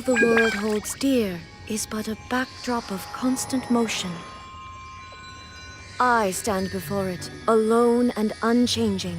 All the world holds dear is but a backdrop of constant motion. I stand before it, alone and unchanging.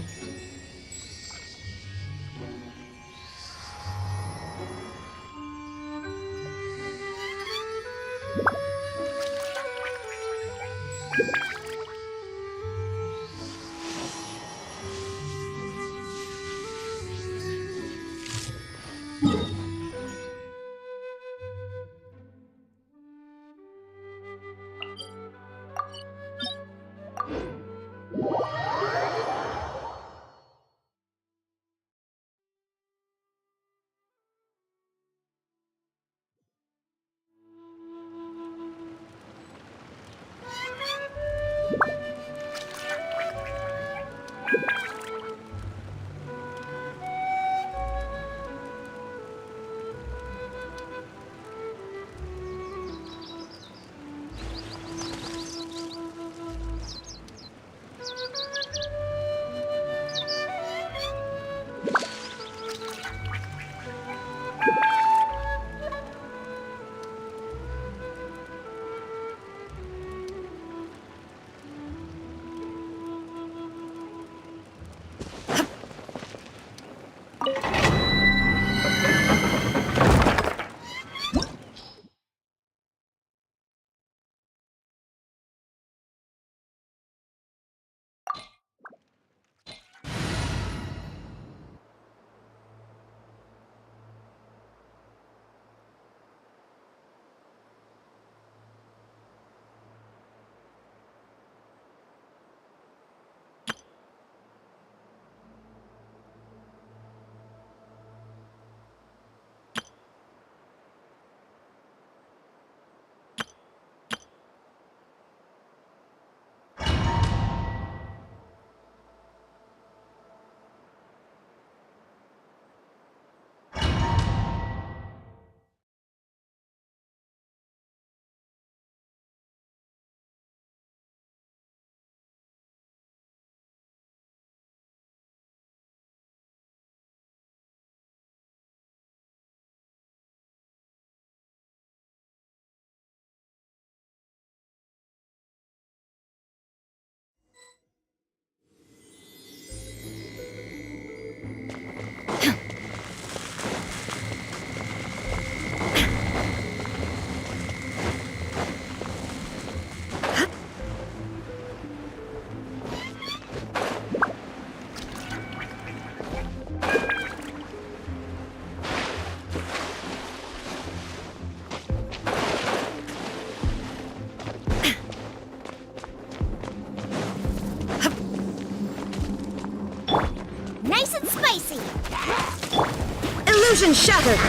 Illusion shattered!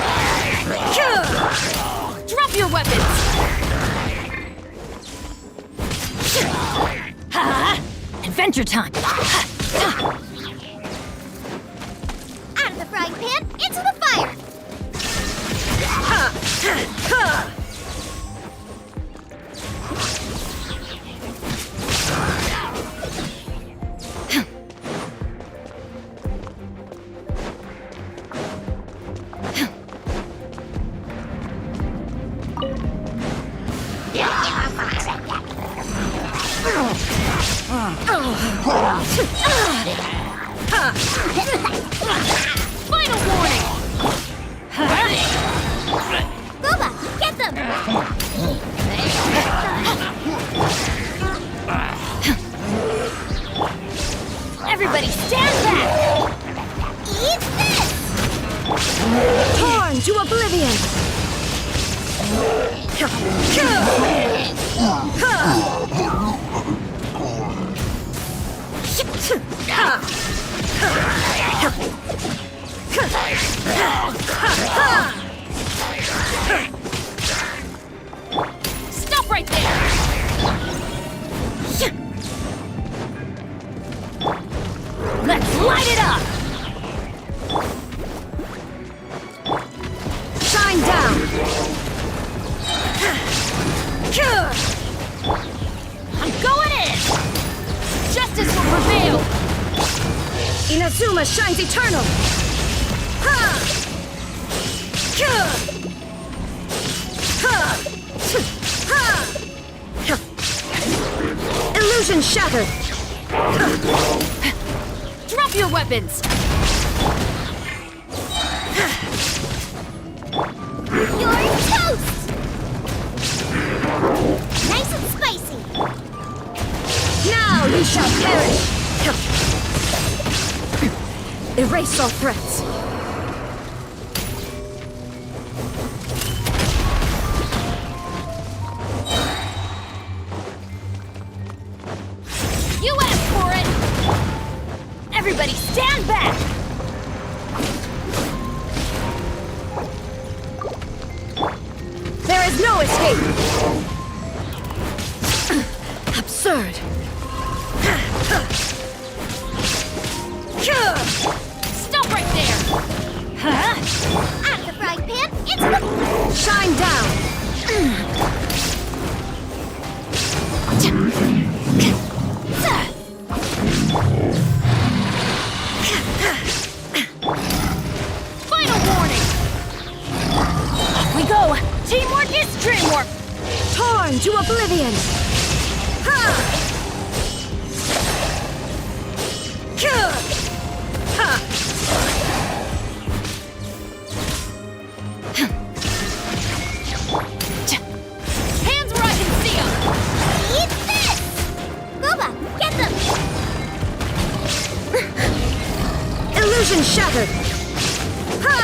Drop your weapons! Adventure time! Out of the frying pan, into the fire! Final warning! Boba, get them! Everybody stand back! Eat this! Torn to oblivion! Stop right there! Let's light it up! Shine down! I'm going in! Justice will prevail! Inazuma shines eternal! Illusion shattered! Drop your weapons! You're toast! Nice and spicy! Now you shall perish! Erase all threats. You asked for it! Everybody stand back! There is no escape! Absurd! Stop right there! Out of the frying pan, into the... Shine down! Final warning! Off we go! Teamwork is dreamwork! Torn to oblivion! Ha! Hands where I can see them! Eat this! Booba, get them! Illusion shattered! Ha!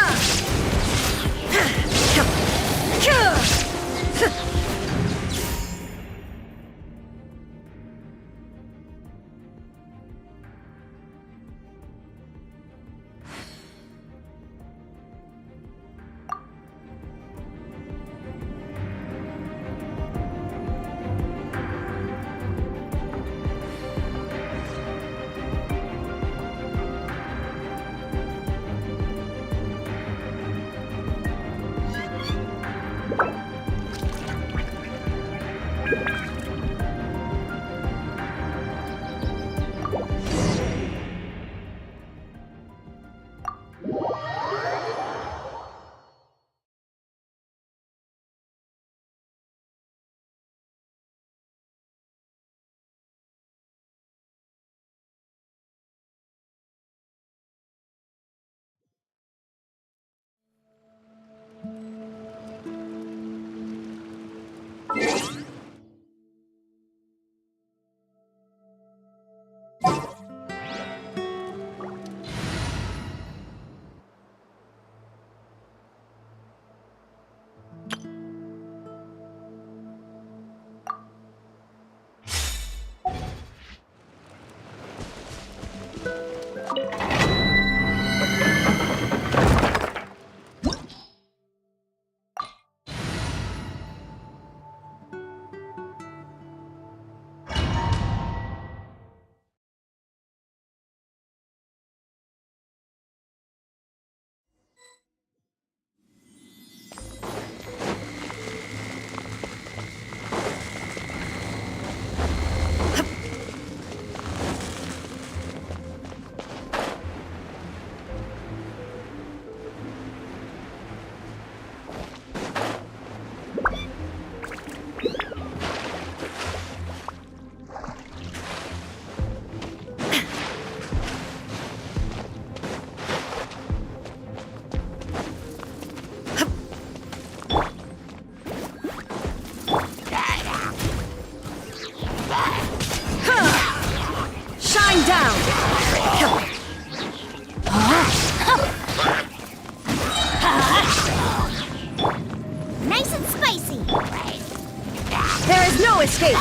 No escape!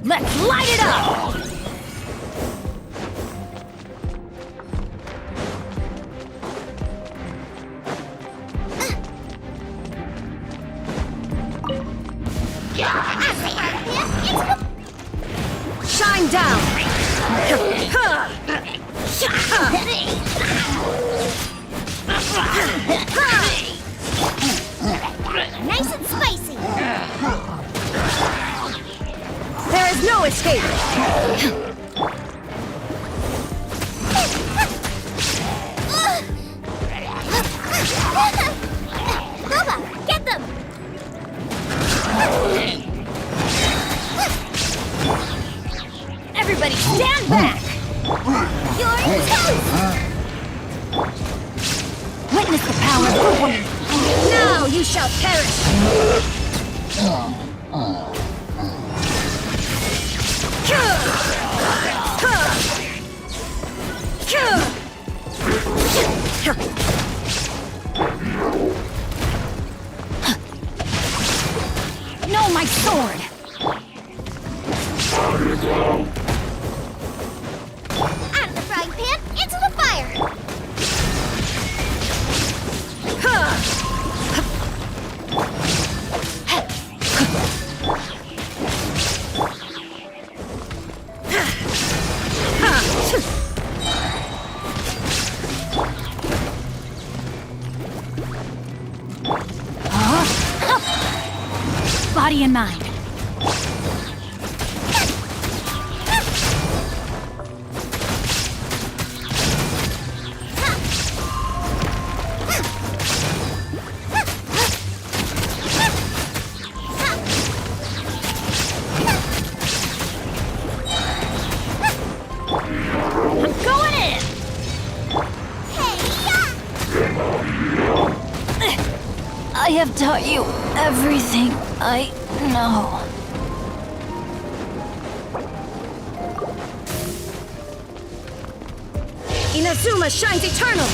Let's light it up! Shine down! Nice and spicy! There is no escape! Boba, get them! Everybody stand back! You're toast! Witness the power of woman! Now you shall perish! No, my sword! Out of the frying pan, into the fire! Body and mind. I'm going in! I have taught you everything I know. Inazuma shines eternal!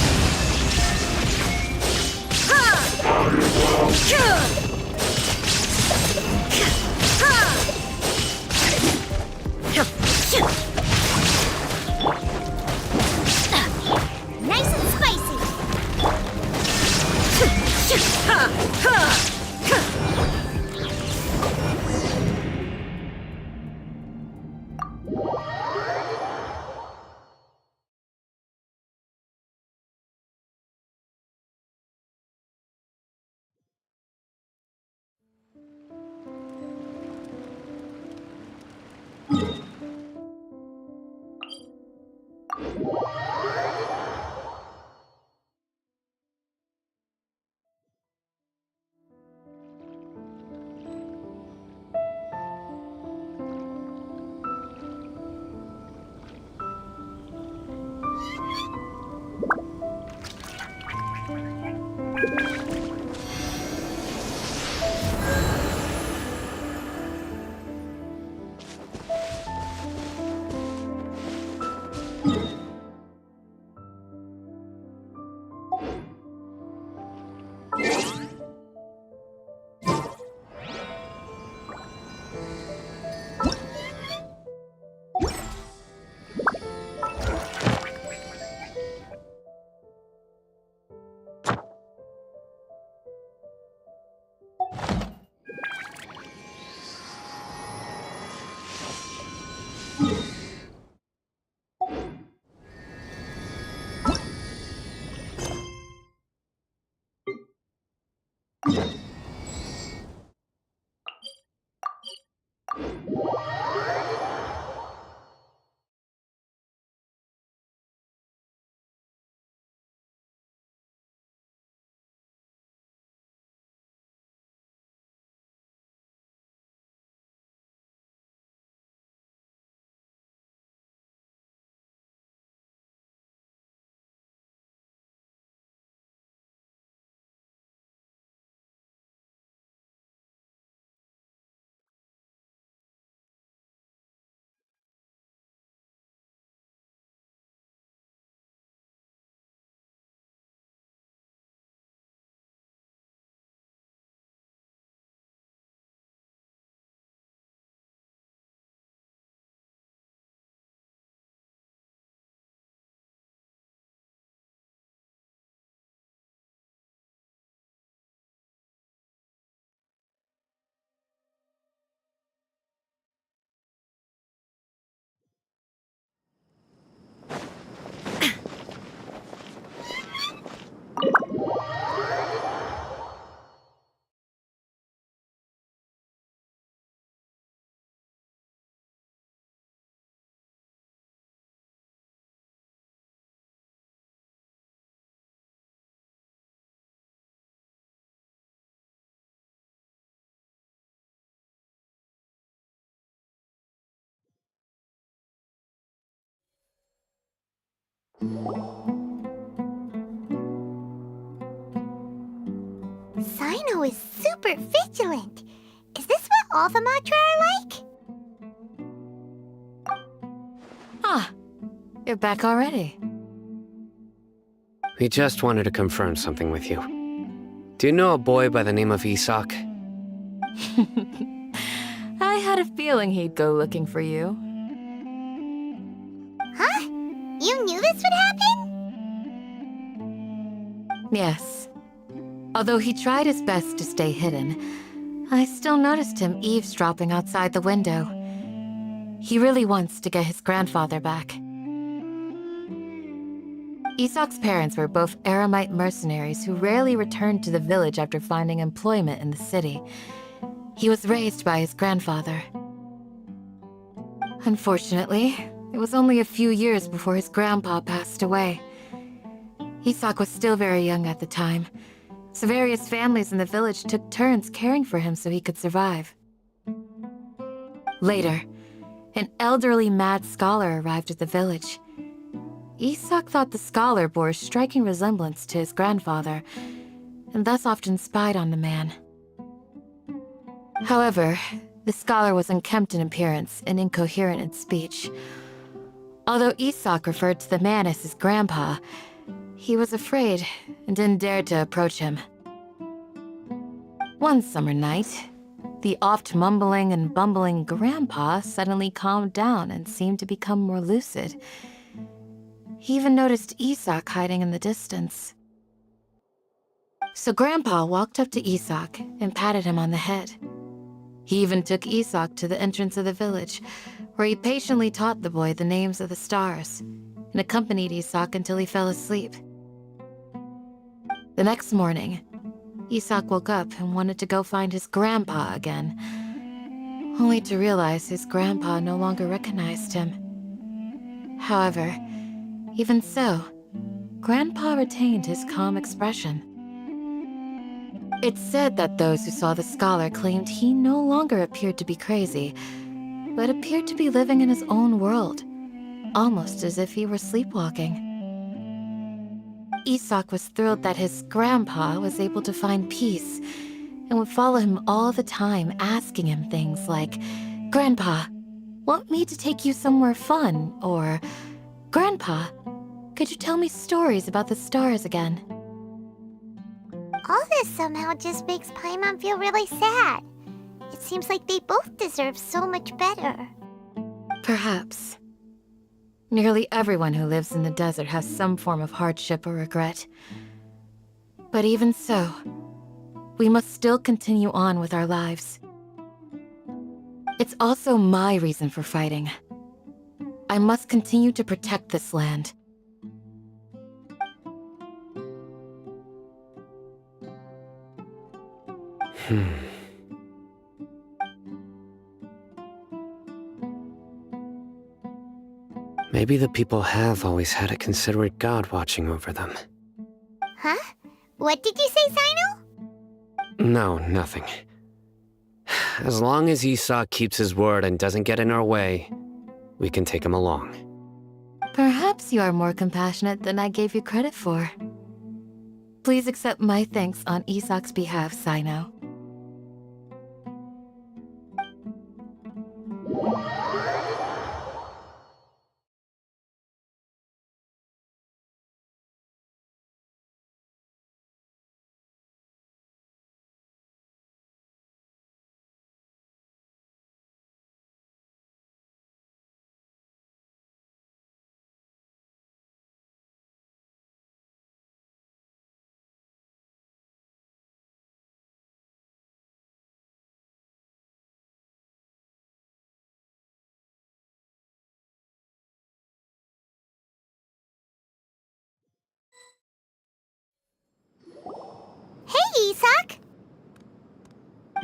Nice and spicy! Sino is super vigilant. Is this what all the Matra are like? Ah, you're back already. We just wanted to confirm something with you. Do you know a boy by the name of Isak? I had a feeling he'd go looking for you. Huh? You knew this would happen? Yes. Although he tried his best to stay hidden, I still noticed him eavesdropping outside the window. He really wants to get his grandfather back. Isak's parents were both Aramite mercenaries who rarely returned to the village after finding employment in the city. He was raised by his grandfather. Unfortunately, it was only a few years before his grandpa passed away. Isak was still very young at the time, so various families in the village took turns caring for him so he could survive. Later, an elderly mad scholar arrived at the village. Isak thought the scholar bore a striking resemblance to his grandfather, and thus often spied on the man. However, the scholar was unkempt in appearance and incoherent in speech. Although Isak referred to the man as his grandpa, he was afraid and didn't dare to approach him. One summer night, the oft mumbling and bumbling grandpa suddenly calmed down and seemed to become more lucid. He even noticed Isak hiding in the distance. So Grandpa walked up to Isak and patted him on the head. He even took Isak to the entrance of the village, where he patiently taught the boy the names of the stars, and accompanied Isak until he fell asleep. The next morning, Isak woke up and wanted to go find his grandpa again, only to realize his grandpa no longer recognized him. However, even so, Grandpa retained his calm expression. It's said that those who saw the scholar claimed he no longer appeared to be crazy, but appeared to be living in his own world, almost as if he were sleepwalking. Isak was thrilled that his grandpa was able to find peace and would follow him all the time, asking him things like, "Grandpa, want me to take you somewhere fun?" Or, "Grandpa, could you tell me stories about the stars again?" All this somehow just makes Paimon feel really sad. It seems like they both deserve so much better. Perhaps. Nearly everyone who lives in the desert has some form of hardship or regret. But even so, we must still continue on with our lives. It's also my reason for fighting. I must continue to protect this land. Maybe the people have always had a considerate god watching over them. Huh? What did you say, Sino? No, nothing. As long as Isak keeps his word and doesn't get in our way, we can take him along. Perhaps you are more compassionate than I gave you credit for. Please accept my thanks on Isak's behalf, Sino. Hey, Isak!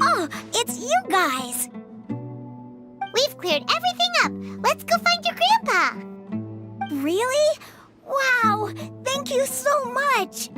Oh, it's you guys! We've cleared everything up. Let's go find your grandpa. Really? Wow! Thank you so much!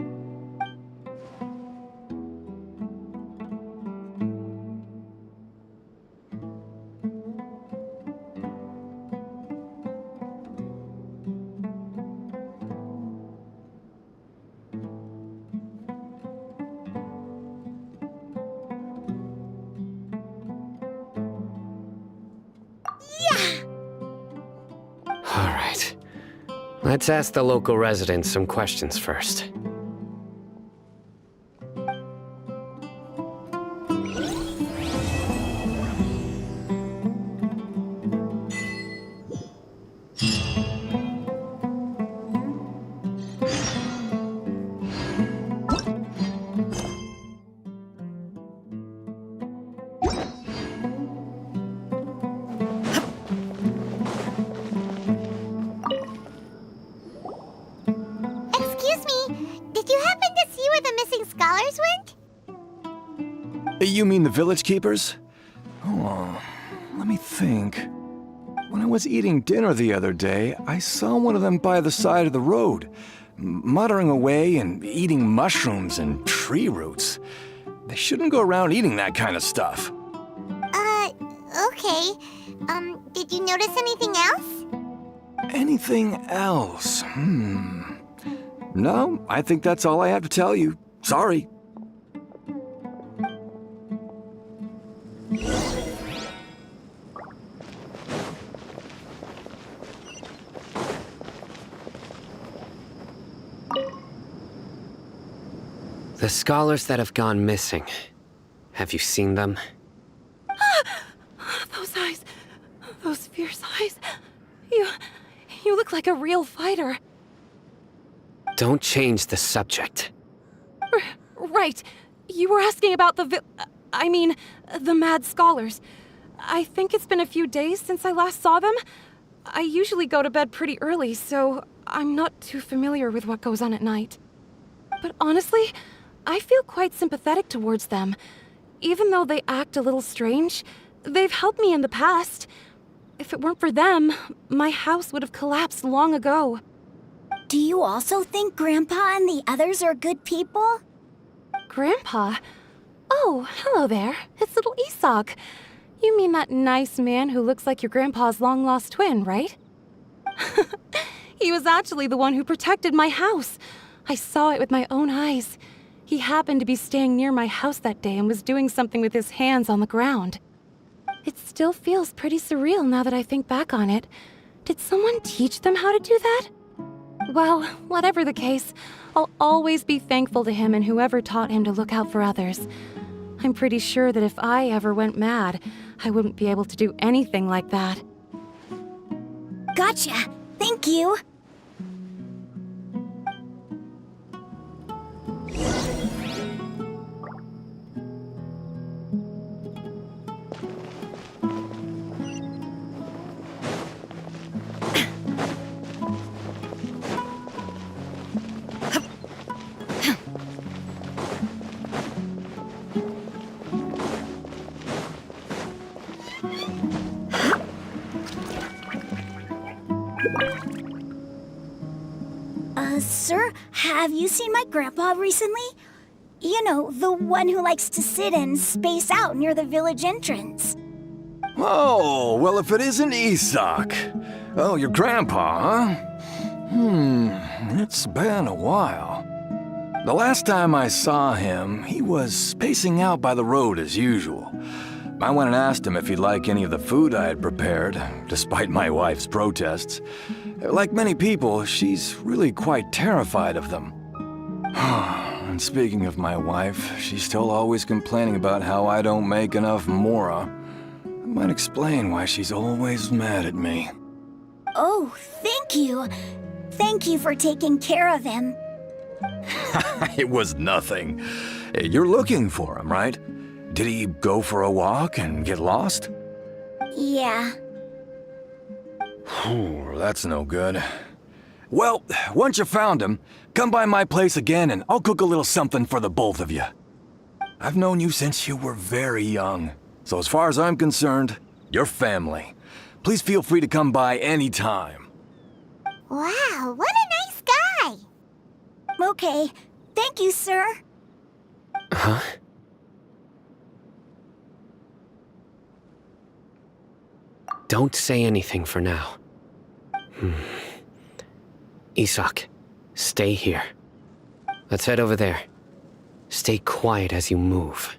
Let's ask the local residents some questions first. Excuse me, did you happen to see where the missing scholars went? You mean the village keepers? Oh, let me think. When I was eating dinner the other day, I saw one of them by the side of the road, muttering away and eating mushrooms and tree roots. They shouldn't go around eating that kind of stuff. Okay. Did you notice anything else? Anything else? No, I think that's all I have to tell you. Sorry. The scholars that have gone missing. Have you seen them? Those eyes. Those fierce eyes. You look like a real fighter. Don't change the subject. Right. You were asking about the mad scholars. I think it's been a few days since I last saw them. I usually go to bed pretty early, so I'm not too familiar with what goes on at night. But honestly, I feel quite sympathetic towards them. Even though they act a little strange, they've helped me in the past. If it weren't for them, my house would have collapsed long ago. Do you also think Grandpa and the others are good people? Grandpa? Oh, hello there. It's little Isak. You mean that nice man who looks like your grandpa's long-lost twin, right? He was actually the one who protected my house. I saw it with my own eyes. He happened to be staying near my house that day and was doing something with his hands on the ground. It still feels pretty surreal now that I think back on it. Did someone teach them how to do that? Well, whatever the case, I'll always be thankful to him and whoever taught him to look out for others. I'm pretty sure that if I ever went mad, I wouldn't be able to do anything like that. Gotcha. Thank you. Sir, have you seen my grandpa recently? You know, the one who likes to sit and space out near the village entrance. Oh, well, if it isn't Isak. Oh, your grandpa, huh? It's been a while. The last time I saw him, he was spacing out by the road as usual. I went and asked him if he'd like any of the food I had prepared, despite my wife's protests. Like many people, she's really quite terrified of them. And speaking of my wife, she's still always complaining about how I don't make enough mora. That might explain why she's always mad at me. Oh, thank you. Thank you for taking care of him. It was nothing. You're looking for him, right? Did he go for a walk and get lost? Yeah. That's no good. Well, once you found him, come by my place again and I'll cook a little something for the both of you. I've known you since you were very young, so as far as I'm concerned, you're family. Please feel free to come by anytime. Wow, what a nice guy! Okay. Thank you, sir. Huh? Don't say anything for now. Isak, stay here. Let's head over there. Stay quiet as you move.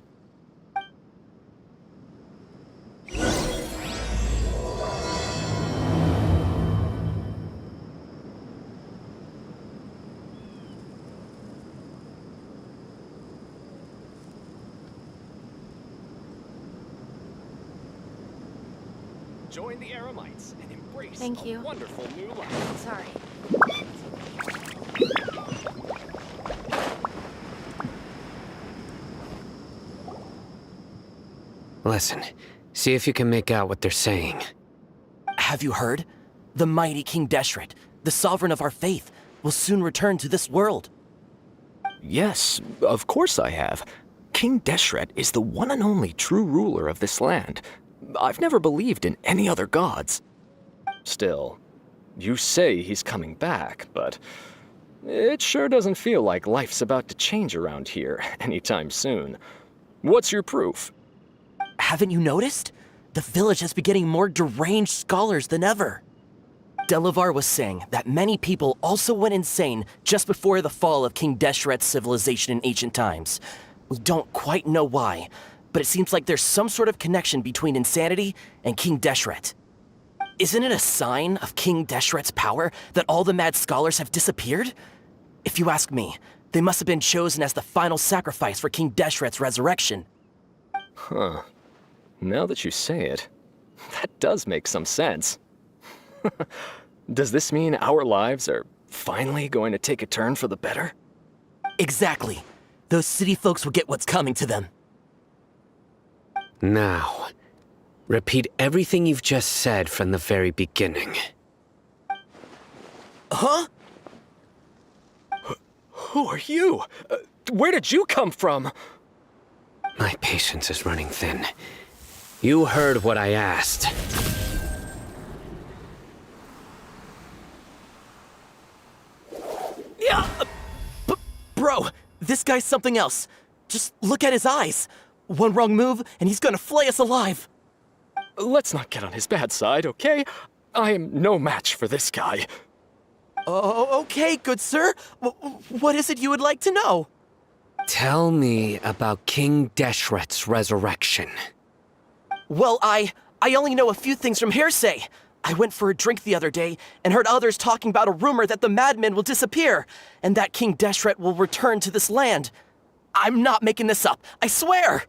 Join the Eremites and embrace Thank a you. wonderful new life. Sorry. Listen, see if you can make out what they're saying. Have you heard? The mighty King Deshret, the sovereign of our faith, will soon return to this world. Yes, of course I have. King Deshret is the one and only true ruler of this land. I've never believed in any other gods. Still, you say he's coming back, but it sure doesn't feel like life's about to change around here anytime soon. What's your proof? Haven't you noticed? The village has been getting more deranged scholars than ever. Delavar was saying that many people also went insane just before the fall of King Deshret's civilization in ancient times. We don't quite know why, but it seems like there's some sort of connection between insanity and King Deshret. Isn't it a sign of King Deshret's power that all the mad scholars have disappeared? If you ask me, they must have been chosen as the final sacrifice for King Deshret's resurrection. Huh. Now that you say it, that does make some sense. Does this mean our lives are finally going to take a turn for the better? Exactly. Those city folks will get what's coming to them. Now, repeat everything you've just said from the very beginning. Huh? Who are you? Where did you come from? My patience is running thin. You heard what I asked. Yeah! Bro, this guy's something else. Just look at his eyes. One wrong move, and he's gonna flay us alive. Let's not get on his bad side, okay? I am no match for this guy. Oh, okay, good sir. What is it you would like to know? Tell me about King Deshret's resurrection. Well, I only know a few things from hearsay. I went for a drink the other day and heard others talking about a rumor that the madmen will disappear and that King Deshret will return to this land. I'm not making this up, I swear!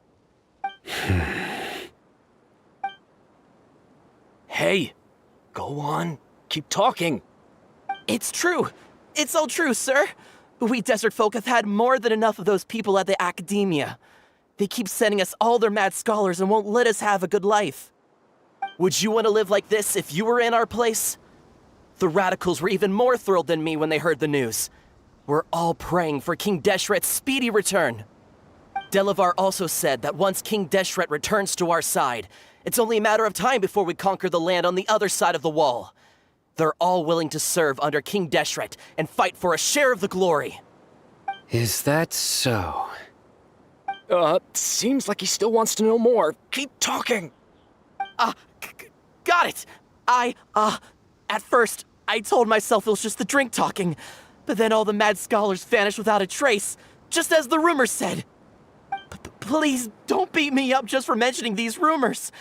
Hey, go on. Keep talking. It's true. It's all true, sir. We desert folk have had more than enough of those people at the academia. They keep sending us all their mad scholars and won't let us have a good life. Would you want to live like this if you were in our place? The radicals were even more thrilled than me when they heard the news. We're all praying for King Deshret's speedy return. Delavar also said that once King Deshret returns to our side, it's only a matter of time before we conquer the land on the other side of the wall. They're all willing to serve under King Deshret and fight for a share of the glory. Is that so? Seems like he still wants to know more. Keep talking. Got it. At first, I told myself it was just the drink talking, but then all the mad scholars vanished without a trace, just as the rumors said. Please don't beat me up just for mentioning these rumors.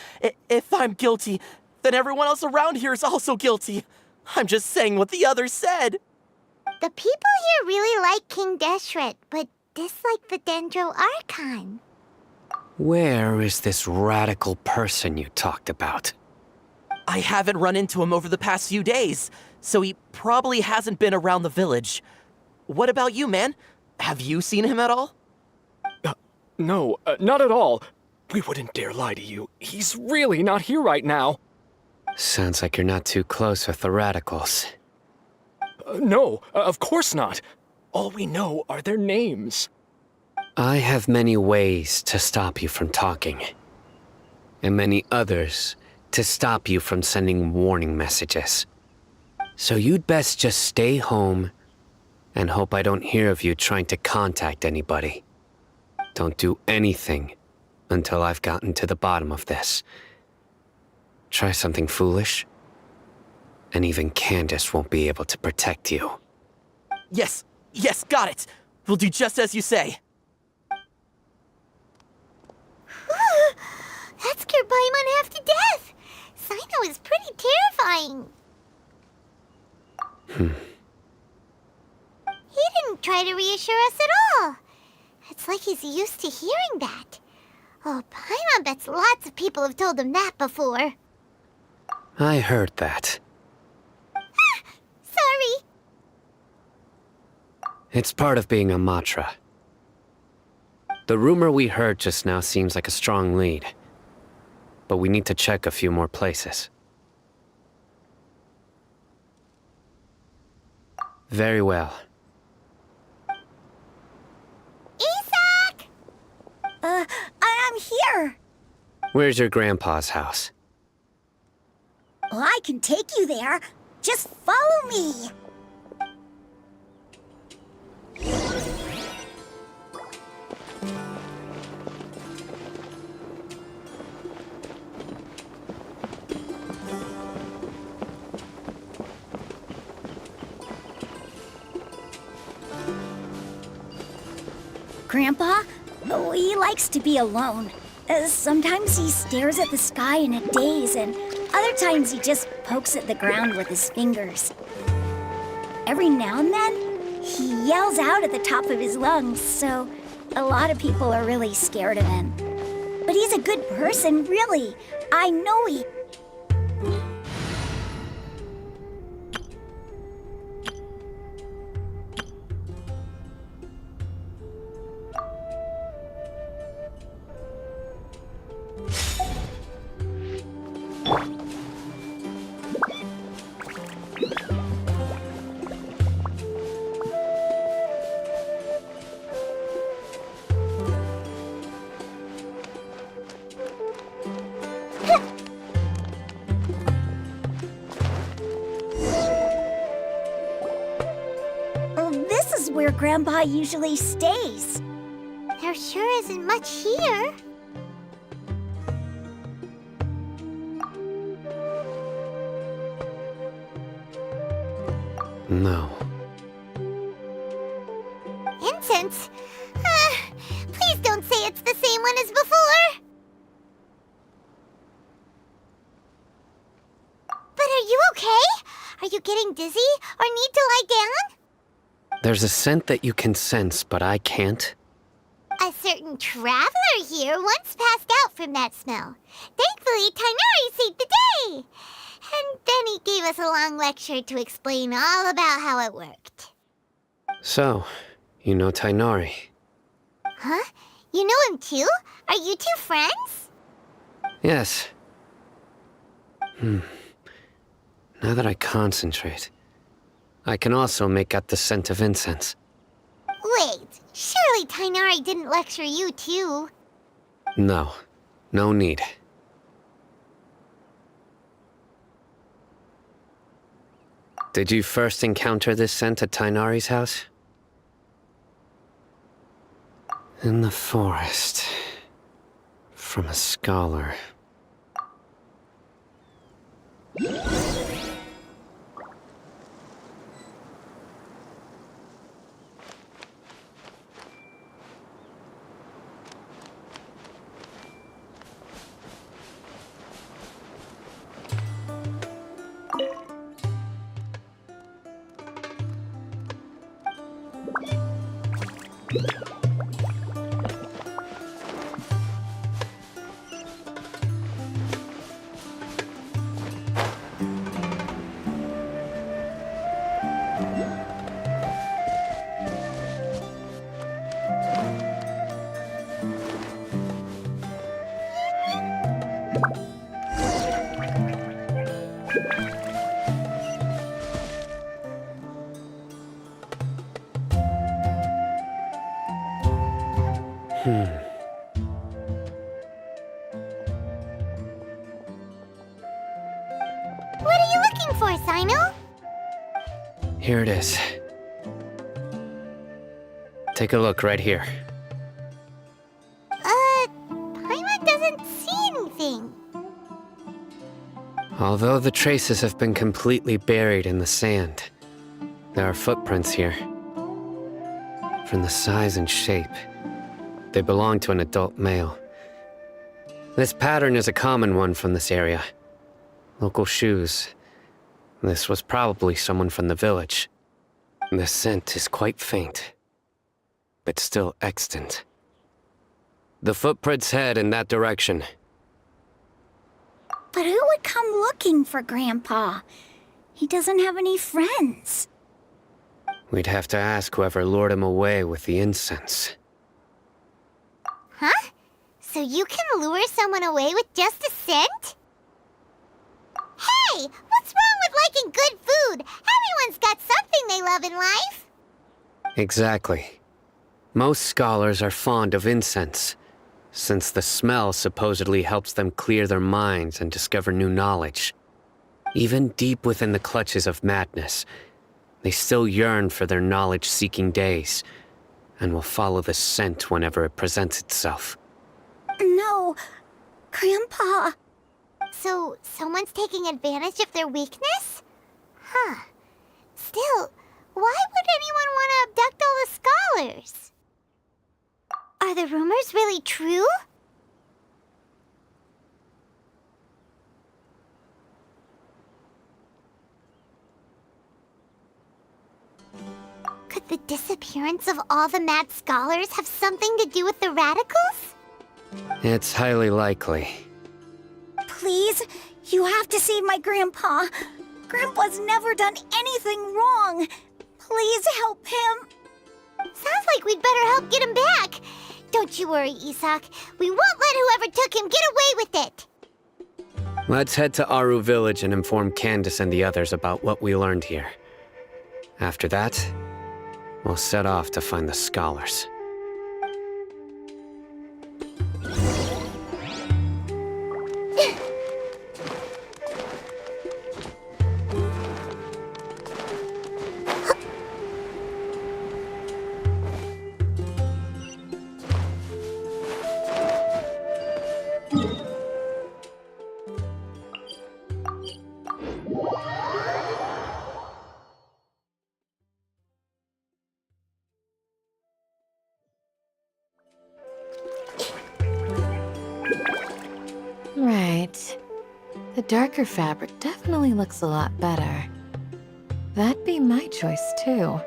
If I'm guilty, then everyone else around here is also guilty. I'm just saying what the others said. The people here really like King Deshret, but dislike the Dendro Archon. Where is this radical person you talked about? I haven't run into him over the past few days, so he probably hasn't been around the village. What about you, man? Have you seen him at all? No, not at all. We wouldn't dare lie to you. He's really not here right now. Sounds like you're not too close with the radicals. No, of course not. All we know are their names. I have many ways to stop you from talking, and many others to stop you from sending warning messages. So you'd best just stay home and hope I don't hear of you trying to contact anybody. Don't do anything until I've gotten to the bottom of this. Try something foolish, and even Candace won't be able to protect you. Yes, got it. We'll do just as you say. That scared Paimon half to death. Sino is pretty terrifying. He didn't try to reassure us at all. It's like he's used to hearing that. Oh, Paimon bets lots of people have told him that before. I heard that. Sorry. It's part of being a Matra. The rumor we heard just now seems like a strong lead. But we need to check a few more places. Very well. Isak! I'm here. Where's your grandpa's house? Well, I can take you there. Just follow me. Grandpa? Oh, he likes to be alone. Sometimes he stares at the sky in a daze, and other times he just pokes at the ground with his fingers. Every now and then, he yells out at the top of his lungs, so a lot of people are really scared of him. But he's a good person, really. I know he... This is where Grandpa usually stays. There sure isn't much here. No. Incense? Please don't say it's the same one as before. But are you okay? Are you getting dizzy or need to lie down? There's a scent that you can sense, but I can't. A certain traveler here once passed out from that smell. Thankfully, Tainari saved the day. And then he gave us a long lecture to explain all about how it worked. So, you know Tainari. Huh? You know him too? Are you two friends? Yes. Now that I concentrate, I can also make out the scent of incense. Wait, surely Tainari didn't lecture you too. No. No need. Did you first encounter this scent at Tainari's house? In the forest. From a scholar. What are you looking for, Sino? Here it is. Take a look right here. Paimon doesn't see anything. Although the traces have been completely buried in the sand, there are footprints here. From the size and shape, they belong to an adult male. This pattern is a common one from this area. Local shoes. This was probably someone from the village. The scent is quite faint, but still extant. The footprints head in that direction. But who would come looking for Grandpa? He doesn't have any friends. We'd have to ask whoever lured him away with the incense. Huh? So you can lure someone away with just a scent? Hey! What's wrong with liking good food? Everyone's got something they love in life. Exactly. Most scholars are fond of incense, since the smell supposedly helps them clear their minds and discover new knowledge. Even deep within the clutches of madness, they still yearn for their knowledge-seeking days, and will follow the scent whenever it presents itself. No, Grandpa. So, someone's taking advantage of their weakness? Huh. Still, why would anyone want to abduct all the scholars? Are the rumors really true? Could the disappearance of all the mad scholars have something to do with the radicals? It's highly likely. Please, you have to save my Grandpa. Grandpa's never done anything wrong. Please help him. Sounds like we'd better help get him back. Don't you worry, Isak. We won't let whoever took him get away with it. Let's head to Aru Village and inform Candace and the others about what we learned here. After that, we'll set off to find the scholars. Right. The darker fabric definitely looks a lot better. That'd be my choice, too.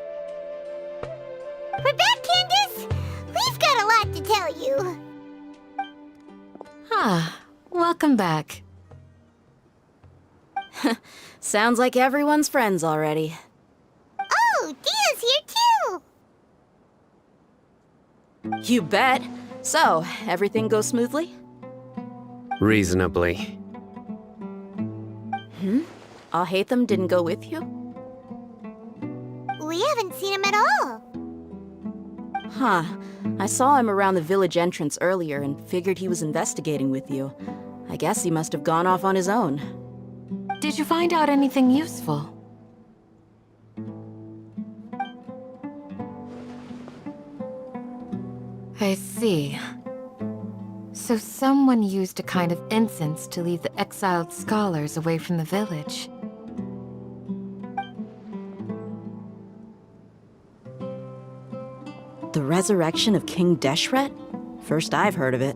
We're back, Candace! We've got a lot to tell you. Ah, welcome back. Sounds like everyone's friends already. Oh, Dia's here too! You bet. So, everything goes smoothly? Reasonably. Alhaitham didn't go with you? We haven't seen him at all. Huh. I saw him around the village entrance earlier and figured he was investigating with you. I guess he must have gone off on his own. Did you find out anything useful? I see. So someone used a kind of incense to lead the exiled scholars away from the village. The resurrection of King Deshret? First I've heard of it.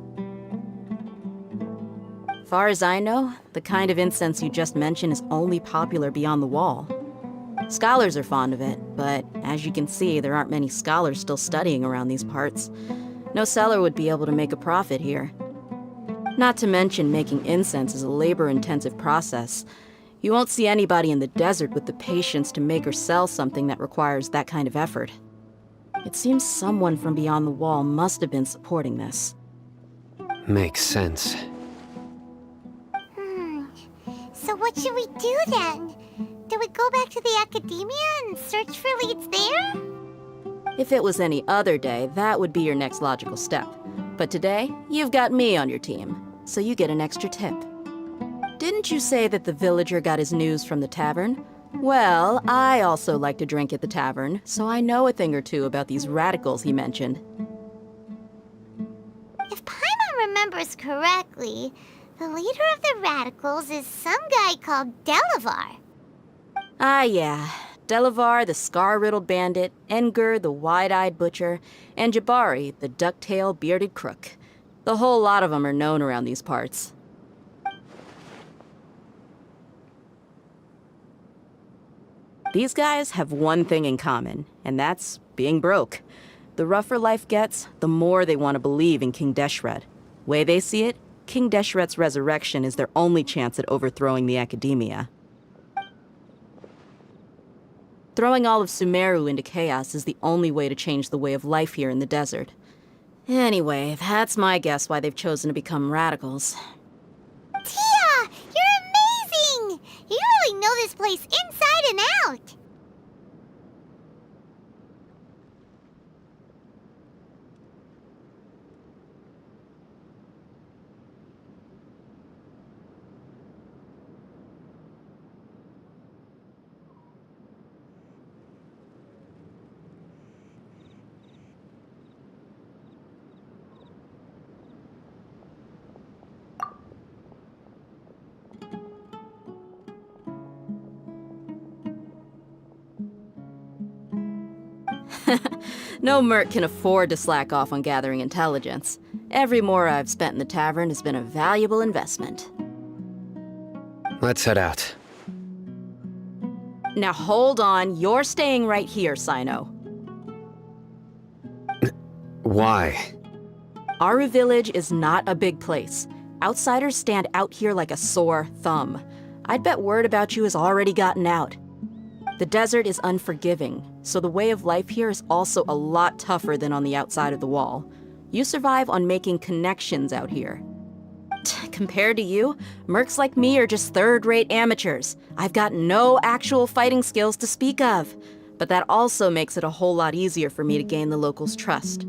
Far as I know, the kind of incense you just mentioned is only popular beyond the wall. Scholars are fond of it, but as you can see, there aren't many scholars still studying around these parts. No seller would be able to make a profit here. Not to mention, making incense is a labor-intensive process. You won't see anybody in the desert with the patience to make or sell something that requires that kind of effort. It seems someone from beyond the wall must have been supporting this. Makes sense. So what should we do then? Do we go back to the academia and search for leads there? If it was any other day, that would be your next logical step. But today, you've got me on your team, so you get an extra tip. Didn't you say that the villager got his news from the tavern? Well, I also like to drink at the tavern, so I know a thing or two about these radicals he mentioned. If Paimon remembers correctly, the leader of the radicals is some guy called Delavar. Ah, yeah. Delavar, the scar-riddled bandit, Engur, the wide-eyed butcher, and Jabari, the duck-tailed bearded crook. The whole lot of them are known around these parts. These guys have one thing in common, and that's being broke. The rougher life gets, the more they want to believe in King Deshret. Way they see it, King Deshret's resurrection is their only chance at overthrowing the Academia. Throwing all of Sumeru into chaos is the only way to change the way of life here in the desert. Anyway, that's my guess why they've chosen to become radicals. Tia! You're amazing! You really know this place inside and out! No merc can afford to slack off on gathering intelligence. Every mora I've spent in the tavern has been a valuable investment. Let's head out. Now hold on, you're staying right here, Sino. Why? Aru Village is not a big place. Outsiders stand out here like a sore thumb. I'd bet word about you has already gotten out. The desert is unforgiving, so the way of life here is also a lot tougher than on the outside of the wall. You survive on making connections out here. Compared to you, mercs like me are just third-rate amateurs. I've got no actual fighting skills to speak of. But that also makes it a whole lot easier for me to gain the locals' trust.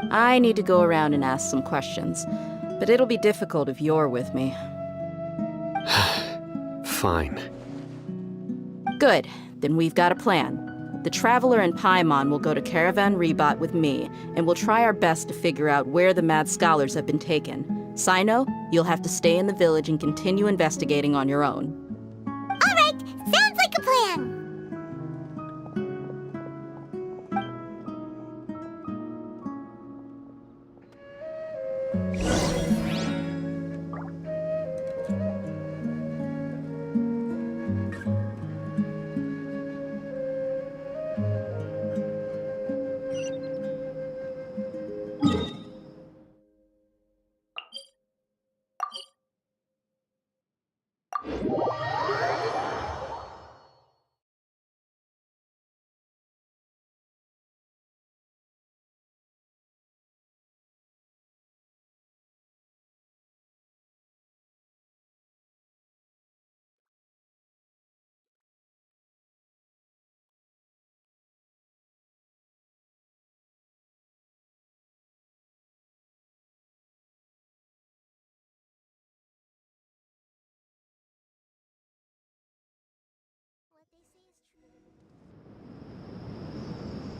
I need to go around and ask some questions, but it'll be difficult if you're with me. Fine. Good, then we've got a plan. The Traveler and Paimon will go to Caravan Rebat with me, and we'll try our best to figure out where the mad scholars have been taken. Sino, you'll have to stay in the village and continue investigating on your own. Alright, sounds like a plan!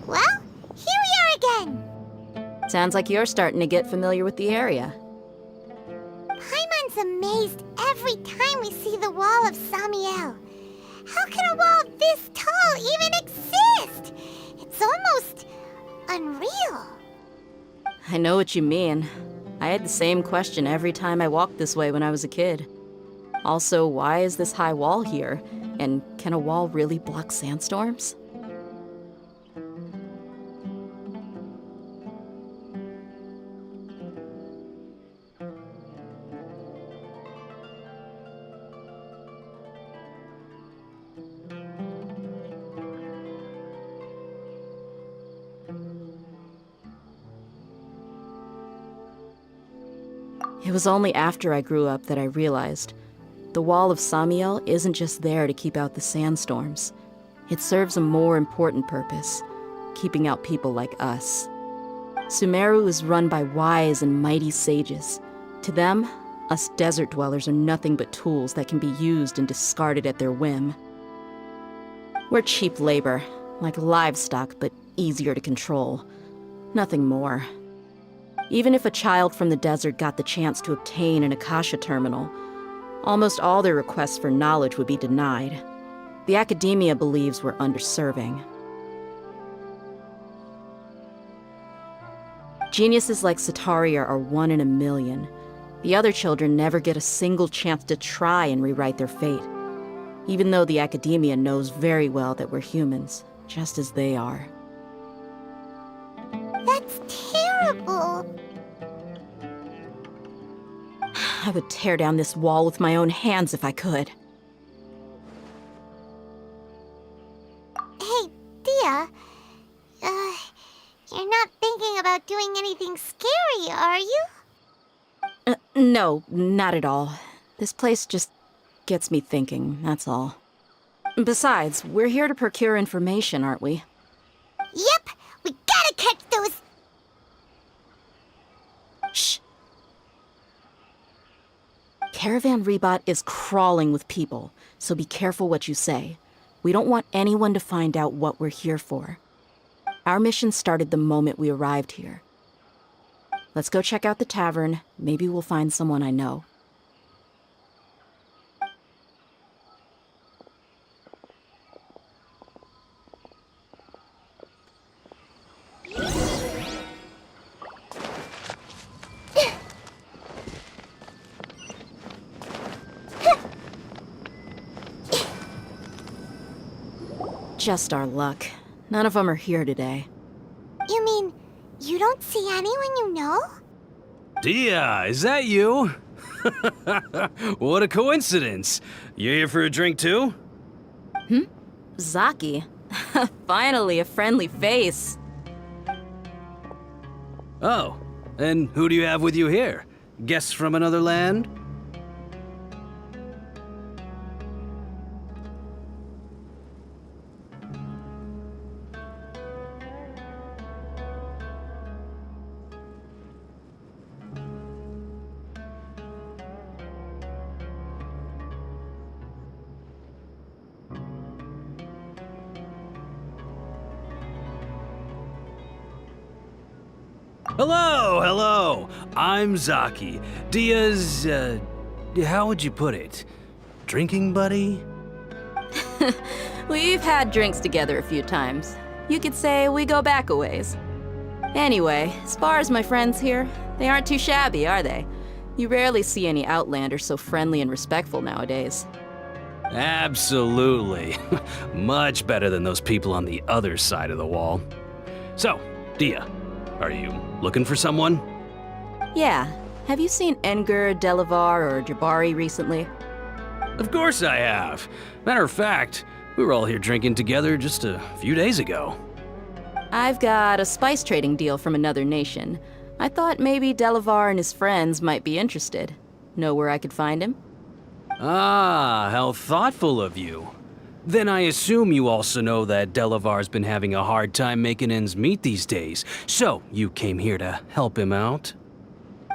Well, here we are again! Sounds like you're starting to get familiar with the area. Paimon's amazed every time we see the wall of Samiel. How can a wall this tall even exist? It's almost unreal. I know what you mean. I had the same question every time I walked this way when I was a kid. Also, why is this high wall here? And can a wall really block sandstorms? It was only after I grew up that I realized the Wall of Samiel isn't just there to keep out the sandstorms. It serves a more important purpose, keeping out people like us. Sumeru is run by wise and mighty sages. To them, us desert dwellers are nothing but tools that can be used and discarded at their whim. We're cheap labor, like livestock, but easier to control. Nothing more. Even if a child from the desert got the chance to obtain an Akasha terminal, almost all their requests for knowledge would be denied. The Academia believes we're underserving. Geniuses like Sataria are one in a million. The other children never get a single chance to try and rewrite their fate, even though the Academia knows very well that we're humans, just as they are. That's terrible. I would tear down this wall with my own hands if I could. Hey, Dia. You're not thinking about doing anything scary, are you? No, not at all. This place just gets me thinking, that's all. Besides, we're here to procure information, aren't we? Yep, we gotta catch those... Shh. Caravan Rebot is crawling with people, so be careful what you say. We don't want anyone to find out what we're here for. Our mission started the moment we arrived here. Let's go check out the tavern. Maybe we'll find someone I know. Just our luck. None of them are here today. You mean, you don't see anyone you know? Dia, is that you? What a coincidence. You here for a drink too? Zaki. Finally, a friendly face. Oh, and who do you have with you here? Guests from another land? Hello, hello. I'm Zaki. Dia's, how would you put it? Drinking buddy? We've had drinks together a few times. You could say we go back a ways. Anyway, as far as my friends here, they aren't too shabby, are they? You rarely see any Outlanders so friendly and respectful nowadays. Absolutely. Much better than those people on the other side of the wall. So, Dia, are you looking for someone? Yeah. Have you seen Enger, Delavar, or Jabari recently? Of course I have. Matter of fact, we were all here drinking together just a few days ago. I've got a spice trading deal from another nation. I thought maybe Delavar and his friends might be interested. Know where I could find him? Ah, how thoughtful of you. Then I assume you also know that Delavar's been having a hard time making ends meet these days, so you came here to help him out?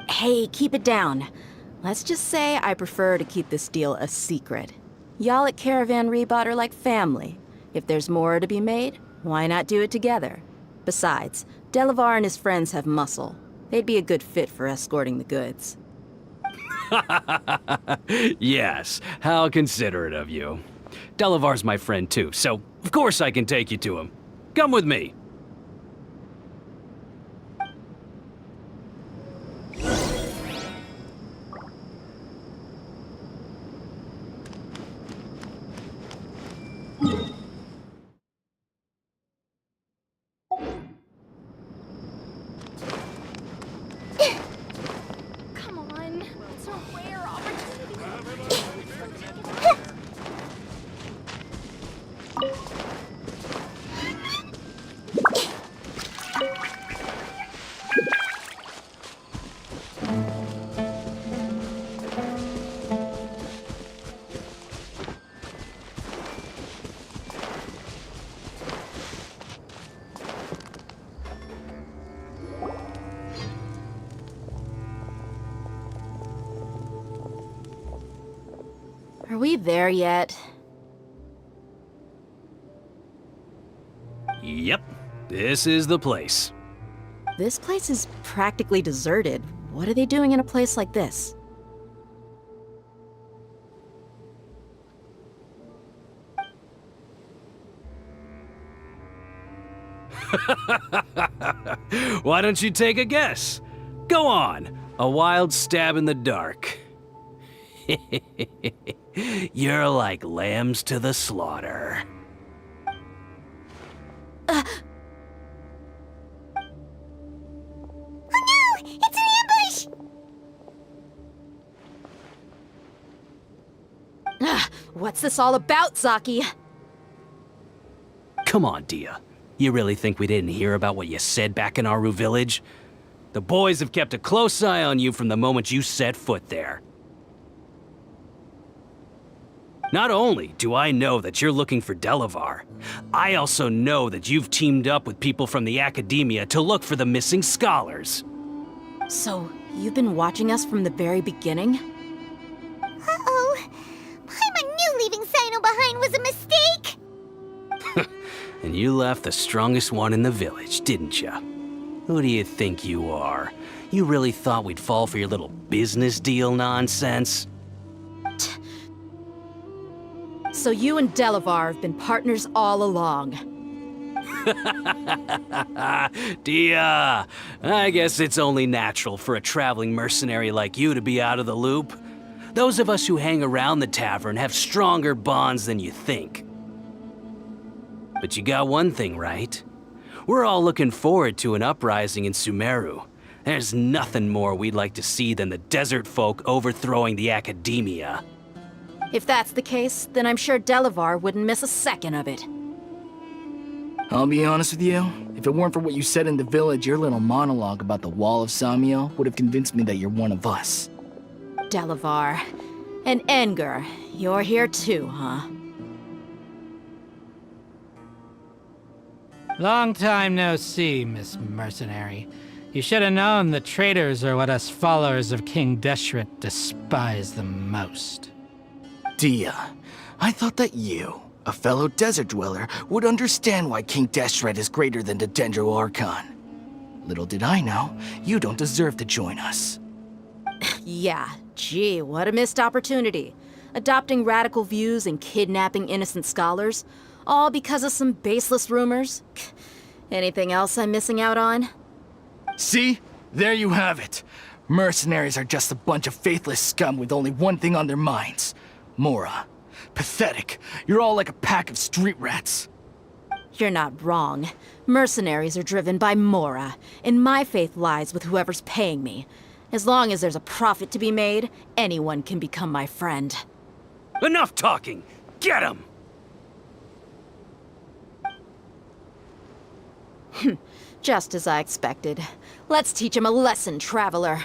Hey, keep it down. Let's just say I prefer to keep this deal a secret. Y'all at Caravan Rebot are like family. If there's more to be made, why not do it together? Besides, Delavar and his friends have muscle. They'd be a good fit for escorting the goods. Yes, how considerate of you. Delavar's my friend too, so of course I can take you to him. Come with me. Come on. It's a rare opportunity. Are we there yet? Yep, this is the place. This place is practically deserted. What are they doing in a place like this? Why don't you take a guess? Go on, a wild stab in the dark. You're like lambs to the slaughter. What's this all about, Zaki? Come on, Dia. You really think we didn't hear about what you said back in Aru village? The boys have kept a close eye on you from the moment you set foot there. Not only do I know that you're looking for Delavar, I also know that you've teamed up with people from the Academia to look for the missing scholars. So, you've been watching us from the very beginning? Uh-oh. Paimon knew leaving Sino behind was a mistake! And you left the strongest one in the village, didn't ya? Who do you think you are? You really thought we'd fall for your little business deal nonsense? So you and Delavar have been partners all along. Dia, I guess it's only natural for a traveling mercenary like you to be out of the loop. Those of us who hang around the tavern have stronger bonds than you think. But you got one thing right. We're all looking forward to an uprising in Sumeru. There's nothing more we'd like to see than the desert folk overthrowing the Academia. If that's the case, then I'm sure Delavar wouldn't miss a second of it. I'll be honest with you, if it weren't for what you said in the village, your little monologue about the Wall of Samiel would have convinced me that you're one of us. Delavar. And Enger, you're here too, huh? Long time no see, Miss Mercenary. You should have known the traitors are what us followers of King Deshret despise the most. Dia, I thought that you, a fellow desert dweller, would understand why King Deshret is greater than the Dendro Archon. Little did I know, you don't deserve to join us. Yeah, gee, what a missed opportunity. Adopting radical views and kidnapping innocent scholars, all because of some baseless rumors. Anything else I'm missing out on? See? There you have it. Mercenaries are just a bunch of faithless scum with only one thing on their minds. Mora. Pathetic. You're all like a pack of street rats. You're not wrong. Mercenaries are driven by Mora, and my faith lies with whoever's paying me. As long as there's a profit to be made, anyone can become my friend. Enough talking! Get him! Just as I expected. Let's teach him a lesson, traveler.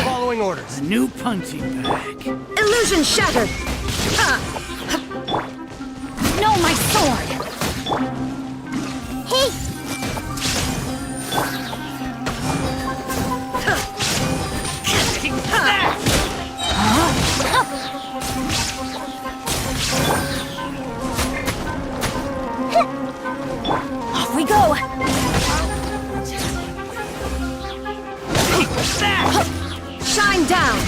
Following orders. A new punching bag. Illusion shattered! No, my sword! Hey! Off we go! Shine down!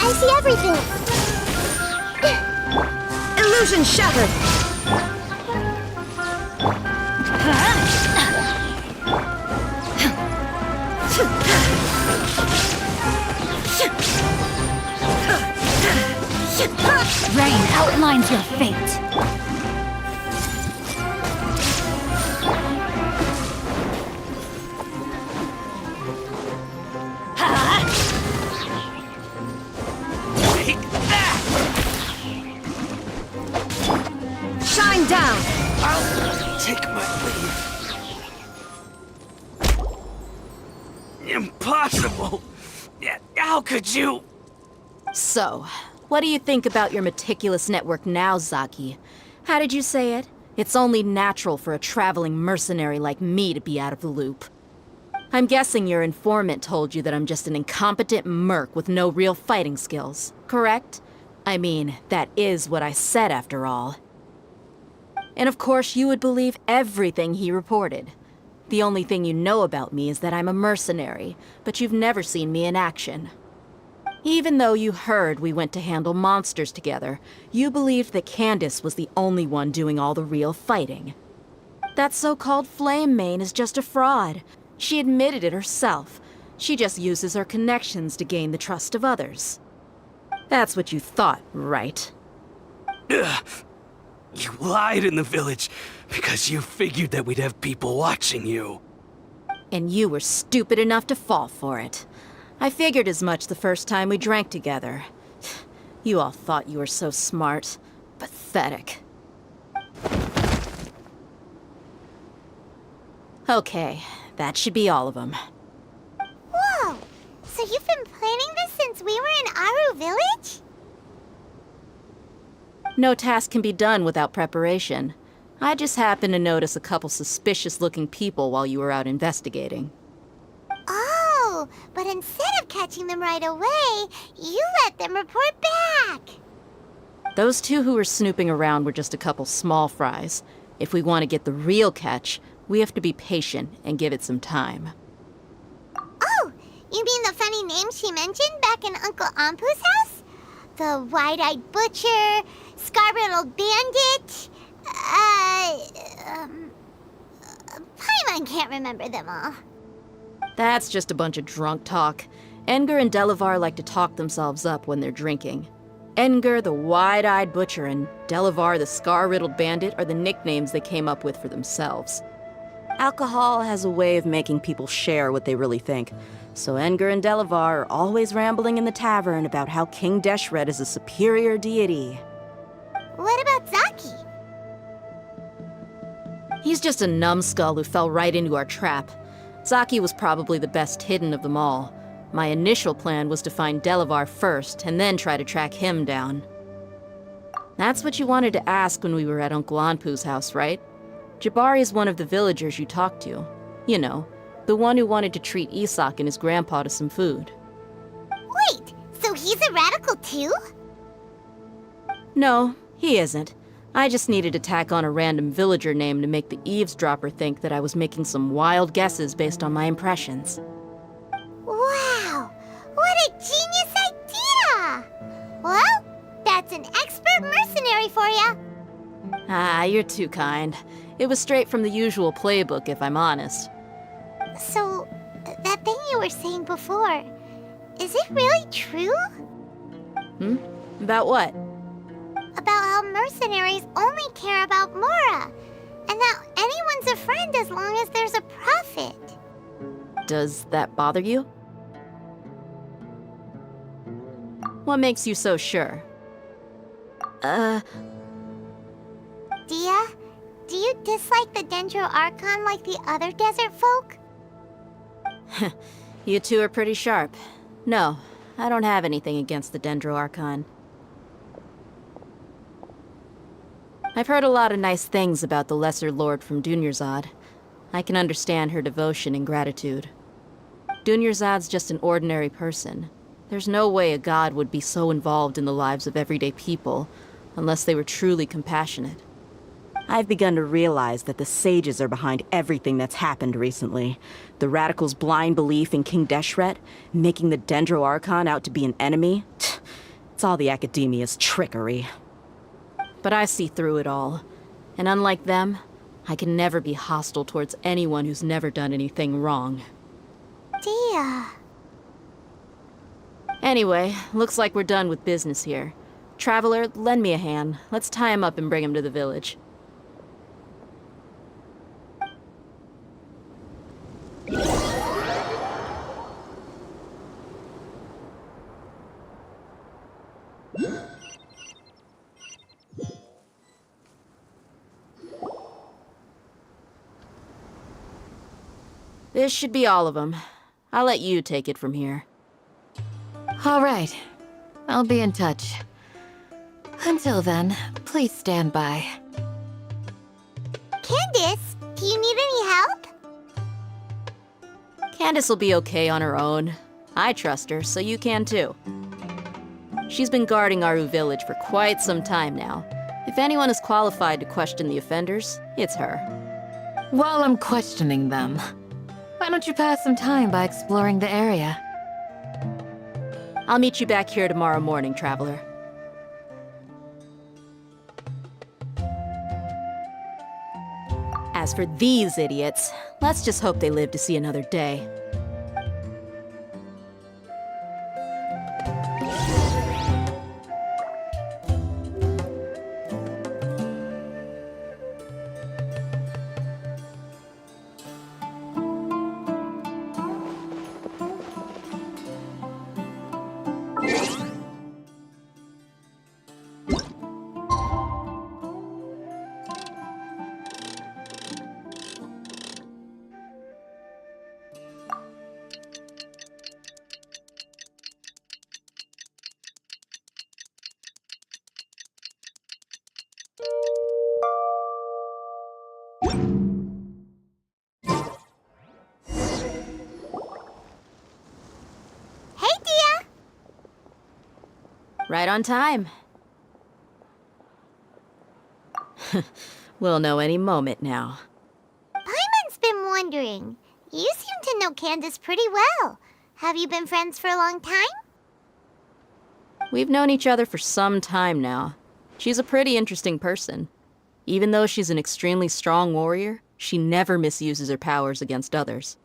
I see everything! Illusion shattered! Rain outlines your fate. Shine down! I'll take my leave. Impossible! How could you? So, what do you think about your meticulous network now, Zaki? How did you say it? It's only natural for a traveling mercenary like me to be out of the loop. I'm guessing your informant told you that I'm just an incompetent merc with no real fighting skills, correct? I mean, that is what I said after all. And of course you would believe everything he reported. The only thing you know about me is that I'm a mercenary, but you've never seen me in action. Even though you heard we went to handle monsters together, you believed that Candace was the only one doing all the real fighting. That so-called Flame Mane is just a fraud. She admitted it herself. She just uses her connections to gain the trust of others. That's what you thought, right? You lied in the village because you figured that we'd have people watching you. And you were stupid enough to fall for it. I figured as much the first time we drank together. You all thought you were so smart. Pathetic. Okay, that should be all of them. Whoa! So you've been planning this since we were in Aru Village? No task can be done without preparation. I just happened to notice a couple suspicious-looking people while you were out investigating. Oh, but instead of catching them right away, you let them report back. Those two who were snooping around were just a couple small fries. If we want to get the real catch, we have to be patient and give it some time. Oh, you mean the funny name she mentioned back in Uncle Ampu's house? The wide-eyed butcher, scar-riddled bandit, Paimon can't remember them all. That's just a bunch of drunk talk. Edgar and Delavar like to talk themselves up when they're drinking. Edgar, the wide-eyed butcher, and Delavar, the scar-riddled bandit, are the nicknames they came up with for themselves. Alcohol has a way of making people share what they really think, so Edgar and Delavar are always rambling in the tavern about how King Deshret is a superior deity. What about Zaki? He's just a numbskull who fell right into our trap. Zaki was probably the best hidden of them all. My initial plan was to find Delavar first, and then try to track him down. That's what you wanted to ask when we were at Uncle Anpu's house, right? Jabari is one of the villagers you talked to. You know, the one who wanted to treat Isak and his grandpa to some food. Wait, so he's a radical too? No, he isn't. I just needed to tack on a random villager name to make the eavesdropper think that I was making some wild guesses based on my impressions. Wow, what a genius idea! Well, that's an expert mercenary for you. Ah, you're too kind. It was straight from the usual playbook, if I'm honest. So, that thing you were saying before, is it really true? About what? About how mercenaries only care about Mora, and that anyone's a friend as long as there's a profit. Does that bother you? What makes you so sure? Dia, do you dislike the Dendro Archon like the other desert folk? You two are pretty sharp. No, I don't have anything against the Dendro Archon. I've heard a lot of nice things about the Lesser Lord from Dunyarzad. I can understand her devotion and gratitude. Dunyarzad's just an ordinary person. There's no way a god would be so involved in the lives of everyday people, unless they were truly compassionate. I've begun to realize that the sages are behind everything that's happened recently. The radicals' blind belief in King Deshret, making the Dendro Archon out to be an enemy. It's all the academia's trickery. But I see through it all. And unlike them, I can never be hostile towards anyone who's never done anything wrong. Dia. Anyway, looks like we're done with business here. Traveler, lend me a hand. Let's tie him up and bring him to the village. This should be all of them. I'll let you take it from here. All right. I'll be in touch. Until then, please stand by. Candace, do you need any help? Candace will be okay on her own. I trust her, so you can too. She's been guarding Aru Village for quite some time now. If anyone is qualified to question the offenders, it's her. While I'm questioning them, why don't you pass some time by exploring the area? I'll meet you back here tomorrow morning, Traveler. As for these idiots, let's just hope they live to see another day. Right on time. We'll know any moment now. Paimon's been wondering. You seem to know Candace pretty well. Have you been friends for a long time? We've known each other for some time now. She's a pretty interesting person. Even though she's an extremely strong warrior, she never misuses her powers against others.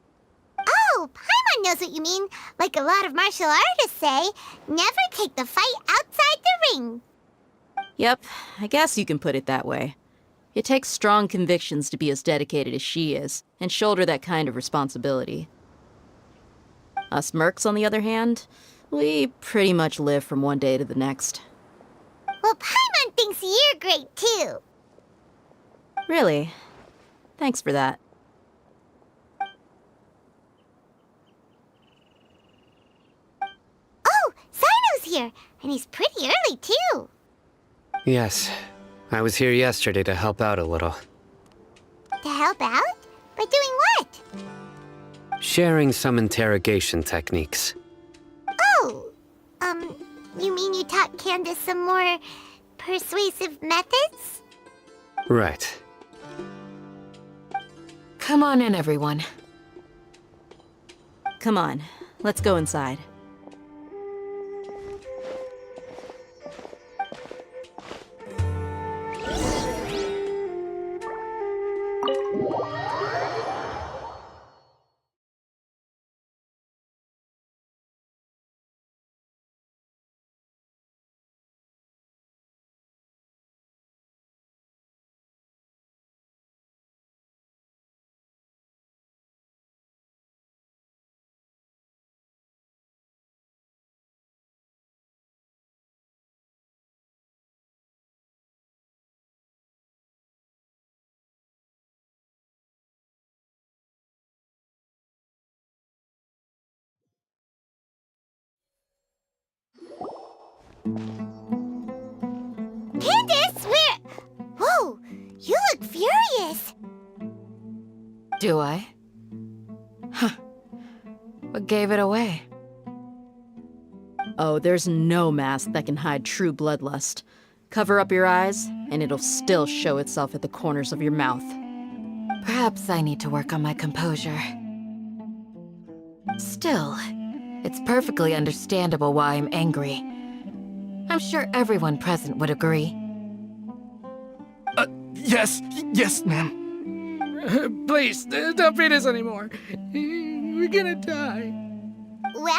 Oh, Paimon knows what you mean. Like a lot of martial artists say, never take the fight outside the ring. Yep, I guess you can put it that way. It takes strong convictions to be as dedicated as she is, and shoulder that kind of responsibility. Us mercs, on the other hand, we pretty much live from one day to the next. Well, Paimon thinks you're great too. Really? Thanks for that. Oh, Sino's here, and he's pretty early too. Yes, I was here yesterday to help out a little. To help out? By doing what? Sharing some interrogation techniques. Oh, you mean you taught Candace some more persuasive methods? Right. Come on in, everyone. Come on, let's go inside. Candace, where? Whoa, you look furious. Do I? Huh. What gave it away? Oh, there's no mask that can hide true bloodlust. Cover up your eyes, and it'll still show itself at the corners of your mouth. Perhaps I need to work on my composure. Still, it's perfectly understandable why I'm angry. I'm sure everyone present would agree. Yes, ma'am. Please, don't beat us anymore. We're gonna die. Well,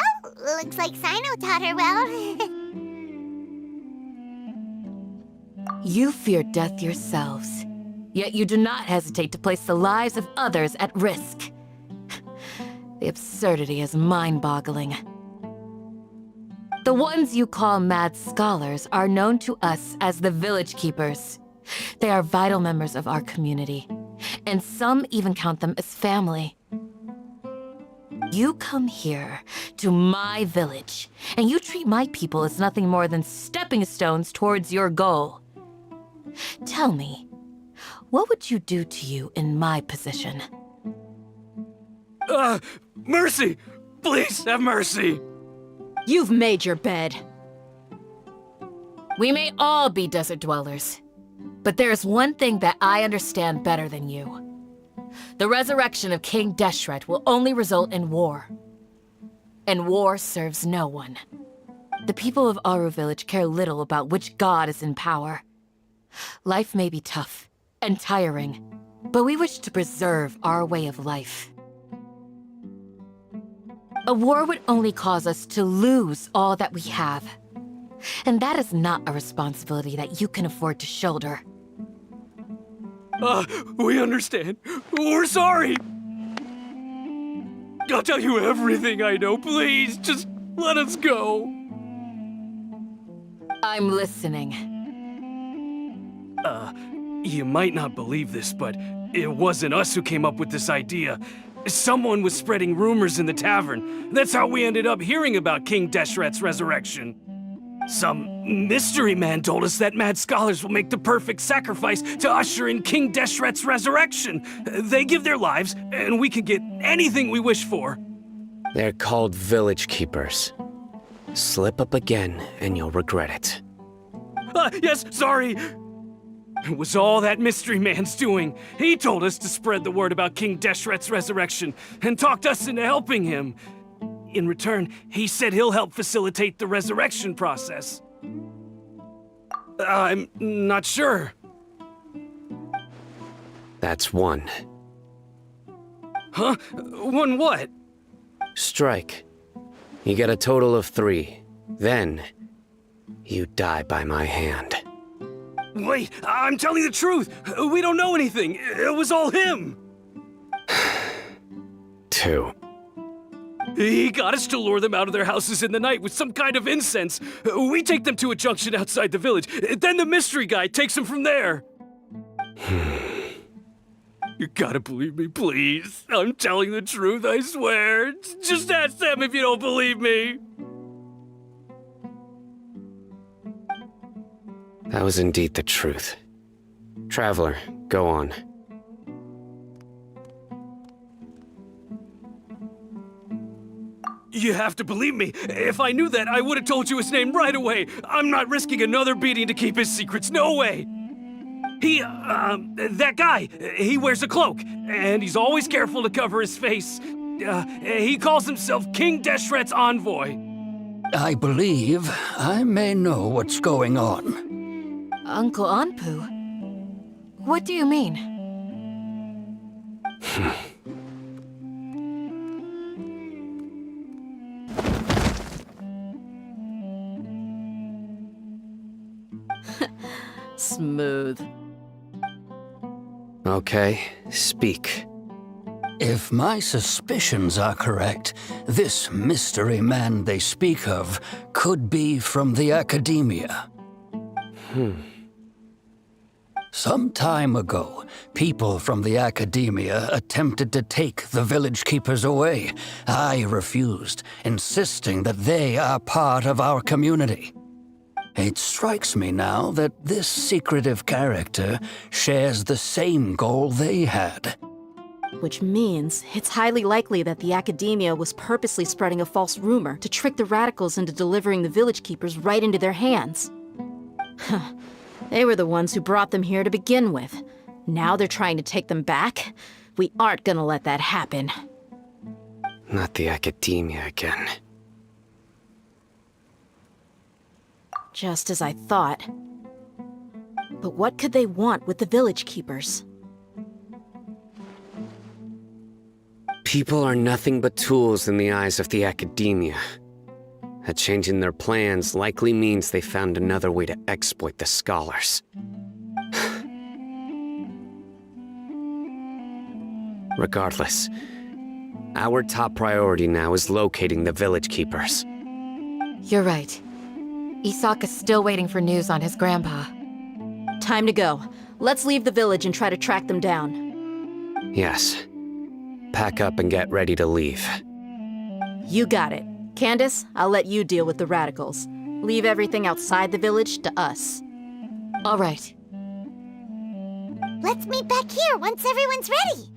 looks like Sino taught her well. You fear death yourselves, yet you do not hesitate to place the lives of others at risk. The absurdity is mind-boggling. The ones you call mad scholars are known to us as the Village Keepers. They are vital members of our community, and some even count them as family. You come here, to my village, and you treat my people as nothing more than stepping stones towards your goal. Tell me, what would you do to you in my position? Mercy! Please have mercy! You've made your bed. We may all be desert dwellers, but there is one thing that I understand better than you. The resurrection of King Deshret will only result in war. And war serves no one. The people of Aru Village care little about which god is in power. Life may be tough and tiring, but we wish to preserve our way of life. A war would only cause us to lose all that we have. And that is not a responsibility that you can afford to shoulder. We understand. We're sorry. I'll tell you everything I know. Please, just let us go. I'm listening. You might not believe this, but it wasn't us who came up with this idea. Someone was spreading rumors in the tavern. That's how we ended up hearing about King Deshret's resurrection. Some mystery man told us that mad scholars will make the perfect sacrifice to usher in King Deshret's resurrection. They give their lives, and we can get anything we wish for. They're called Village Keepers. Slip up again and you'll regret it. Yes, sorry! It was all that mystery man's doing. He told us to spread the word about King Deshret's resurrection and talked us into helping him. In return, he said he'll help facilitate the resurrection process. I'm not sure. That's one. Huh? One what? Strike. You get a total of 3. Then, you die by my hand. Wait, I'm telling the truth! We don't know anything! It was all him! 2. He got us to lure them out of their houses in the night with some kind of incense. We take them to a junction outside the village. Then the mystery guy takes them from there. You gotta believe me, please. I'm telling the truth, I swear. Just ask them if you don't believe me. That was indeed the truth. Traveler, go on. You have to believe me. If I knew that, I would have told you his name right away. I'm not risking another beating to keep his secrets. No way. That guy, he wears a cloak, and he's always careful to cover his face. He calls himself King Deshret's envoy. I believe I may know what's going on. Uncle Anpu? What do you mean? Smooth. Okay, speak. If my suspicions are correct, this mystery man they speak of could be from the Academia. Some time ago, people from the Academia attempted to take the village keepers away. I refused, insisting that they are part of our community. It strikes me now that this secretive character shares the same goal they had. Which means it's highly likely that the Academia was purposely spreading a false rumor to trick the radicals into delivering the village keepers right into their hands. They were the ones who brought them here to begin with. Now they're trying to take them back? We aren't gonna let that happen. Not the Academia again. Just as I thought. But what could they want with the village keepers? People are nothing but tools in the eyes of the Academia. A change in their plans likely means they found another way to exploit the scholars. Regardless, our top priority now is locating the village keepers. You're right. Isak is still waiting for news on his grandpa. Time to go. Let's leave the village and try to track them down. Yes. Pack up and get ready to leave. You got it. Candace, I'll let you deal with the radicals. Leave everything outside the village to us. All right. Let's meet back here once everyone's ready.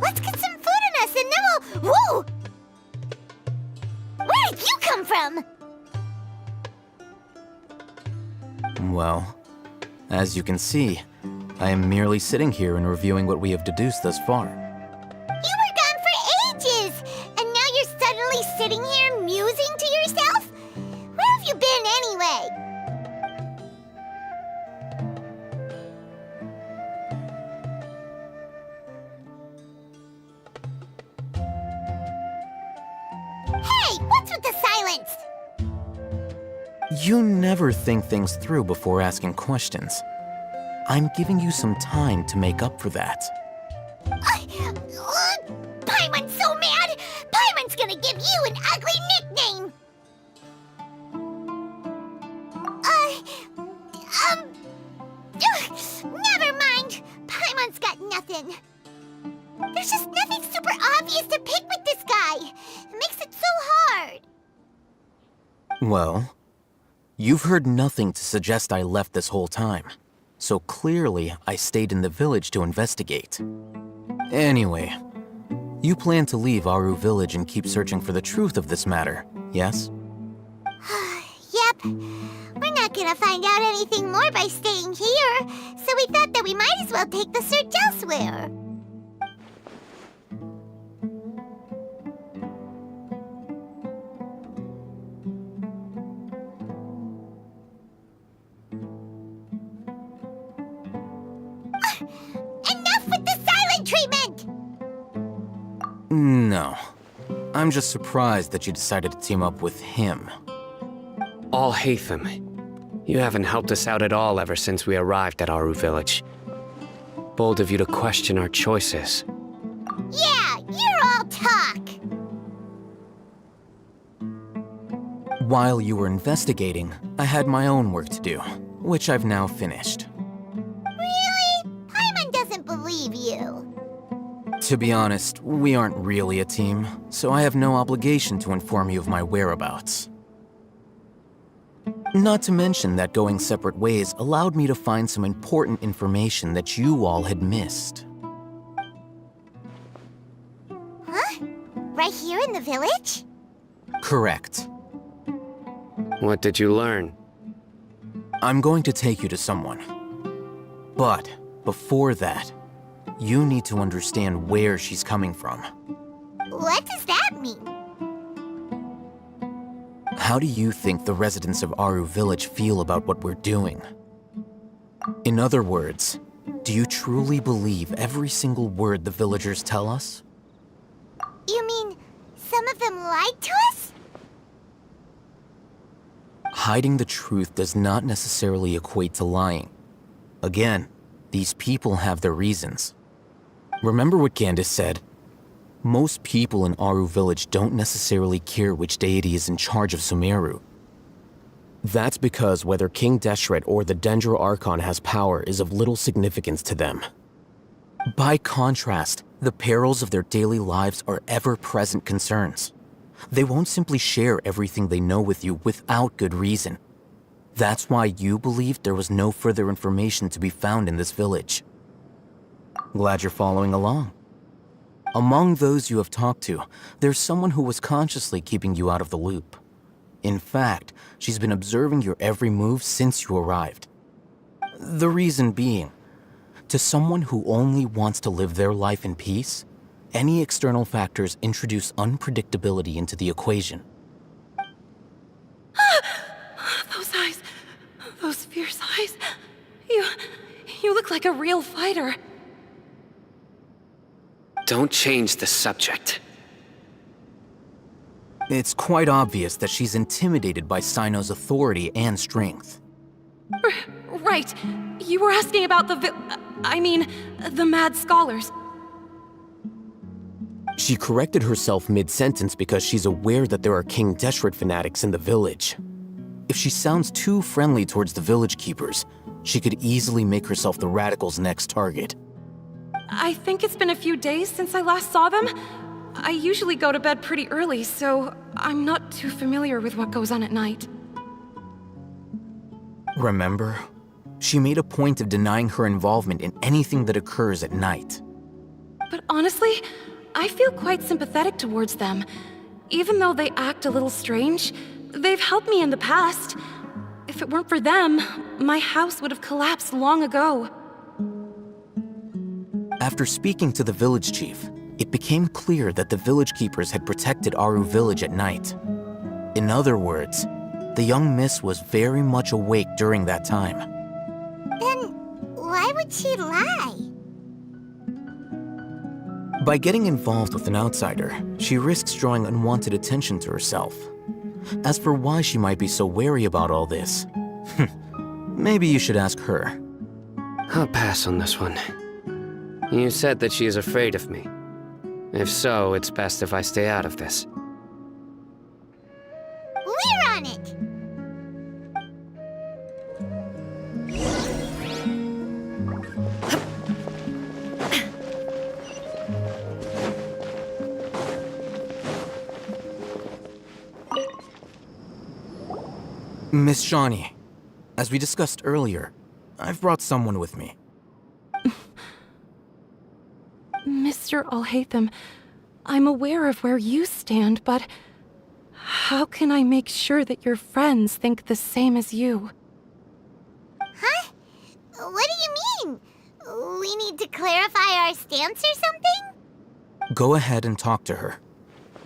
Let's get some food in us and then we'll... Whoa! Where did you come from? Well, as you can see, I am merely sitting here and reviewing what we have deduced thus far. You sitting here musing to yourself? Where have you been anyway? Hey, what's with the silence? You never think things through before asking questions. I'm giving you some time to make up for that. Paimon's so mad! Paimon's gonna give you an ugly nickname! Never mind. Paimon's got nothing. There's just nothing super obvious to pick with this guy. It makes it so hard. Well, you've heard nothing to suggest I left this whole time. So clearly, I stayed in the village to investigate. Anyway, you plan to leave Aru Village and keep searching for the truth of this matter, yes? Yep. We're not gonna find out anything more by staying here, so we thought that we might as well take the search elsewhere. Enough with the silent treatment! No. I'm just surprised that you decided to team up with him. Alhaitham, you haven't helped us out at all ever since we arrived at Aru Village. Bold of you to question our choices. Yeah, you're all talk! While you were investigating, I had my own work to do, which I've now finished. Really? Paimon doesn't believe you. To be honest, we aren't really a team, so I have no obligation to inform you of my whereabouts. Not to mention that going separate ways allowed me to find some important information that you all had missed. Huh? Right here in the village? Correct. What did you learn? I'm going to take you to someone. But before that, you need to understand where she's coming from. What does that mean? How do you think the residents of Aru Village feel about what we're doing? In other words, do you truly believe every single word the villagers tell us? You mean some of them lied to us? Hiding the truth does not necessarily equate to lying. Again, these people have their reasons. Remember what Candace said? Most people in Aru Village don't necessarily care which deity is in charge of Sumeru. That's because whether King Deshret or the Dendro Archon has power is of little significance to them. By contrast, the perils of their daily lives are ever-present concerns. They won't simply share everything they know with you without good reason. That's why you believed there was no further information to be found in this village. Glad you're following along. Among those you have talked to, there's someone who was consciously keeping you out of the loop. In fact, she's been observing your every move since you arrived. The reason being, to someone who only wants to live their life in peace, any external factors introduce unpredictability into the equation. Those eyes. Those fierce eyes. You look like a real fighter. Don't change the subject. It's quite obvious that she's intimidated by Sino's authority and strength. Right. You were asking about the the mad scholars. She corrected herself mid-sentence because she's aware that there are King Deshret fanatics in the village. If she sounds too friendly towards the village keepers, she could easily make herself the radicals' next target. I think it's been a few days since I last saw them. I usually go to bed pretty early, so I'm not too familiar with what goes on at night. Remember? She made a point of denying her involvement in anything that occurs at night. But honestly, I feel quite sympathetic towards them. Even though they act a little strange, they've helped me in the past. If it weren't for them, my house would have collapsed long ago. After speaking to the village chief, it became clear that the village keepers had protected Aru village at night. In other words, the young miss was very much awake during that time. Then why would she lie? By getting involved with an outsider, she risks drawing unwanted attention to herself. As for why she might be so wary about all this, maybe you should ask her. I'll pass on this one. You said that she is afraid of me. If so, it's best if I stay out of this. We're on it! Miss Shawnee, as we discussed earlier, I've brought someone with me. Mr. Alhaitham, I'm aware of where you stand, but how can I make sure that your friends think the same as you? Huh? What do you mean? We need to clarify our stance or something? Go ahead and talk to her.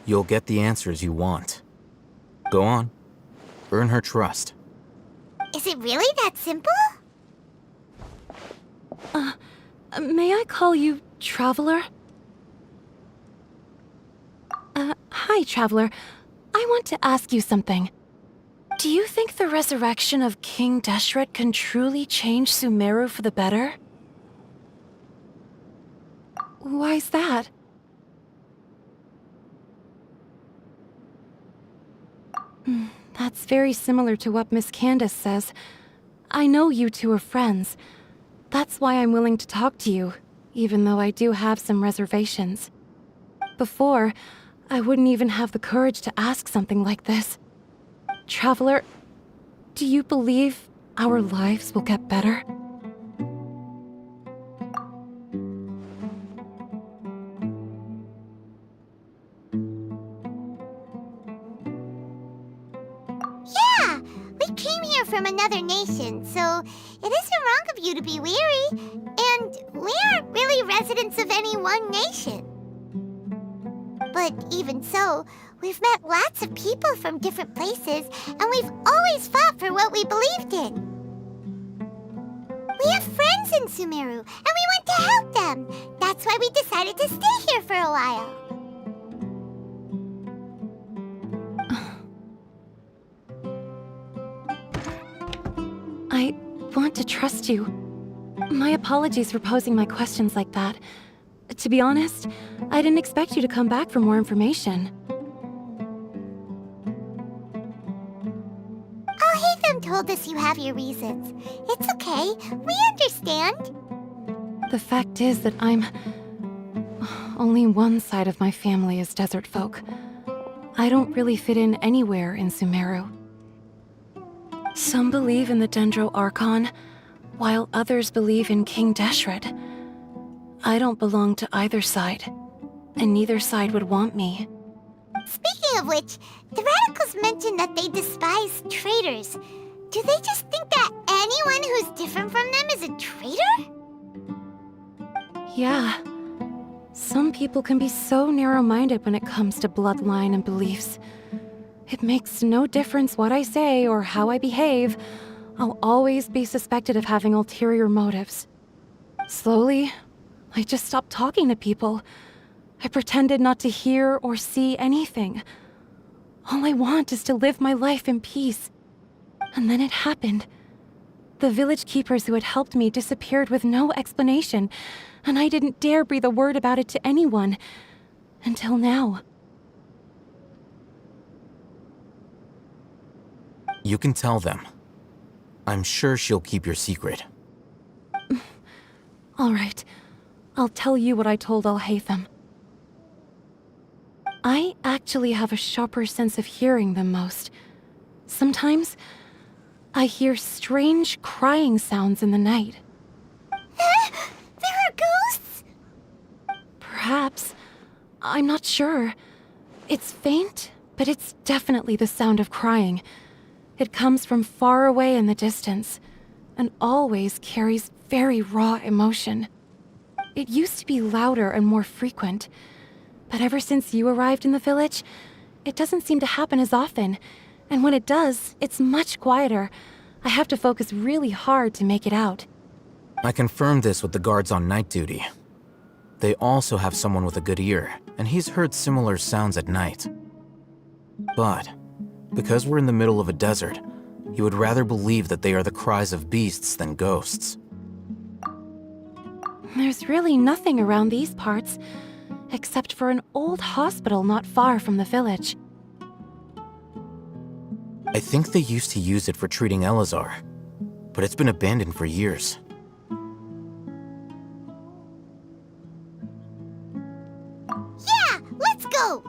You'll get the answers you want. Go on. Earn her trust. Is it really that simple? May I call you Traveler? Hi, Traveler. I want to ask you something. Do you think the resurrection of King Deshret can truly change Sumeru for the better? Why's that? That's very similar to what Miss Candace says. I know you two are friends. That's why I'm willing to talk to you, even though I do have some reservations. Before, I wouldn't even have the courage to ask something like this. Traveler, do you believe our lives will get better? Yeah! We came here from another nation, so it isn't wrong of you to be weary. And we aren't really residents of any one nation. But even so, we've met lots of people from different places, and we've always fought for what we believed in. We have friends in Sumeru, and we want to help them. That's why we decided to stay here for a while. I want to trust you. My apologies for posing my questions like that. To be honest, I didn't expect you to come back for more information. Alhaitham told us you have your reasons. It's okay. We understand. The fact is that only one side of my family is desert folk. I don't really fit in anywhere in Sumeru. Some believe in the Dendro Archon, while others believe in King Deshret. I don't belong to either side, and neither side would want me. Speaking of which, the Radicals mentioned that they despise traitors. Do they just think that anyone who's different from them is a traitor? Yeah. Some people can be so narrow-minded when it comes to bloodline and beliefs. It makes no difference what I say or how I behave. I'll always be suspected of having ulterior motives. Slowly, I just stopped talking to people. I pretended not to hear or see anything. All I want is to live my life in peace. And then it happened. The village keepers who had helped me disappeared with no explanation, and I didn't dare breathe a word about it to anyone. Until now. You can tell them. I'm sure she'll keep your secret. All right. I'll tell you what I told Alhaitham. I actually have a sharper sense of hearing than most. Sometimes, I hear strange crying sounds in the night. There are ghosts? Perhaps. I'm not sure. It's faint, but it's definitely the sound of crying. It comes from far away in the distance, and always carries very raw emotion. It used to be louder and more frequent, But ever since you arrived in the village, it doesn't seem to happen as often. And when it does, it's much quieter. I have to focus really hard to make it out. I confirmed this with the guards on night duty. They also have someone with a good ear, and he's heard similar sounds at night. But, because we're in the middle of a desert, he would rather believe that they are the cries of beasts than ghosts. There's really nothing around these parts, except for an old hospital not far from the village. I think they used to use it for treating Elazar, but it's been abandoned for years. Yeah, let's go!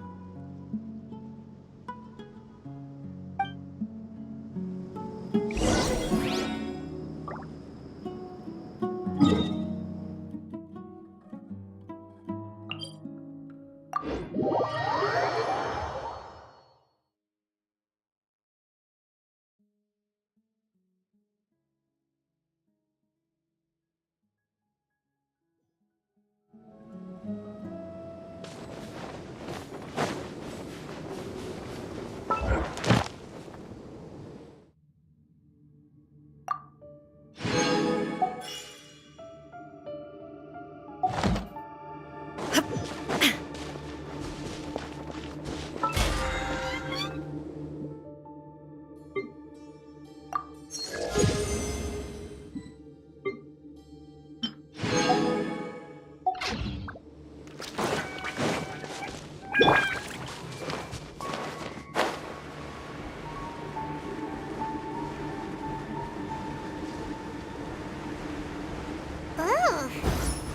Oh,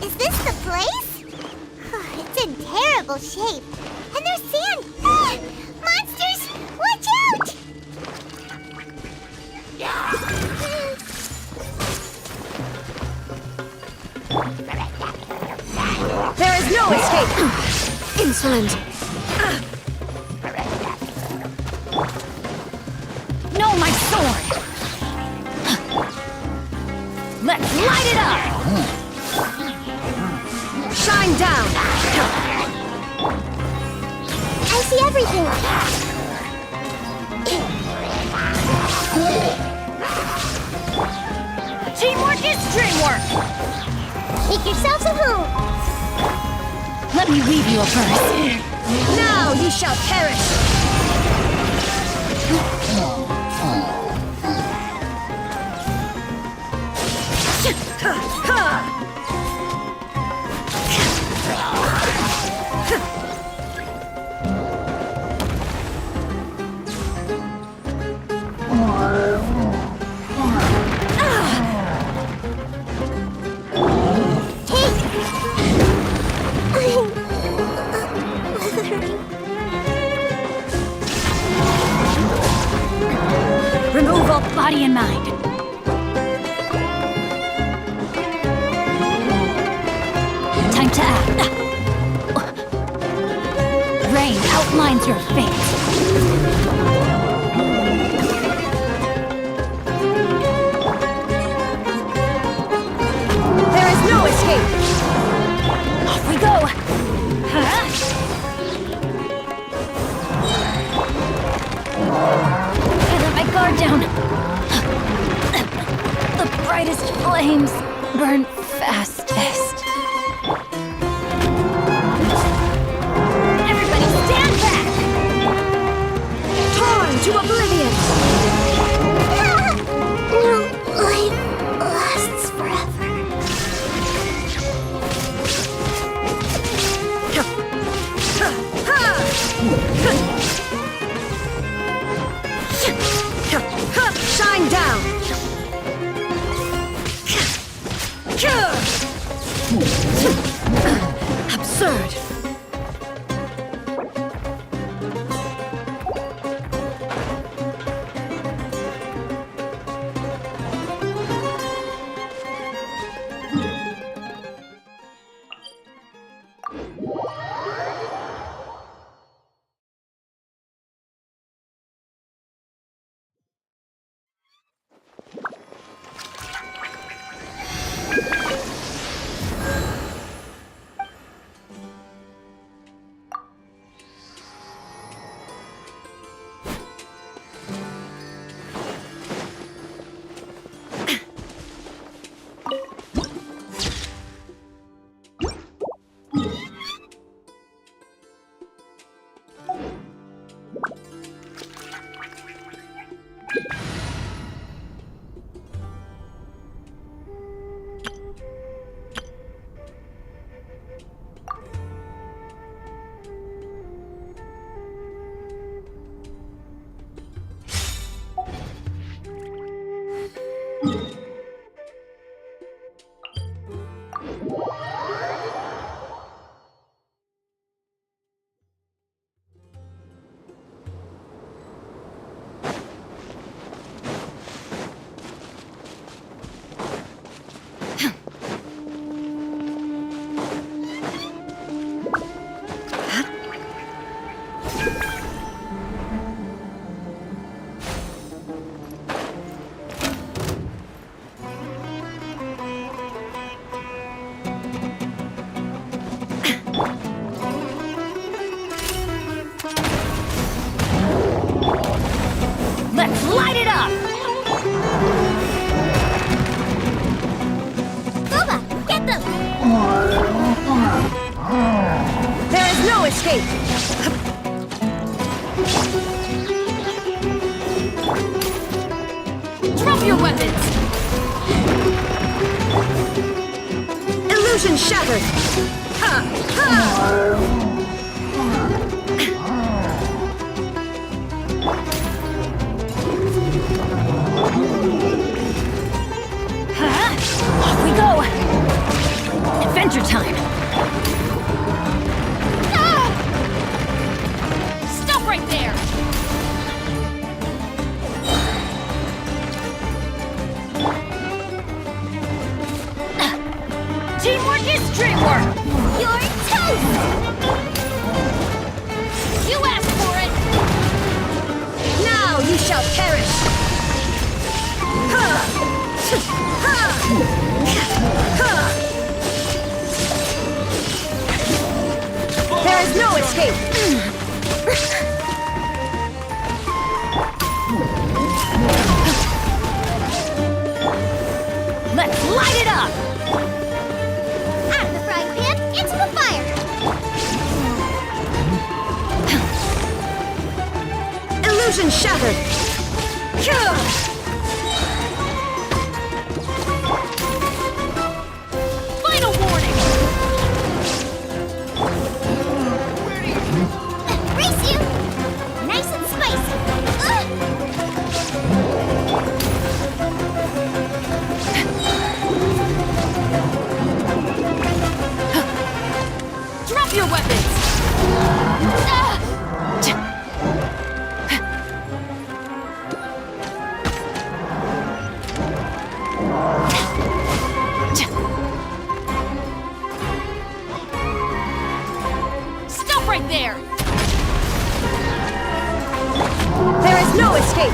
is this the place? It's in terrible shape. And there's sand. Ah! Monsters! Watch out! There is no escape! Insolent! No, my sword! Let's light it up! Shine down! I see everything. Teamwork is dreamwork! Make yourselves at home. Let me weave you a purse. Now ye shall perish! Remove all body and mind. Time to act. Rain outlines your fate. There is no escape! Off we go. I let my guard down. The brightest flames burn fastest. Everybody stand back! Torn to oblivion! No life lasts forever. Shine down! Let's light it up! Boba, get them! There is no escape! Drop your weapons! Illusion shattered! Ha! Ha! Off we go! Adventure time! Ah! Stop right there! Teamwork is dreamwork! You're toast! You asked for it! Now you shall perish! There is no escape! Let's light it up! Out of the frying pan, into the fire! Illusion shattered! Final warning! Race you! Nice and spicy! Drop your weapons! Stop right there! There is no escape!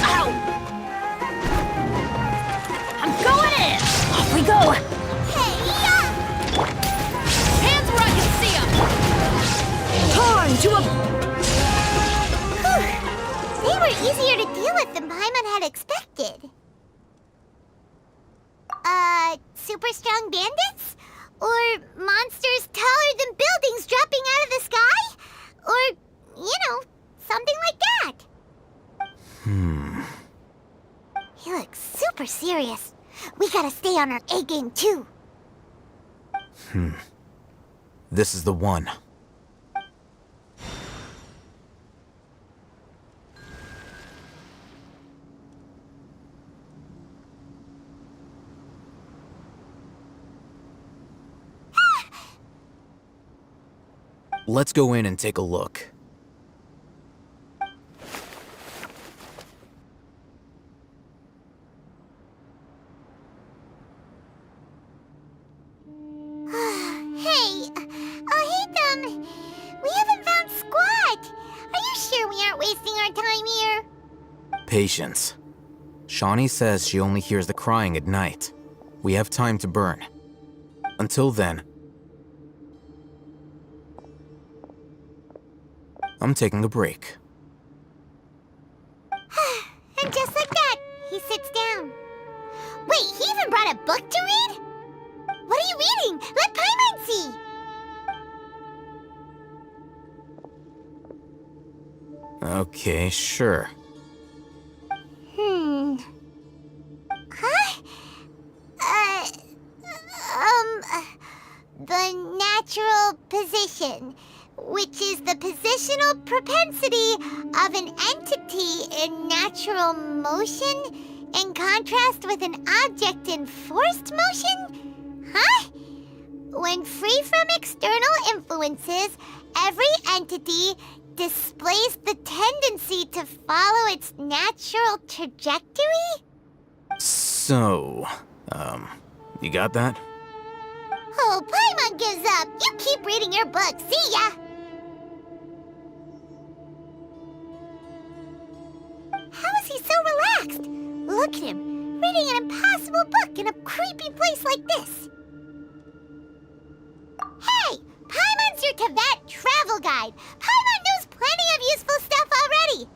Ow! I'm going in! Off we go! Hey-ya! Hands where I can see them! Torn to a... They were easier to deal with than Paimon had expected. Super strong bandits? Or monsters taller than buildings dropping out of the sky? Or, something like that. He looks super serious. We gotta stay on our A game too. This is the one. Let's go in and take a look. Hey, we haven't found squat. Are you sure we aren't wasting our time here? Patience. Shawnee says she only hears the crying at night. We have time to burn. Until then, I'm taking a break. And just like that, he sits down. Wait, he even brought a book to read? What are you reading? Let Paimon see! Okay, sure. Huh? The natural position, which is the positional propensity of an entity in natural motion in contrast with an object in forced motion? Huh? When free from external influences, every entity displays the tendency to follow its natural trajectory? So, you got that? Oh, Paimon gives up. You keep reading your book. See ya! How is he so relaxed? Look at him, reading an impossible book in a creepy place like this. Hey! Paimon's your Tibet travel guide. Paimon knows plenty of useful stuff already.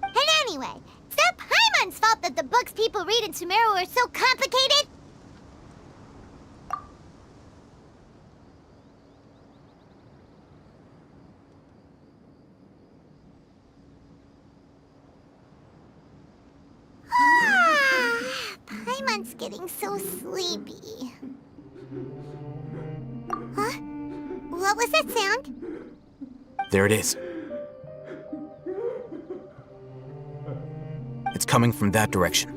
And anyway, it's not Paimon's fault that the books people read in Sumeru are so complicated. Paimon's getting so sleepy. Huh? What was that sound? There it is. It's coming from that direction.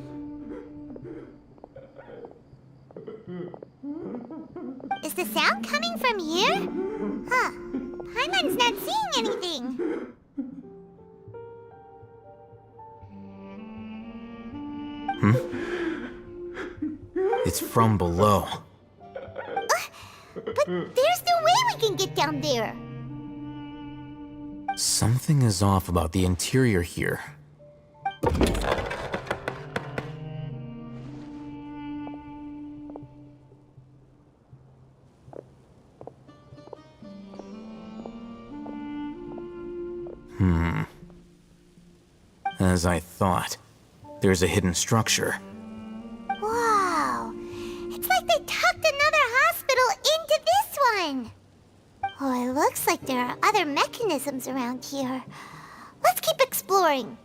Is the sound coming from here? Huh. Paimon's not seeing anything. It's from below. But there's no way we can get down there. Something is off about the interior here. As I thought, there's a hidden structure. Wow. It's like they tucked another hospital into this one. Oh, it looks like there are other mechanisms around here. Let's keep exploring.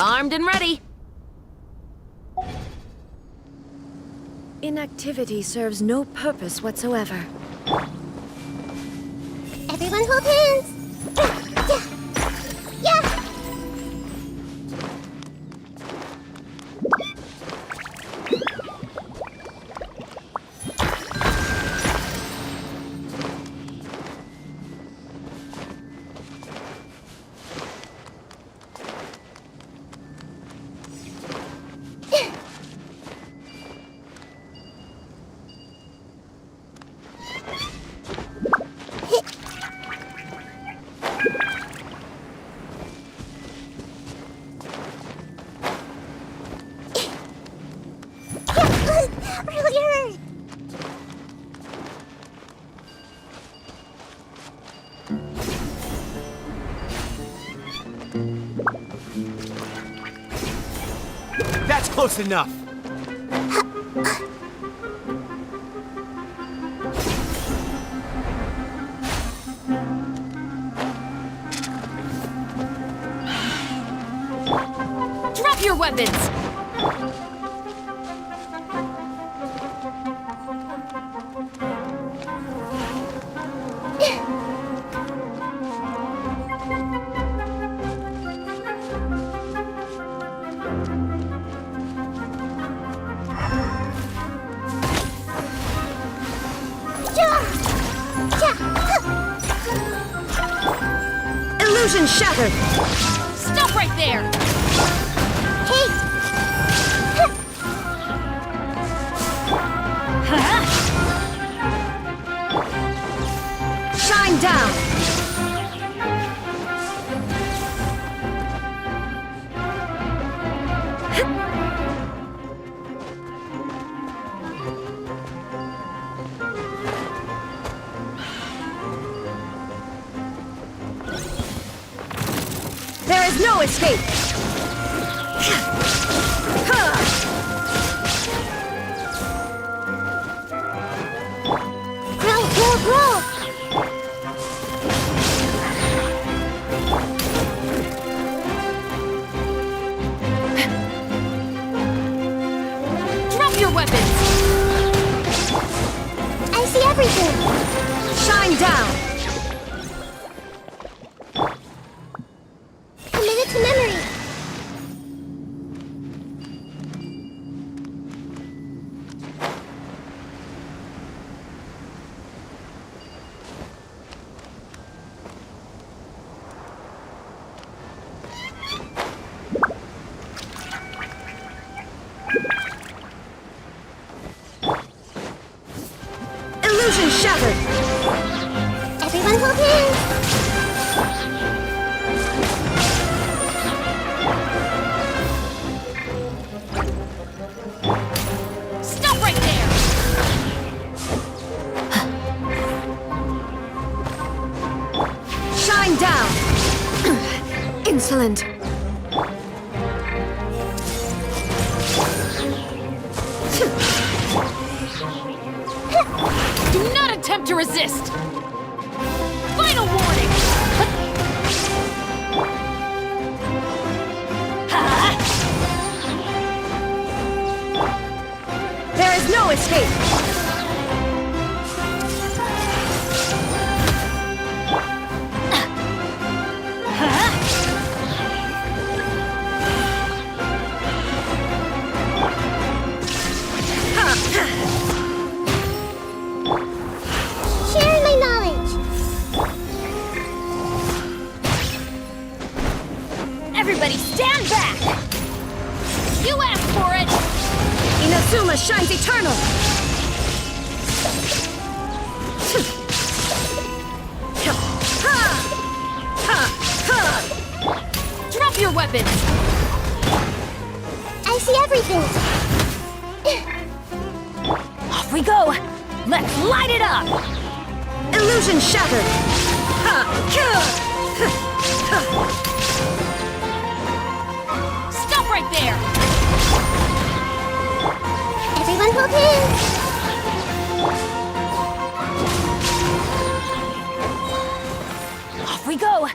Armed and ready. Inactivity serves no purpose whatsoever. Everyone hold hands. Yeah. Really hurt. That's close enough. Drop your weapons! Illusion shattered! Stop right there! Hey! Shine down! There is no escape! Grow! Drop your weapons! I see everything! Shine down! Commit it to memory! Illusion shattered! Everyone hold hands! Stop right there! Shine down! Insolent! Do not attempt to resist! Final warning! There is no escape! Share my knowledge! Everybody stand back! You asked for it! Inazuma shines eternal! Drop your weapons! I see everything! Off we go! Let's light it up! Illusion shattered! Stop right there! Everyone hold hands! Off we go!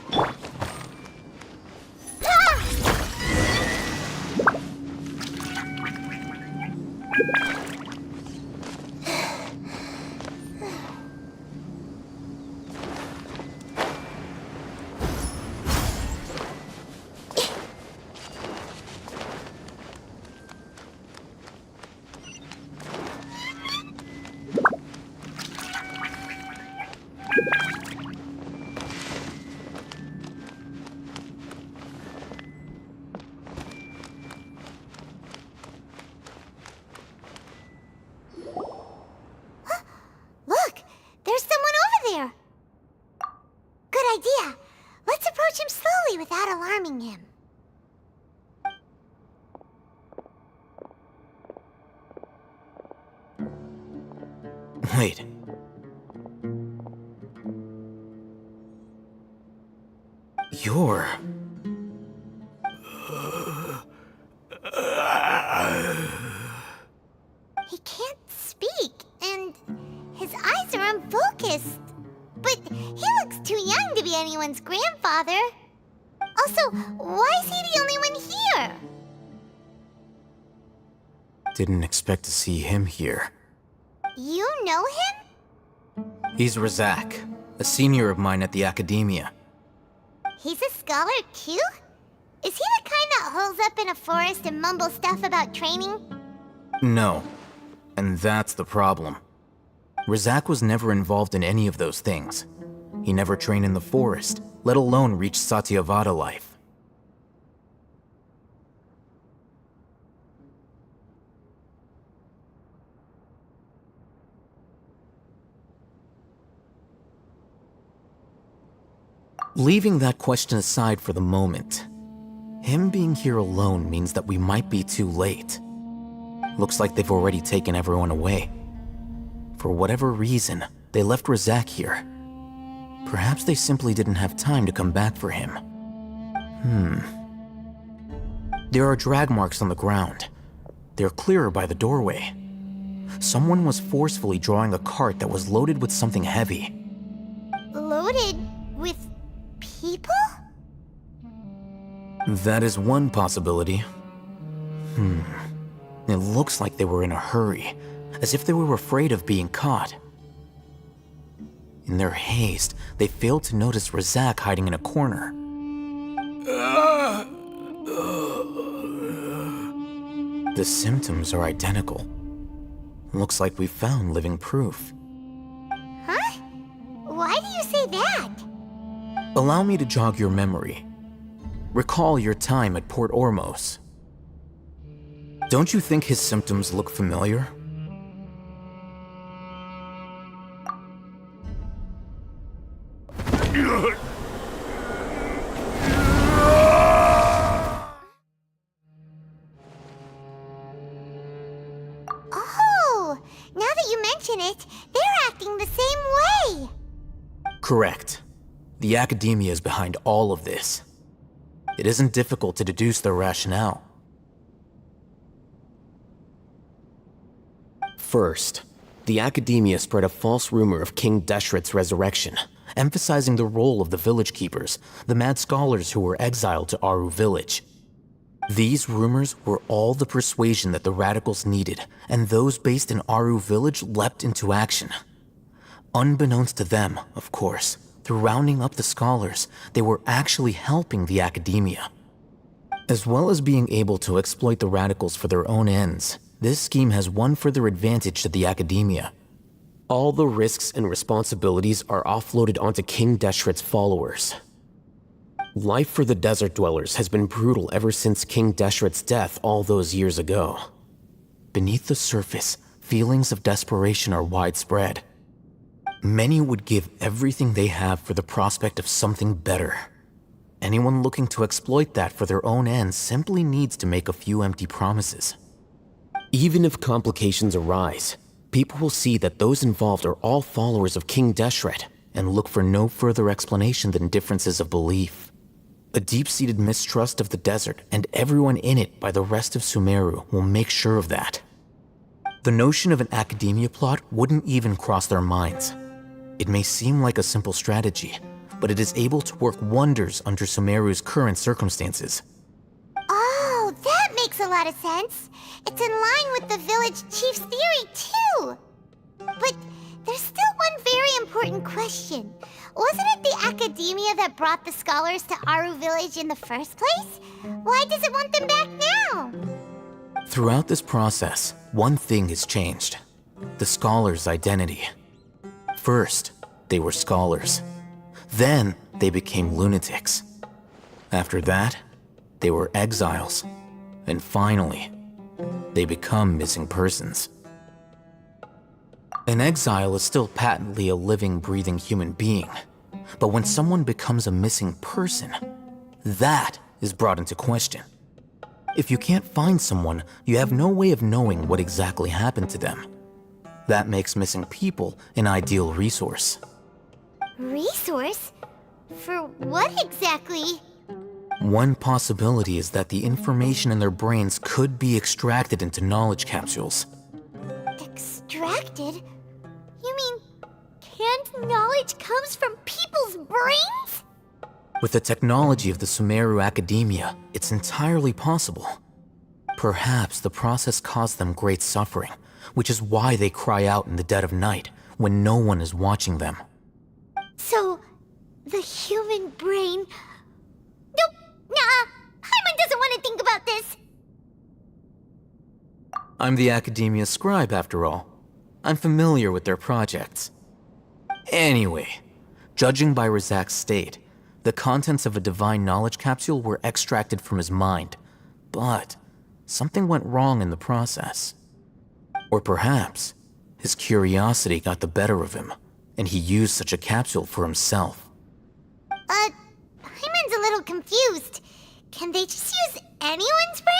Look! There's someone over there! Good idea! Let's approach him slowly without alarming him. Wait. You're... He can't speak, and his eyes are unfocused. But he looks too young to be anyone's grandfather. Also, why is he the only one here? Didn't expect to see him here. You know him? He's Razak, a senior of mine at the Academia. He's a scholar too? Is he the kind that holes up in a forest and mumbles stuff about training? No. And that's the problem. Razak was never involved in any of those things. He never trained in the forest, let alone reach Satyavada life. Leaving that question aside for the moment, him being here alone means that we might be too late. Looks like they've already taken everyone away. For whatever reason, they left Razak here. Perhaps they simply didn't have time to come back for him. There are drag marks on the ground. They're clearer by the doorway. Someone was forcefully drawing a cart that was loaded with something heavy. Loaded with people? That is one possibility. It looks like they were in a hurry, as if they were afraid of being caught. In their haste, they failed to notice Razak hiding in a corner. The symptoms are identical. Looks like we found living proof. Huh? Why do you say that? Allow me to jog your memory. Recall your time at Port Ormos. Don't you think his symptoms look familiar? Oh, now that you mention it, they're acting the same way. Correct. The Academia is behind all of this. It isn't difficult to deduce their rationale. First, the Academia spread a false rumor of King Deshret's resurrection, emphasizing the role of the village keepers, the mad scholars who were exiled to Aru village. These rumors were all the persuasion that the radicals needed, and those based in Aru village leapt into action. Unbeknownst to them, of course, through rounding up the scholars, they were actually helping the Academia. As well as being able to exploit the radicals for their own ends, this scheme has one further advantage to the Academia. All the risks and responsibilities are offloaded onto King Deshret's followers. Life for the desert dwellers has been brutal ever since King Deshret's death all those years ago. Beneath the surface, feelings of desperation are widespread. Many would give everything they have for the prospect of something better. Anyone looking to exploit that for their own ends simply needs to make a few empty promises. Even if complications arise, people will see that those involved are all followers of King Deshret and look for no further explanation than differences of belief. A deep-seated mistrust of the desert and everyone in it by the rest of Sumeru will make sure of that. The notion of an Academia plot wouldn't even cross their minds. It may seem like a simple strategy, but it is able to work wonders under Sumeru's current circumstances. Oh, that makes a lot of sense. It's in line with the village chief's theory, too. But there's still one very important question. Wasn't it the Academia that brought the scholars to Aru village in the first place? Why does it want them back now? Throughout this process, one thing has changed. The scholars' identity. First, they were scholars. Then, they became lunatics. After that, they were exiles. And finally, they become missing persons. An exile is still patently a living, breathing human being. But when someone becomes a missing person, that is brought into question. If you can't find someone, you have no way of knowing what exactly happened to them. That makes missing people an ideal resource. Resource? For what exactly? One possibility is that the information in their brains could be extracted into knowledge capsules. Extracted? You mean canned knowledge comes from people's brains? With the technology of the Sumeru Academia, it's entirely possible. Perhaps the process caused them great suffering, which is why they cry out in the dead of night when no one is watching them. So, the human brain... Nope, nah, Hyman doesn't want to think about this. I'm the Academia scribe, after all. I'm familiar with their projects. Anyway, judging by Razak's state, The contents of a divine knowledge capsule were extracted from his mind, but something went wrong in the process. Or perhaps his curiosity got the better of him, and he used such a capsule for himself. Hyman's a little confused. Can they just use anyone's brain?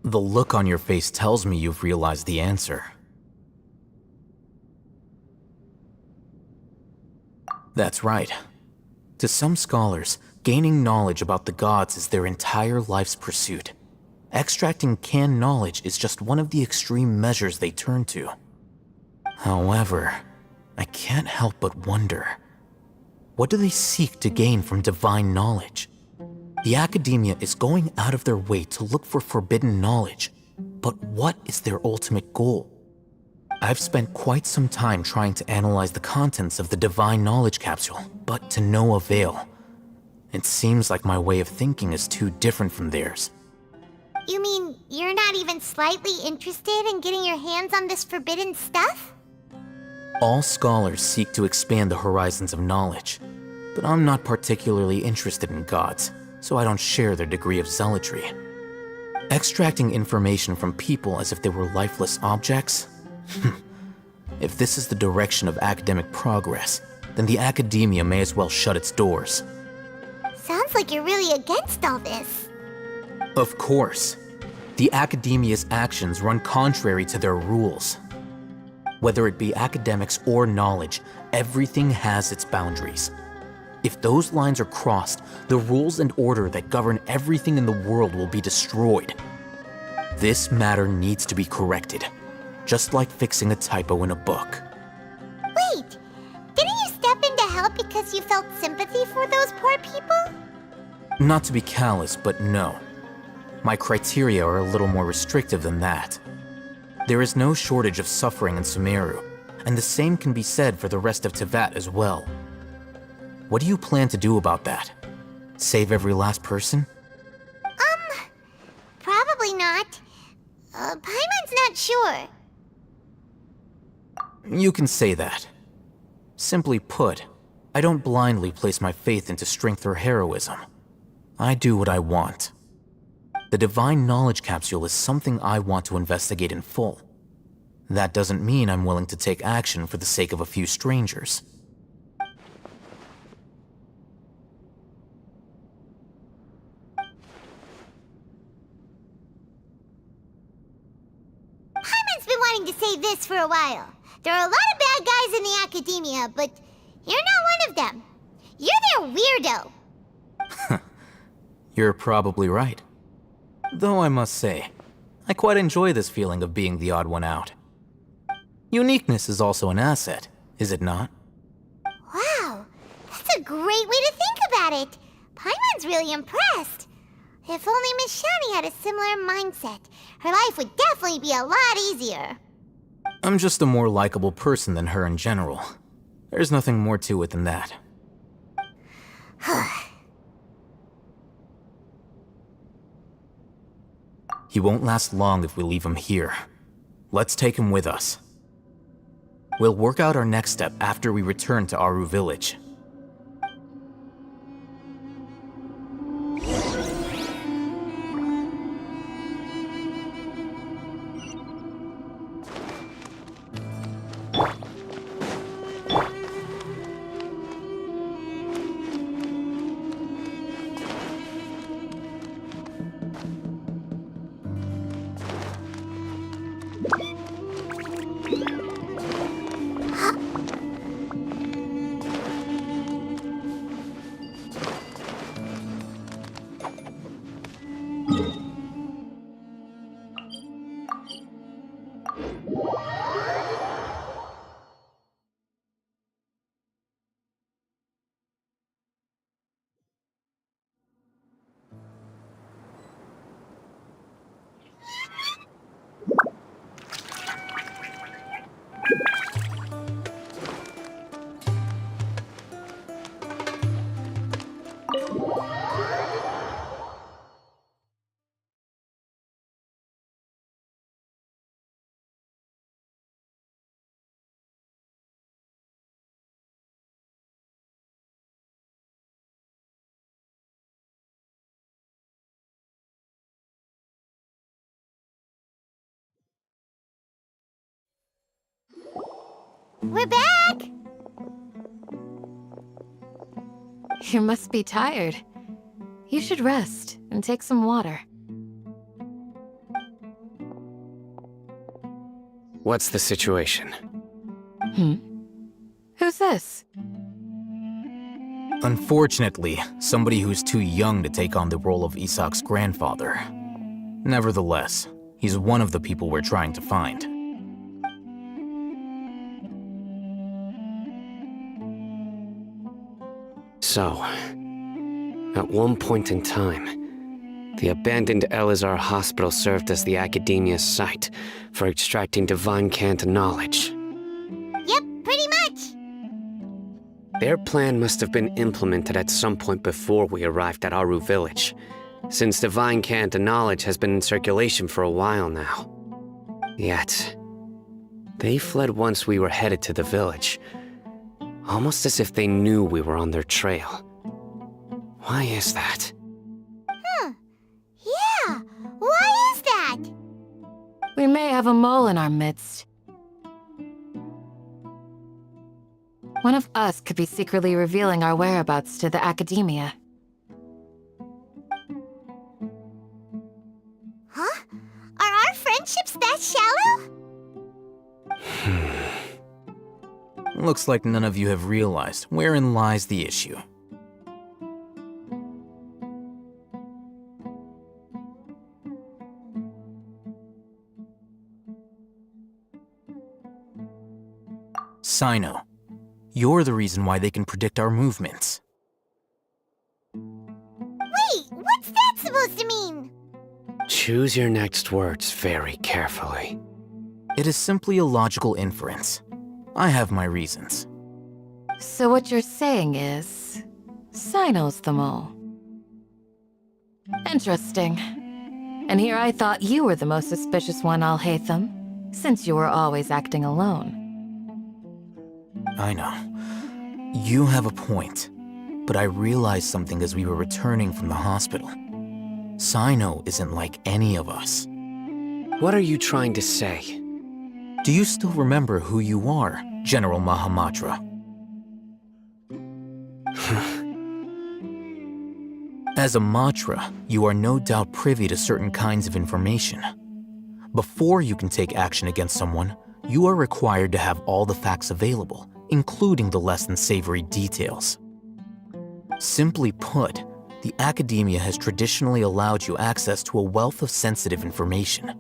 The look on your face tells me you've realized the answer. That's right. To some scholars, gaining knowledge about the gods is their entire life's pursuit. Extracting canned knowledge is just one of the extreme measures they turn to. However, I can't help but wonder, what do they seek to gain from divine knowledge? The academia is going out of their way to look for forbidden knowledge, but what is their ultimate goal? I've spent quite some time trying to analyze the contents of the divine knowledge capsule, but to no avail. It seems like my way of thinking is too different from theirs. You mean you're not even slightly interested in getting your hands on this forbidden stuff? All scholars seek to expand the horizons of knowledge, but I'm not particularly interested in gods, so I don't share their degree of zealotry. Extracting information from people as if they were lifeless objects? If this is the direction of academic progress, then the academia may as well shut its doors. Sounds like you're really against all this. Of course. The academia's actions run contrary to their rules. Whether it be academics or knowledge, everything has its boundaries. If those lines are crossed, the rules and order that govern everything in the world will be destroyed. This matter needs to be corrected, just like fixing a typo in a book. Wait, didn't you step in to help because you felt sympathy for those poor people? Not to be callous, but no. My criteria are a little more restrictive than that. There is no shortage of suffering in Sumeru, and the same can be said for the rest of Teyvat as well. What do you plan to do about that? Save every last person? Probably not. Paimon's not sure. You can say that. Simply put, I don't blindly place my faith into strength or heroism. I do what I want. The divine knowledge capsule is something I want to investigate in full. That doesn't mean I'm willing to take action for the sake of a few strangers. Paimon's been wanting to say this for a while. There are a lot of bad guys in the academia, but you're not one of them. You're their weirdo. You're probably right. Though I must say, I quite enjoy this feeling of being the odd one out. Uniqueness is also an asset, is it not? Wow, that's a great way to think about it. Paimon's really impressed. If only Miss Shani had a similar mindset, her life would definitely be a lot easier. I'm just a more likable person than her in general. There's nothing more to it than that. He won't last long if we leave him here. Let's take him with us. We'll work out our next step after we return to Aru Village. We're back! You must be tired. You should rest and take some water. What's the situation? Who's this? Unfortunately, somebody who's too young to take on the role of Isak's grandfather. Nevertheless, he's one of the people we're trying to find. So, at one point in time, the abandoned Elazar Hospital served as the Academia's site for extracting divine cant knowledge. Yep, pretty much! Their plan must have been implemented at some point before we arrived at Aru Village, since divine cant knowledge has been in circulation for a while now. Yet, they fled once we were headed to the village, almost as if they knew we were on their trail. Why is that? Yeah, why is that? We may have a mole in our midst. One of us could be secretly revealing our whereabouts to the Academia. Huh? Are our friendships that shallow? Looks like none of you have realized wherein lies the issue. Sino, you're the reason why they can predict our movements. Wait, what's that supposed to mean? Choose your next words very carefully. It is simply a logical inference. I have my reasons. So what you're saying is, Sino's the mole. Interesting. And here I thought you were the most suspicious one, Alhaitham, since you were always acting alone. I know. You have a point, but I realized something as we were returning from the hospital. Sino isn't like any of us. What are you trying to say? Do you still remember who you are, General Mahamatra? As a Matra, you are no doubt privy to certain kinds of information. Before you can take action against someone, you are required to have all the facts available, including the less than savory details. Simply put, the Academia has traditionally allowed you access to a wealth of sensitive information.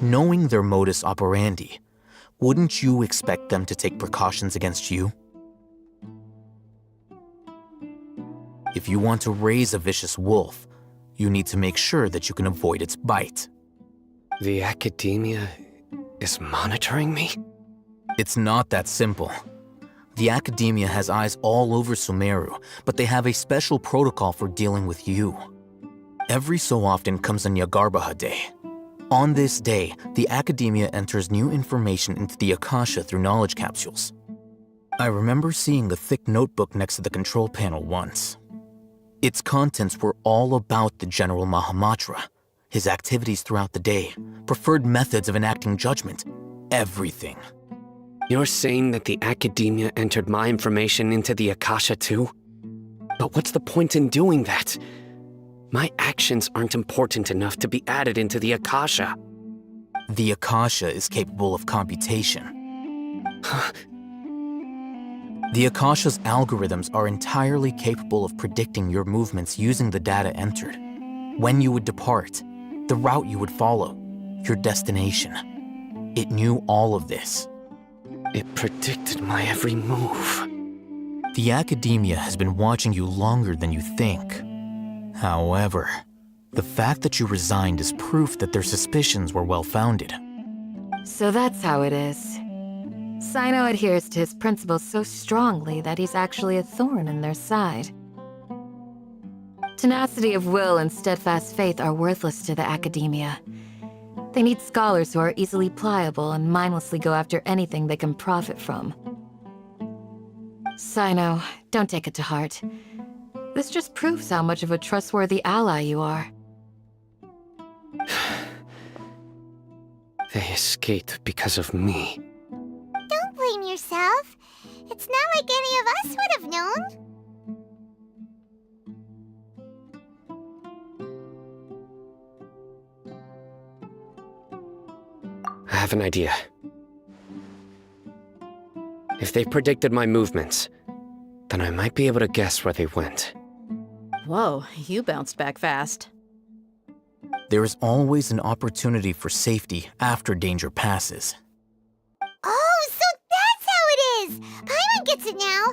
Knowing their modus operandi, wouldn't you expect them to take precautions against you? If you want to raise a vicious wolf, you need to make sure that you can avoid its bite. The Academia is monitoring me? It's not that simple. The Academia has eyes all over Sumeru, but they have a special protocol for dealing with you. Every so often comes a Nyagarbaha Day. On this day, the Academia enters new information into the Akasha through knowledge capsules. I remember seeing a thick notebook next to the control panel once. Its contents were all about the General Mahamatra, his activities throughout the day, preferred methods of enacting judgment, everything. You're saying that the Academia entered my information into the Akasha too? But what's the point in doing that? My actions aren't important enough to be added into the Akasha. The Akasha is capable of computation. The Akasha's algorithms are entirely capable of predicting your movements using the data entered. When you would depart, the route you would follow, your destination. It knew all of this. It predicted my every move. The Academia has been watching you longer than you think. However, the fact that you resigned is proof that their suspicions were well-founded. So that's how it is. Sino adheres to his principles so strongly that he's actually a thorn in their side. Tenacity of will and steadfast faith are worthless to the Academia. They need scholars who are easily pliable and mindlessly go after anything they can profit from. Sino, don't take it to heart. This just proves how much of a trustworthy ally you are. They escaped because of me. Don't blame yourself. It's not like any of us would have known. I have an idea. If they predicted my movements, then I might be able to guess where they went. Whoa, you bounced back fast. There is always an opportunity for safety after danger passes. Oh, so that's how it is! Paimon gets it now!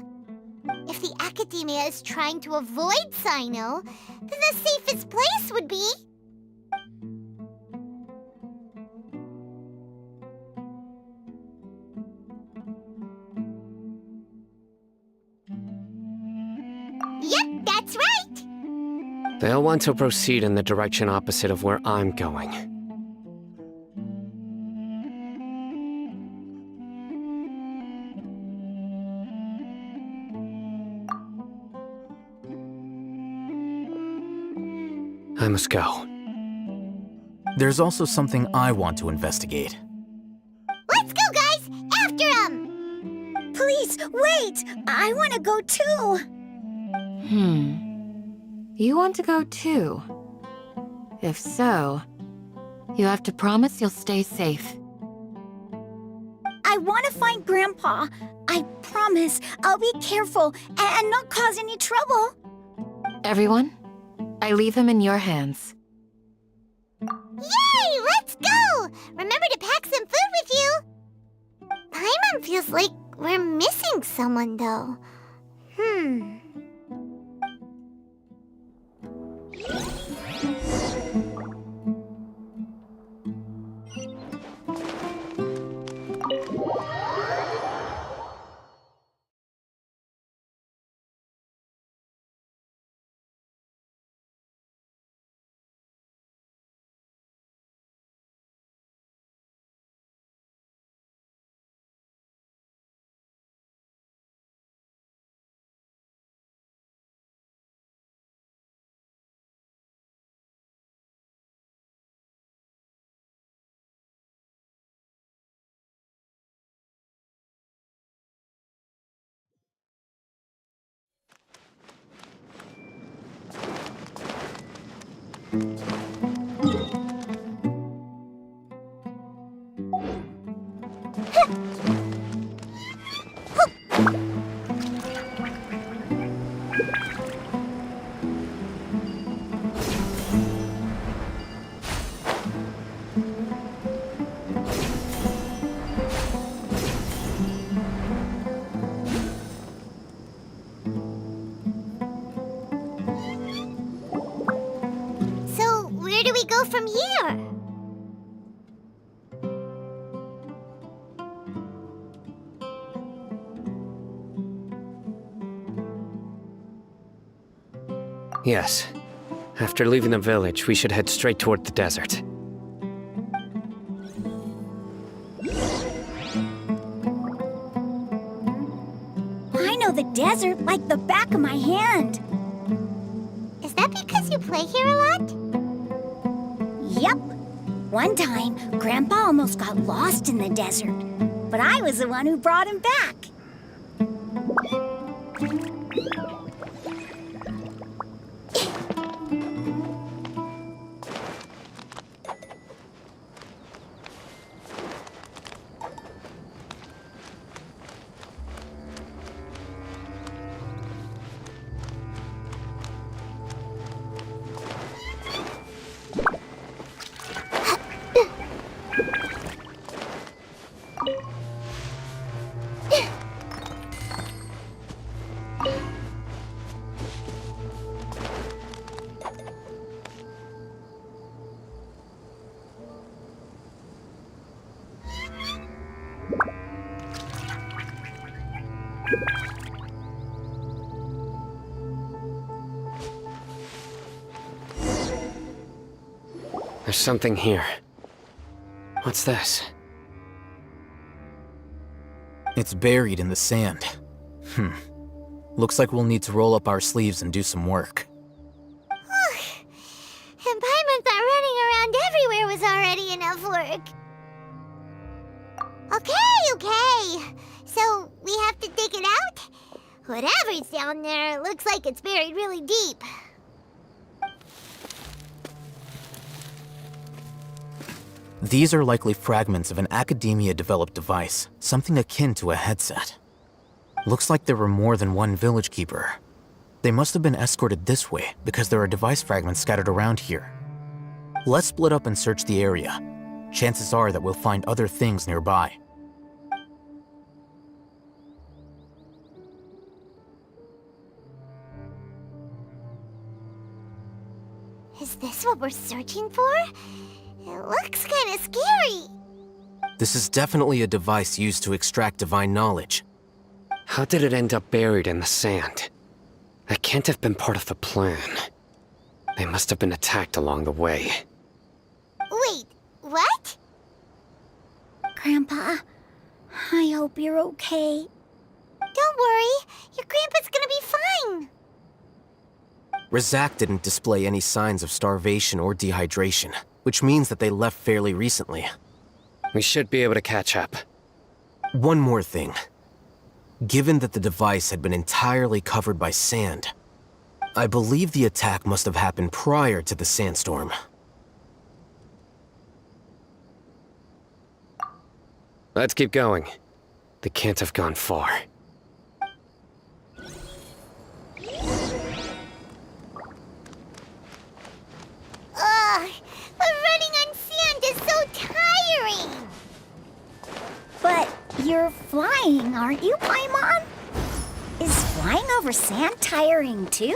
If the Academia is trying to avoid Sino, then the safest place would be... Yep, that's right! They'll want to proceed in the direction opposite of where I'm going. I must go. There's also something I want to investigate. Let's go, guys! After him! Please, wait! I want to go too! You want to go too? If so, you have to promise you'll stay safe. I want to find Grandpa. I promise I'll be careful and not cause any trouble. Everyone, I leave him in your hands. Yay! Let's go! Remember to pack some food with you! Paimon feels like we're missing someone, though. So, where do we go from here? Yes. After leaving the village, we should head straight toward the desert. I know the desert like the back of my hand. Is that because you play here a lot? Yep. One time, Grandpa almost got lost in the desert, but I was the one who brought him back. There's something here. What's this? It's buried in the sand. Looks like we'll need to roll up our sleeves and do some work. And Paimon thought running around everywhere was already enough work. Okay. So, Whatever's down there looks like it's buried really deep. These are likely fragments of an Academia-developed device, something akin to a headset. Looks like there were more than one village keeper. They must have been escorted this way because there are device fragments scattered around here. Let's split up and search the area. Chances are that we'll find other things nearby. Is this what we're searching for? It looks kind of scary. This is definitely a device used to extract divine knowledge. How did it end up buried in the sand? That can't have been part of the plan. They must have been attacked along the way. Wait, what? Grandpa, I hope you're okay. Don't worry, your grandpa's gonna be fine. Razak didn't display any signs of starvation or dehydration, which means that they left fairly recently. We should be able to catch up. One more thing. Given that the device had been entirely covered by sand, I believe the attack must have happened prior to the sandstorm. Let's keep going. They can't have gone far. Ugh, but running on sand is so tiring. But you're flying, aren't you, Paimon? Is flying over sand tiring too?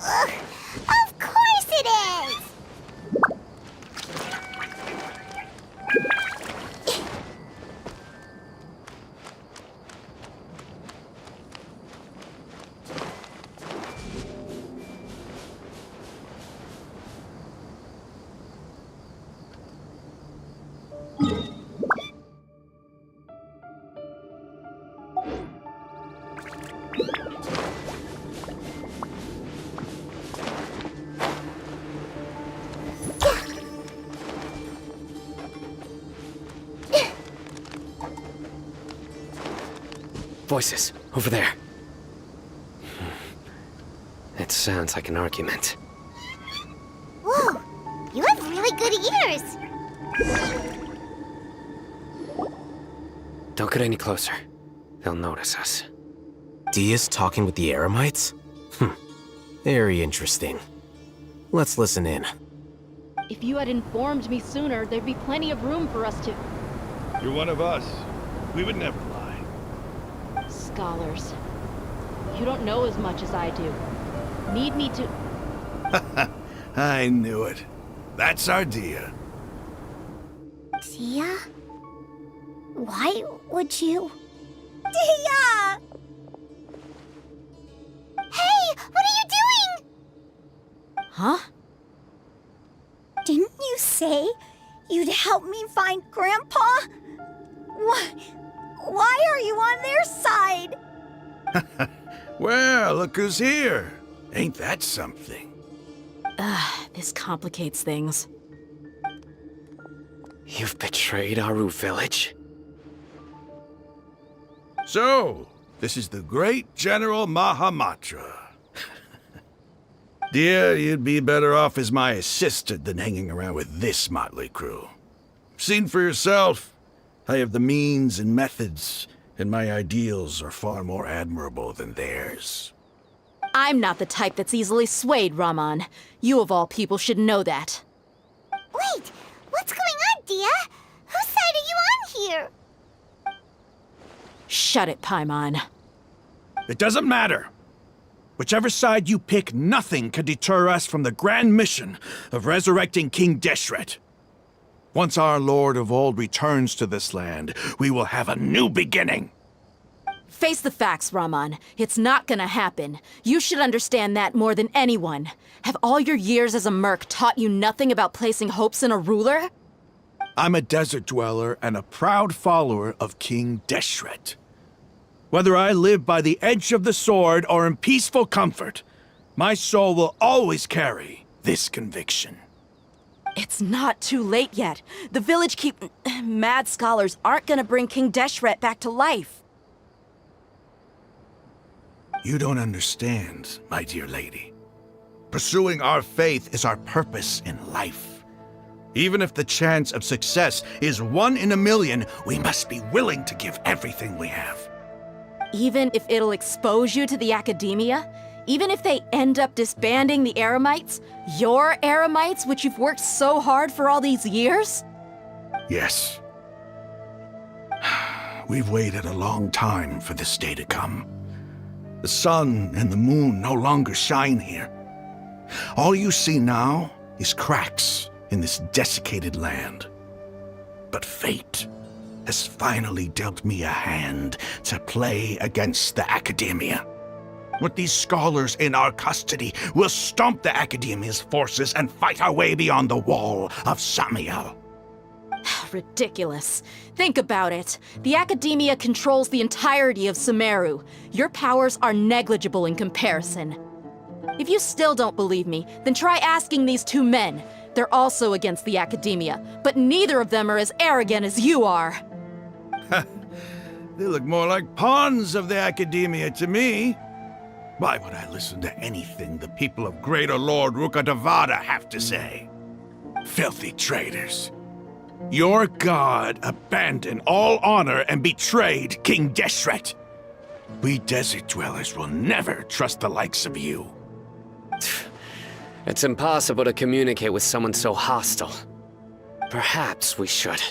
Ugh, of course it is! Voices, over there. It sounds like an argument. Whoa, you have really good ears. Don't get any closer. They'll notice us. Dia's talking with the Eremites? Very interesting. Let's listen in. If you had informed me sooner, there'd be plenty of room for us to... You're one of us. We would never lie. Scholars. You don't know as much as I do. Need me to... I knew it. That's our Dia. Dia? Why would you? Dia! Hey, what are you doing? Huh? Didn't you say you'd help me find Grandpa? Why are you on their side? Well, look who's here. Ain't that something? This complicates things. You've betrayed Aru village? So, this is the great General Mahamatra. Dear, you'd be better off as my assistant than hanging around with this motley crew. Seen for yourself, I have the means and methods, and my ideals are far more admirable than theirs. I'm not the type that's easily swayed, Raman. You of all people should know that. Wait, what's going on, Dia? Whose side are you on here? Shut it, Paimon. It doesn't matter. Whichever side you pick, nothing can deter us from the grand mission of resurrecting King Deshret. Once our Lord of Old returns to this land, we will have a new beginning. Face the facts, Raman. It's not gonna happen. You should understand that more than anyone. Have all your years as a merc taught you nothing about placing hopes in a ruler? I'm a desert dweller and a proud follower of King Deshret. Whether I live by the edge of the sword or in peaceful comfort, my soul will always carry this conviction. It's not too late yet. The village mad scholars aren't gonna bring King Deshret back to life. You don't understand, my dear lady. Pursuing our faith is our purpose in life. Even if the chance of success is 1 in a million, we must be willing to give everything we have. Even if it'll expose you to the academia? Even if they end up disbanding the Eremites? Your Eremites, which you've worked so hard for all these years? Yes. We've waited a long time for this day to come. The sun and the moon no longer shine here. All you see now is cracks in this desiccated land. But fate has finally dealt me a hand to play against the Academia. With these scholars in our custody, we'll stomp the Academia's forces and fight our way beyond the wall of Samiel. Ridiculous. Think about it. The Academia controls the entirety of Sumeru. Your powers are negligible in comparison. If you still don't believe me, then try asking these 2 men. They're also against the Academia, but neither of them are as arrogant as you are. They look more like pawns of the Academia to me. Why would I listen to anything the people of Greater Lord Rukkhadevata have to say? Filthy traitors. Your god abandoned all honor and betrayed King Deshret. We desert dwellers will never trust the likes of you. It's impossible to communicate with someone so hostile. Perhaps we should.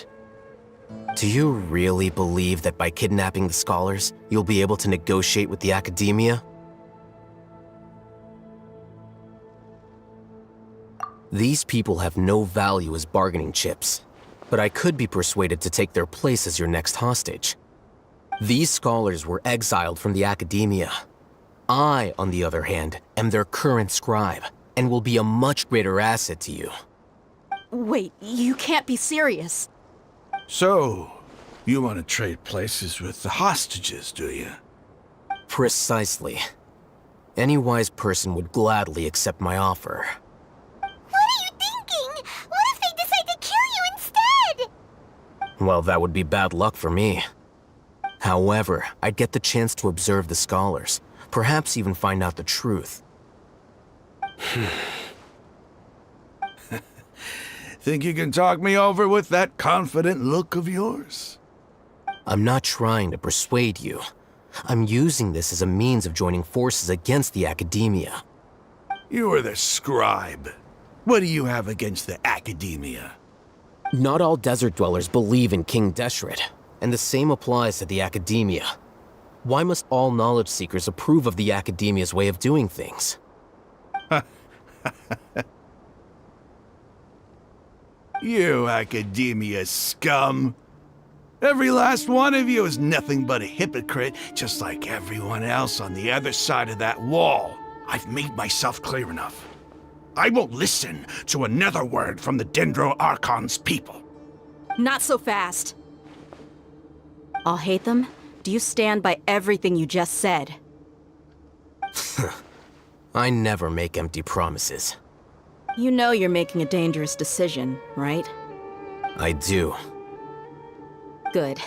Do you really believe that by kidnapping the scholars, you'll be able to negotiate with the Academia? These people have no value as bargaining chips, but I could be persuaded to take their place as your next hostage. These scholars were exiled from the Academia. I, on the other hand, am their current scribe, and will be a much greater asset to you. Wait, you can't be serious. So, you want to trade places with the hostages, do you? Precisely. Any wise person would gladly accept my offer. What are you thinking? What if they decide to kill you instead? Well, that would be bad luck for me. However, I'd get the chance to observe the scholars, perhaps even find out the truth. Think you can talk me over with that confident look of yours? I'm not trying to persuade you. I'm using this as a means of joining forces against the Academia. You are the scribe. What do you have against the Academia? Not all desert dwellers believe in King Deshret, and the same applies to the Academia. Why must all knowledge seekers approve of the Academia's way of doing things? You Academia scum. Every last one of you is nothing but a hypocrite, just like everyone else on the other side of that wall. I've made myself clear enough. I won't listen to another word from the Dendro Archon's people. Not so fast. I'll hate them. Do you stand by everything you just said? I never make empty promises. You know you're making a dangerous decision, right? I do. Good.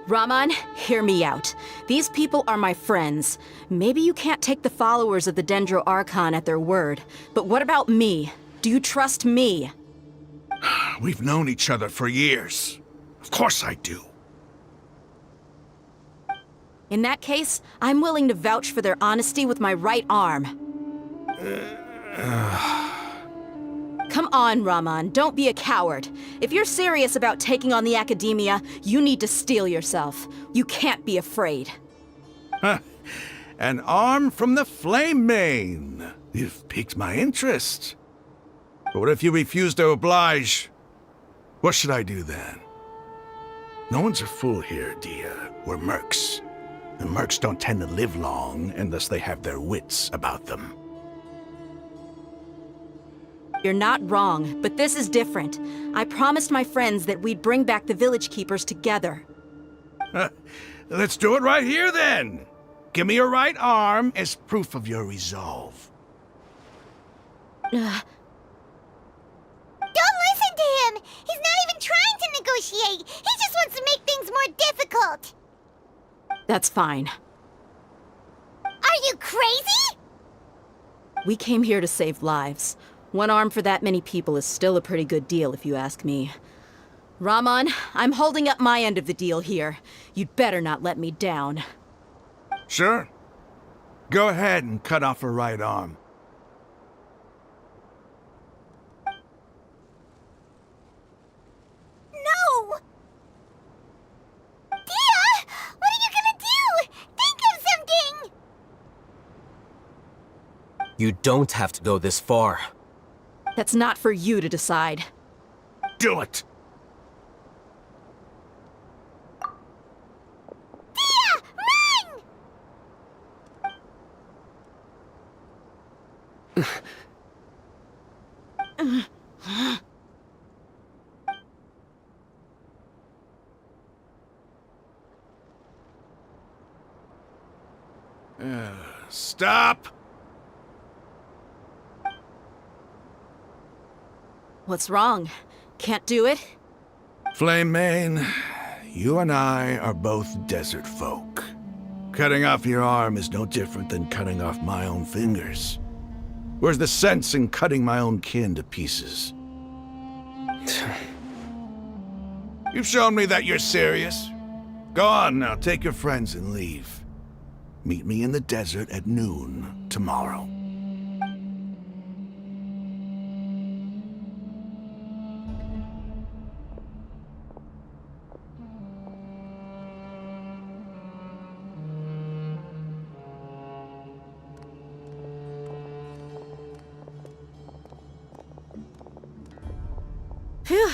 Raman, hear me out. These people are my friends. Maybe you can't take the followers of the Dendro Archon at their word, but what about me? Do you trust me? We've known each other for years. Of course I do. In that case, I'm willing to vouch for their honesty with my right arm. Come on, Raman, don't be a coward. If you're serious about taking on the Academia, you need to steel yourself. You can't be afraid. An arm from the Flame Mane. You've piqued my interest. But what if you refuse to oblige? What should I do then? No one's a fool here, Dia. We're mercs. And mercs don't tend to live long unless they have their wits about them. You're not wrong, but this is different. I promised my friends that we'd bring back the village keepers together. Let's do it right here then. Give me your right arm as proof of your resolve. Don't listen to him! He's not even trying to negotiate! He just wants to make things more difficult! That's fine. Are you crazy? We came here to save lives. One arm for that many people is still a pretty good deal, if you ask me. Rahman, I'm holding up my end of the deal here. You'd better not let me down. Sure. Go ahead and cut off her right arm. No! Dia! What are you gonna do? Think of something! You don't have to go this far. That's not for you to decide. Do it! Dia! Run! Stop! What's wrong? Can't do it? Flame Mane, you and I are both desert folk. Cutting off your arm is no different than cutting off my own fingers. Where's the sense in cutting my own kin to pieces? You've shown me that you're serious. Go on now, take your friends and leave. Meet me in the desert at noon tomorrow. Phew.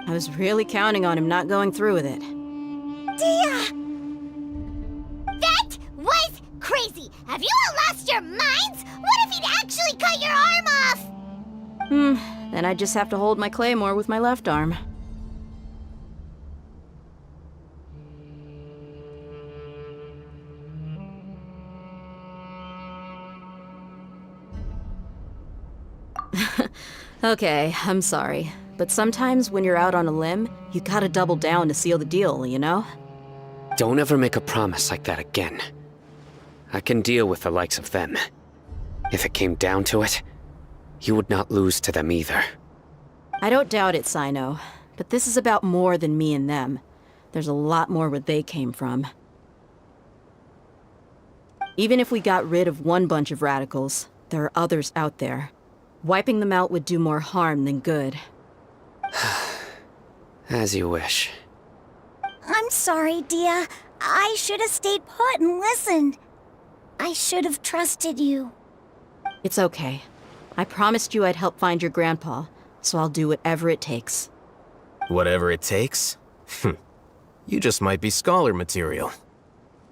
I was really counting on him not going through with it. Dia! That was crazy! Have you all lost your minds? What if he'd actually cut your arm off? Then I just have to hold my claymore with my left arm. Okay, I'm sorry. But sometimes when you're out on a limb, you gotta double down to seal the deal, you know? Don't ever make a promise like that again. I can deal with the likes of them. If it came down to it, you would not lose to them either. I don't doubt it, Sino. But this is about more than me and them. There's a lot more where they came from. Even if we got rid of one bunch of radicals, there are others out there. Wiping them out would do more harm than good. As you wish. I'm sorry, Dia. I should have stayed put and listened. I should have trusted you. It's okay. I promised you I'd help find your grandpa, so I'll do whatever it takes. Whatever it takes? You just might be scholar material.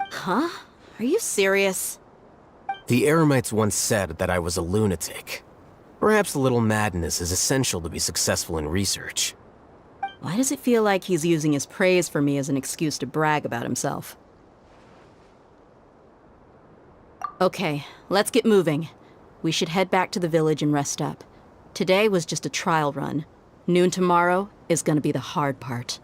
Huh? Are you serious? The Eremites once said that I was a lunatic. Perhaps a little madness is essential to be successful in research. Why does it feel like he's using his praise for me as an excuse to brag about himself? Okay, let's get moving. We should head back to the village and rest up. Today was just a trial run. Noon tomorrow is gonna be the hard part.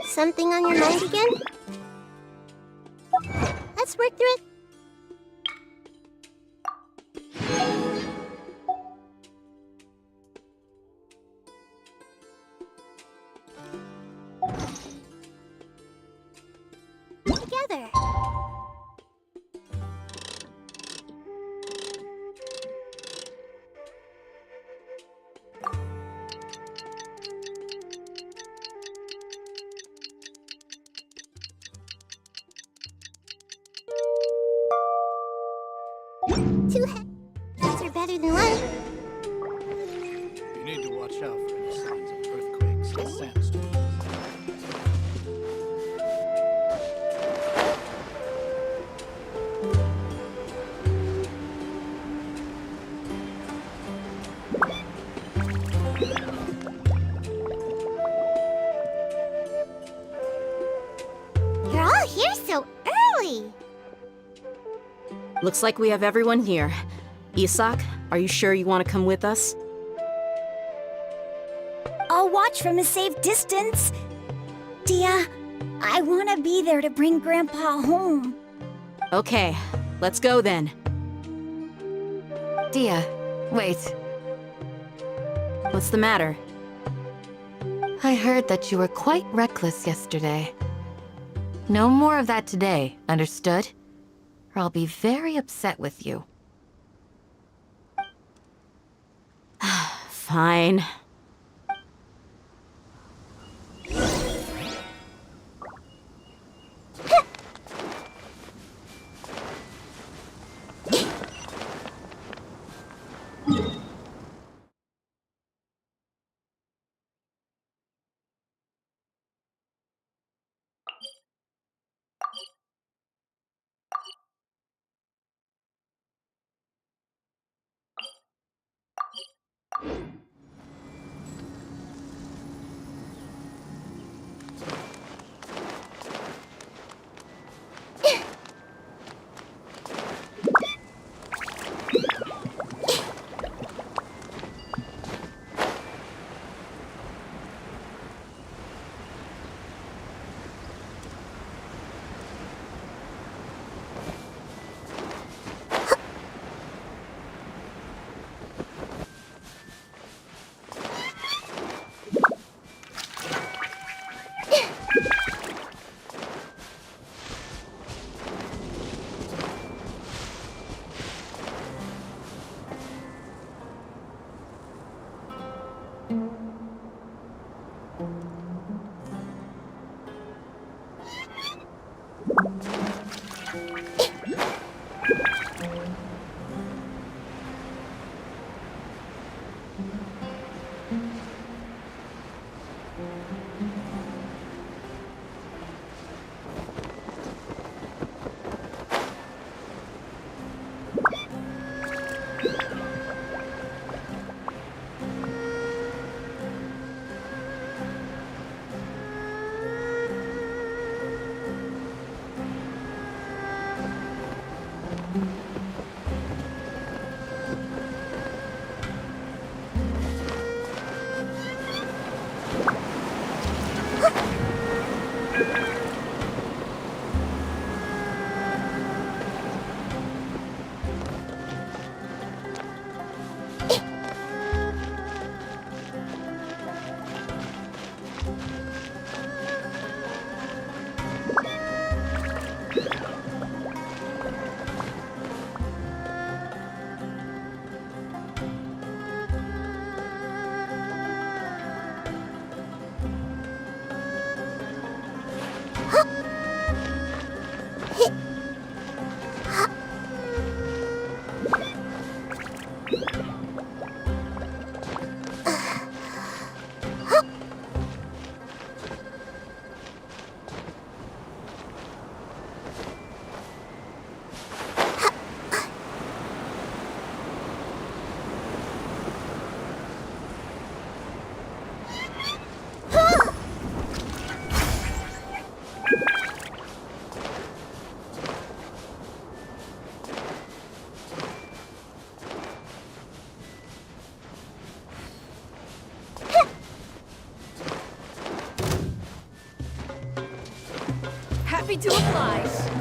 Something on your mind again? Let's work through it. Together. Two heads are better than one. You need to watch out for any signs of earthquakes and sandstorms. here so early? Looks like we have everyone here. Isak, are you sure you want to come with us? I'll watch from a safe distance. Dia, I want to be there to bring Grandpa home. Okay, let's go then. Dia, wait. What's the matter? I heard that you were quite reckless yesterday. No more of that today, understood? Or I'll be very upset with you. Fine. Happy to oblige.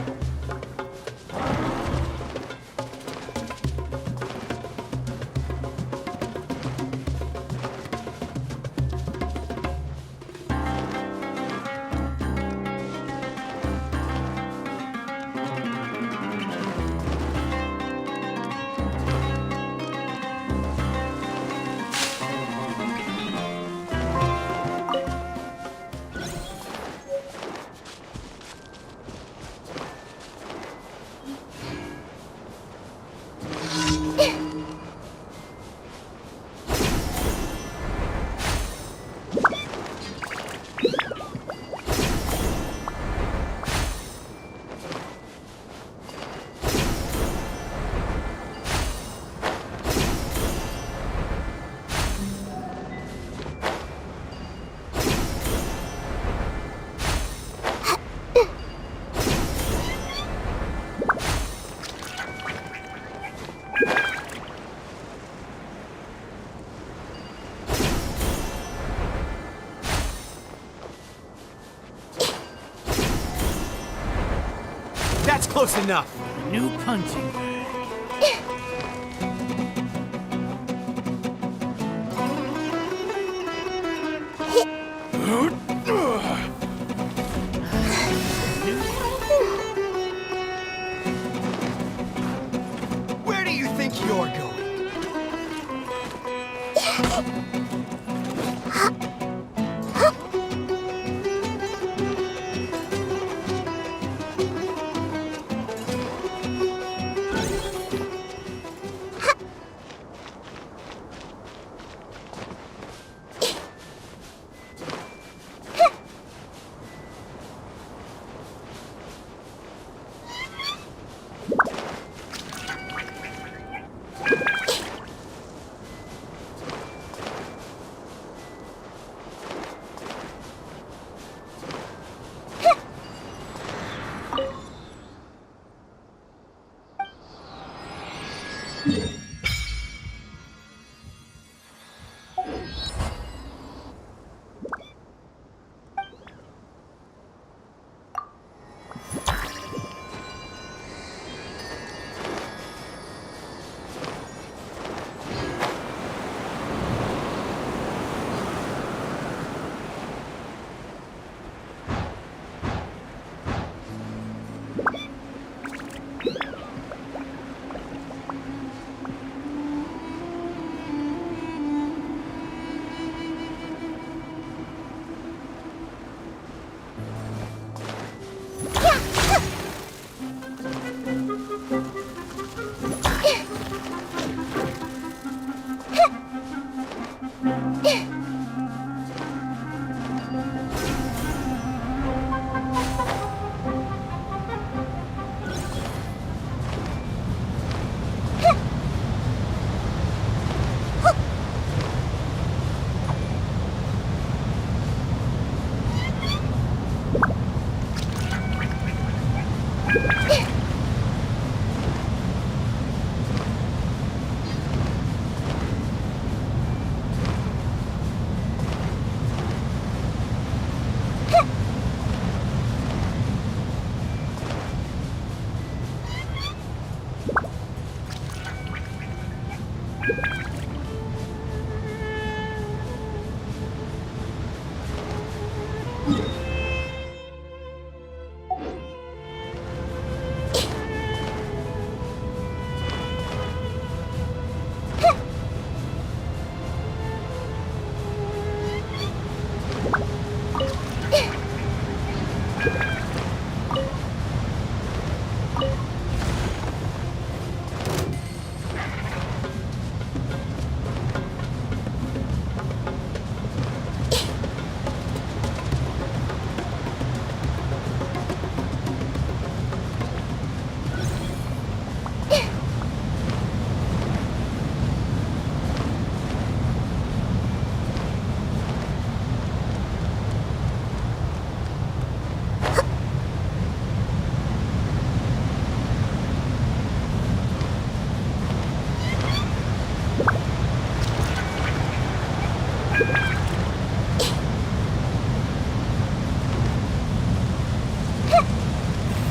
close enough. New punching bag. Where do you think you're going?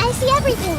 I see everything.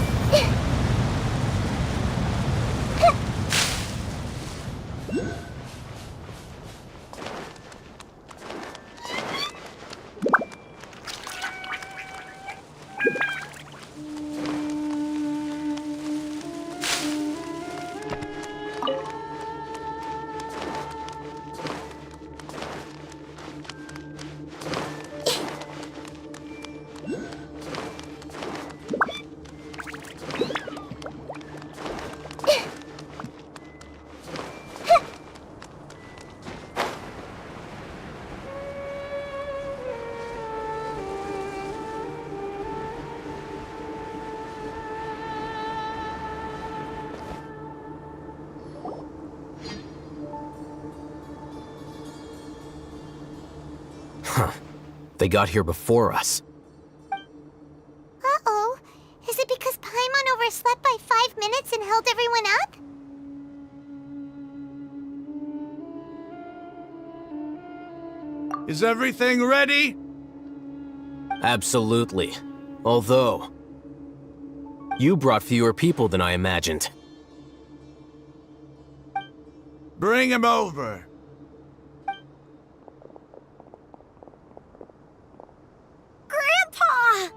They got here before us. Uh-oh. Is it because Paimon overslept by 5 minutes and held everyone up? Is everything ready? Absolutely. Although, You brought fewer people than I imagined. Bring him over. Grandpa!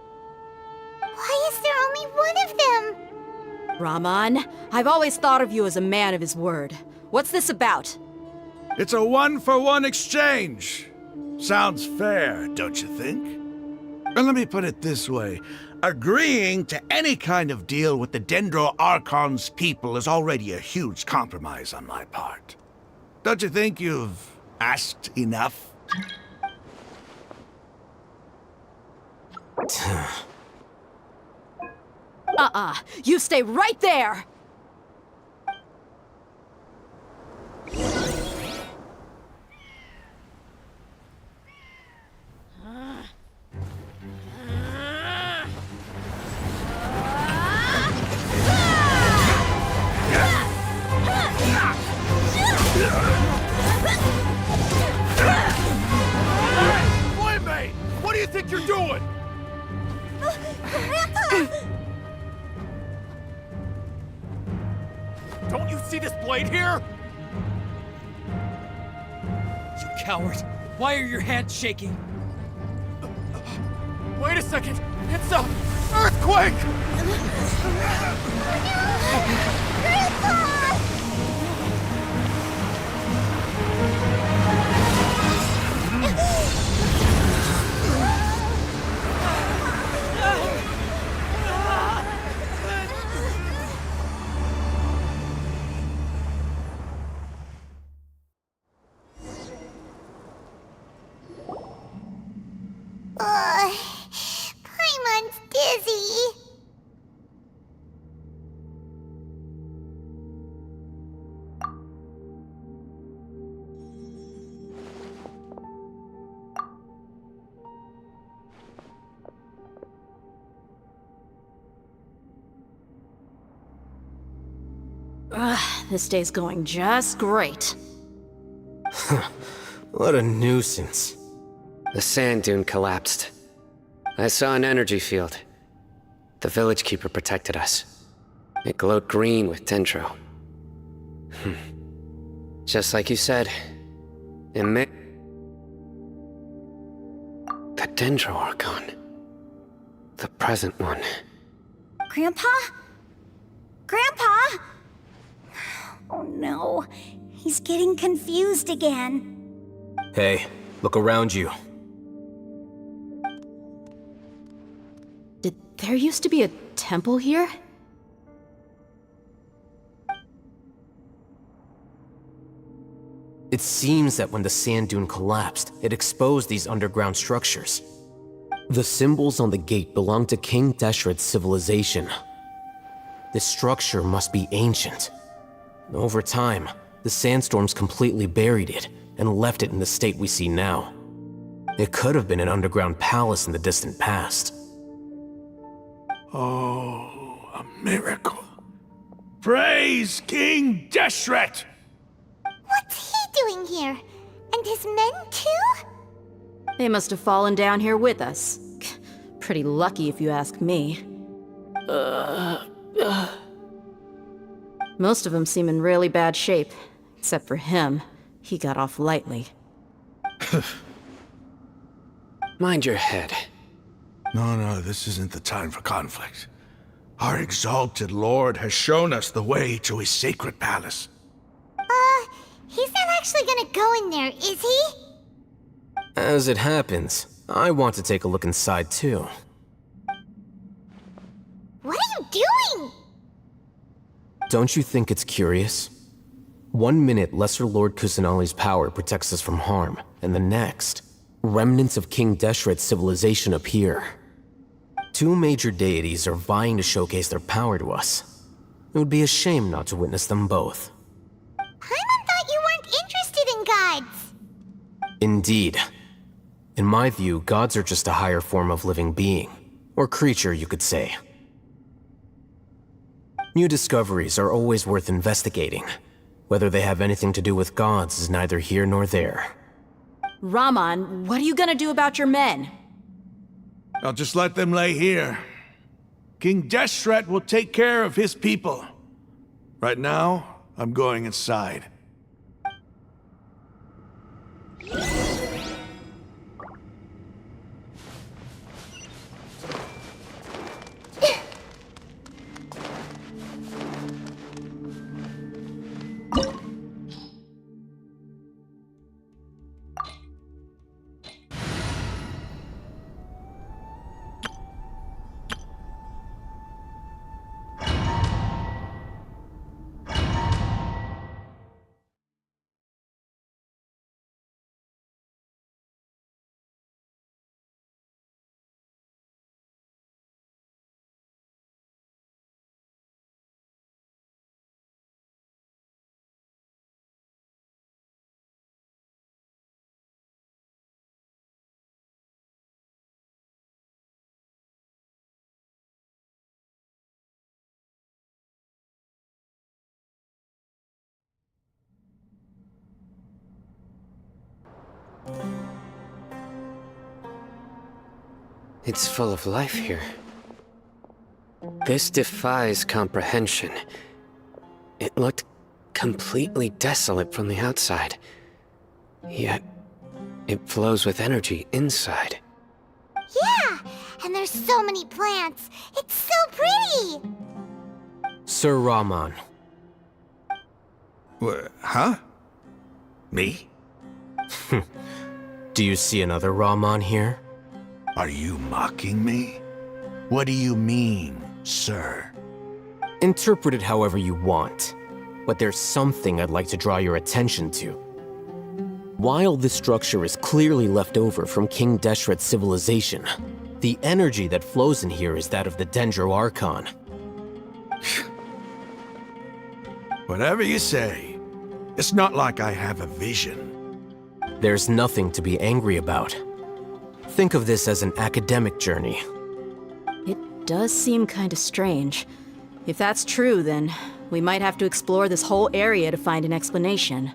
Why is there only one of them? Raman, I've always thought of you as a man of his word. What's this about? It's a one-for-one exchange. Sounds fair, don't you think? And let me put it this way. Agreeing to any kind of deal with the Dendro Archon's people is already a huge compromise on my part. Don't you think you've asked enough? You stay right there! Boy, what do you think you're doing? Grandpa! Don't you see this blade here? You coward! Why are your hands shaking? Wait a second! It's a earthquake! Grandpa! Paimon's dizzy. This day's going just great. What a nuisance. The sand dune collapsed. I saw an energy field. The village keeper protected us. It glowed green with dendro. Just like you said. The Dendro Archon. The present one. Grandpa? Grandpa? Oh no, he's getting confused again. Hey, look around you. Did there used to be a temple here? It seems that when the sand dune collapsed, it exposed these underground structures. The symbols on the gate belong to King Deshret's civilization. This structure must be ancient. Over time, the sandstorms completely buried it and left it in the state we see now. It could have been an underground palace in the distant past. Oh, a miracle. Praise King Deshret! What's he doing here? And his men too? They must have fallen down here with us. Pretty lucky if you ask me. Most of them seem in really bad shape. Except for him. He got off lightly. Mind your head. No, this isn't the time for conflict. Our exalted lord has shown us the way to his sacred palace. He's not actually gonna go in there, is he? As it happens, I want to take a look inside too. What are you doing? Don't you think it's curious? 1 minute, Lesser Lord Kusanali's power protects us from harm, and the next, remnants of King Deshret's civilization appear. 2 major deities are vying to showcase their power to us. It would be a shame not to witness them both. Paimon thought you weren't interested in gods. Indeed. In my view, gods are just a higher form of living being, or creature, you could say. New discoveries are always worth investigating. Whether they have anything to do with gods is neither here nor there. Raman, what are you gonna do about your men? I'll just let them lay here. King Deshret will take care of his people. Right now, I'm going inside. It's full of life here. This defies comprehension. It looked completely desolate from the outside. Yet, it flows with energy inside. Yeah, and there's so many plants. It's so pretty. Sir Rahman. Huh? Me? Do you see another Rahman here? Are you mocking me? What do you mean, sir? Interpret it however you want, but there's something I'd like to draw your attention to. While this structure is clearly left over from King Deshret's civilization, the energy that flows in here is that of the Dendro Archon. Whatever you say. It's not like I have a vision. There's nothing to be angry about. Think of this as an academic journey. It does seem kinda strange. If that's true, then we might have to explore this whole area to find an explanation.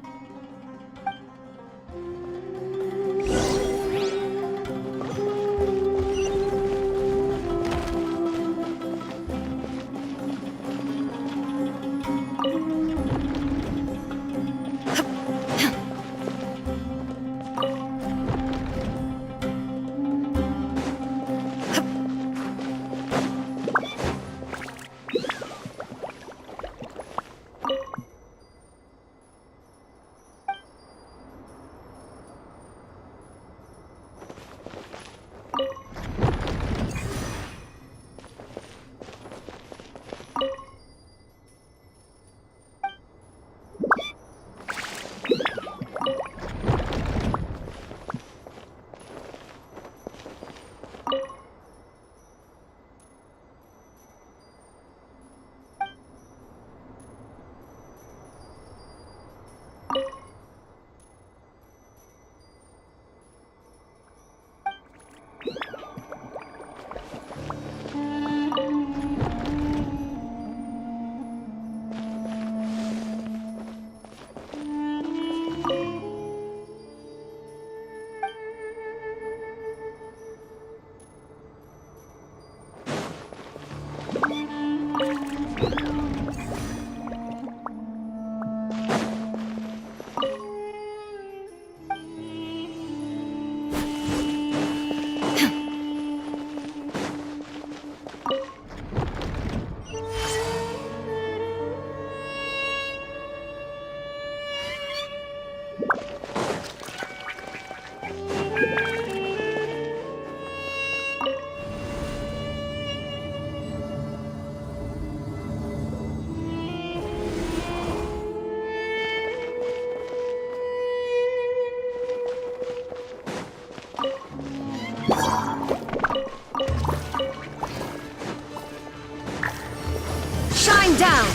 Shine down!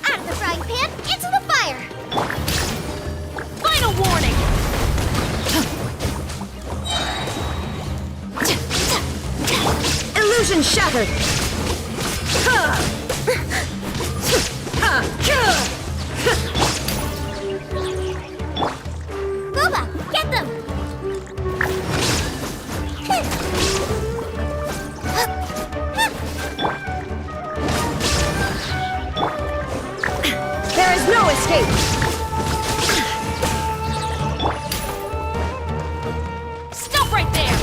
Out of the frying pan, into the fire! Final warning! Illusion shattered! Boba, There is no escape! Stop right there!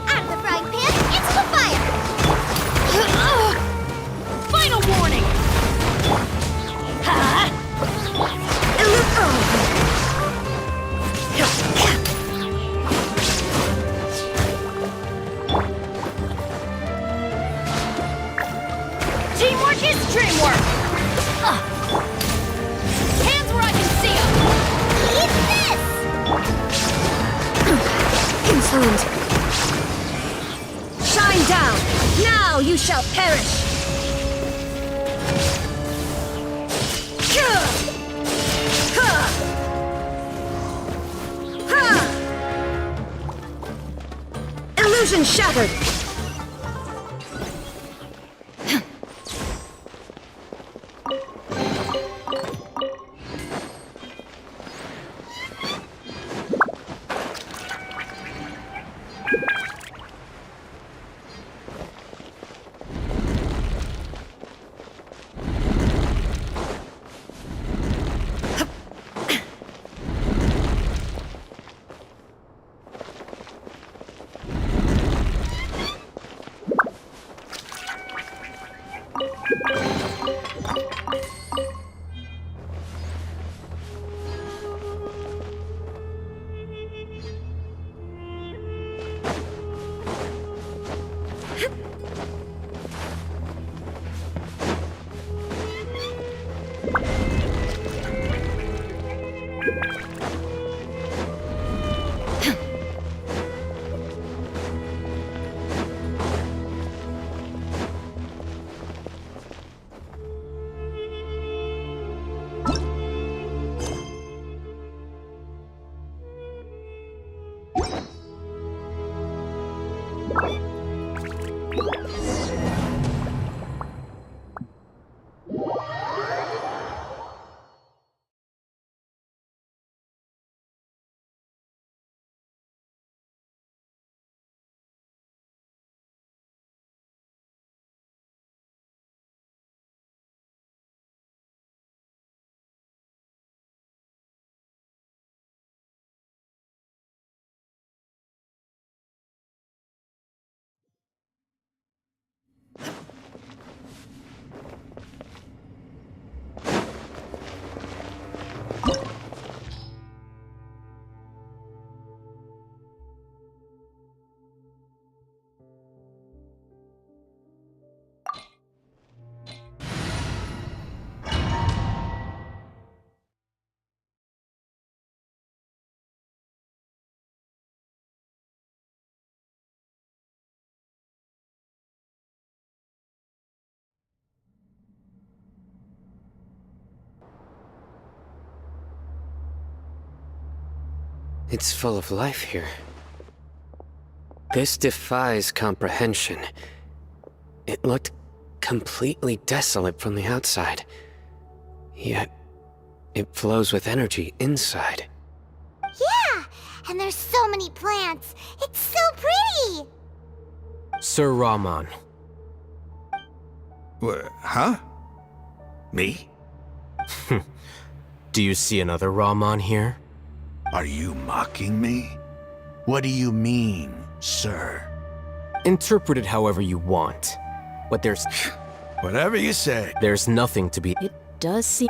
Out of the frying pan, into the fire! Final warning! Teamwork is dreamwork! Hands where I can see 'em! Eat this! Insolent! Shine down! Now you shall perish! Illusion shattered! It's full of life here. This defies comprehension. It looked completely desolate from the outside. Yet, it flows with energy inside. Yeah, and there's so many plants. It's so pretty! Sir Rahman. Huh? Me? Do you see another Rahman here? Are you mocking me? What do you mean, sir? Interpret it however you want. But there's... Whatever you say. There's nothing to be... It does seem...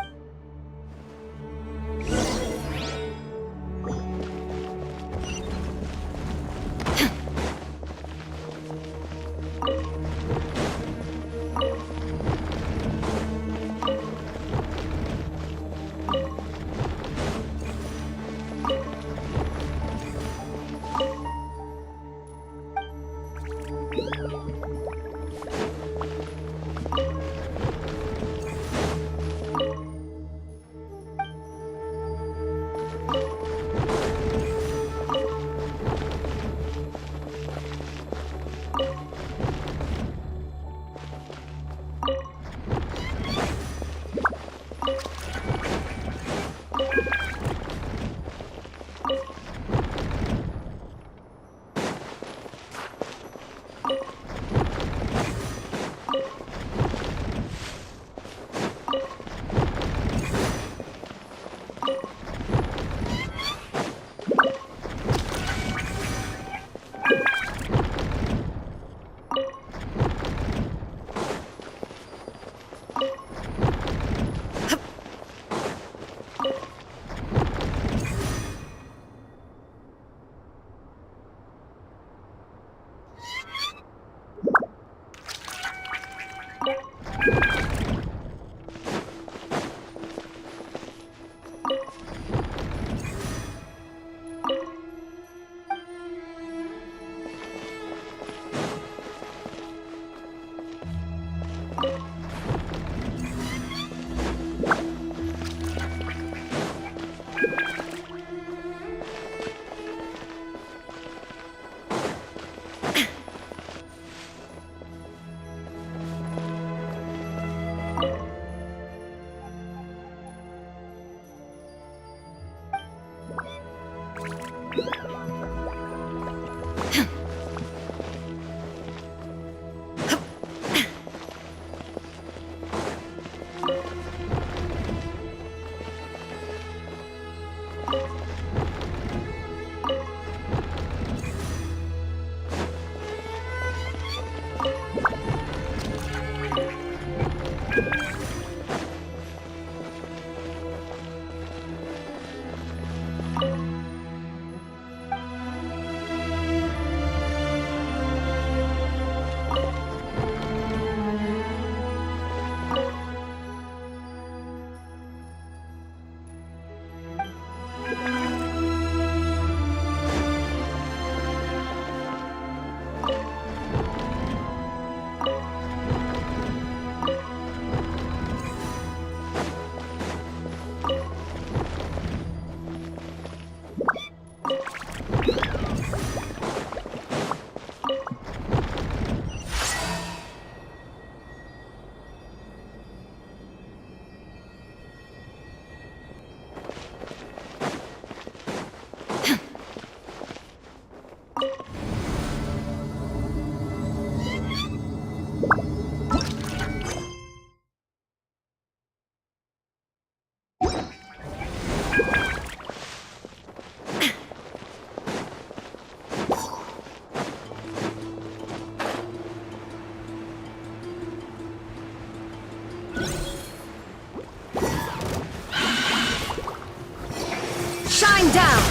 Shine down!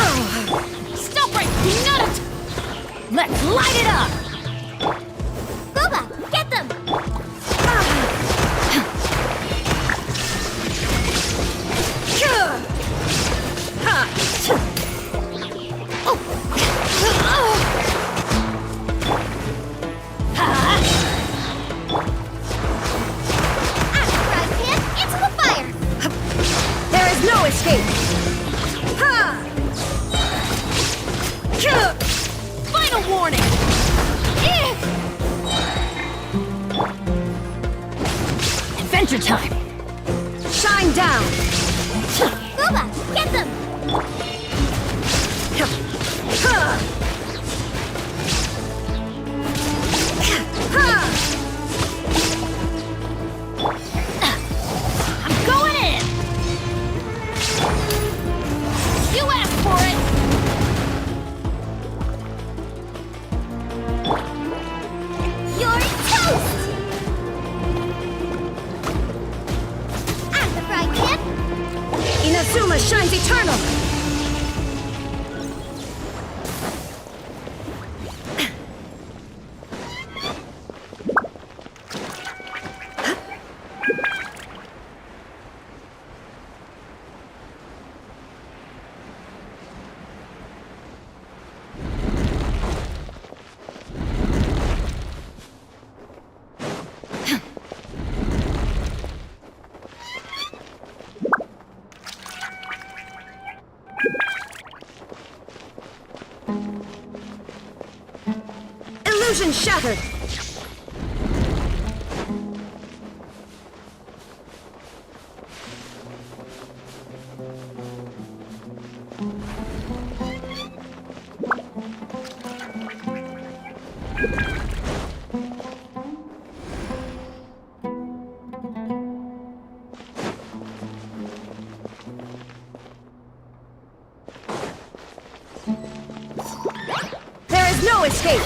Oh. Stop right! Nut! Let's light it up! Booba, get them! Into the fire! There is no escape! Final warning! Adventure time! Shine down! Booba, get them! I'm going in! You asked for it! You're toast! At the fried tip! Inazuma shines eternal! Illusion shattered! There is no escape!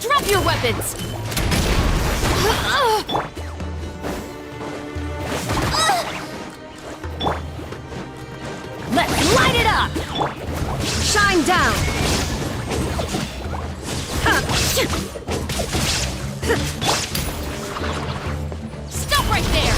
Drop Drop your weapons! Let's light it up! Shine down! Stop right there!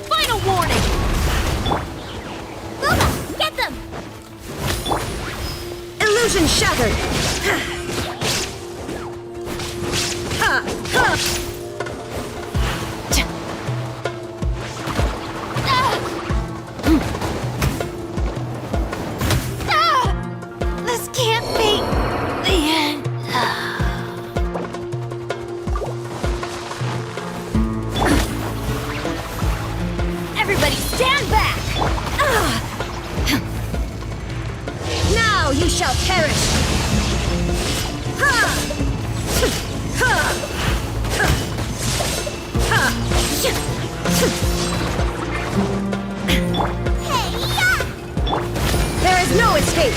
Final warning! Booba, get them! Illusion shattered! This can't be the end. Everybody stand back! Now you shall perish! There is no escape!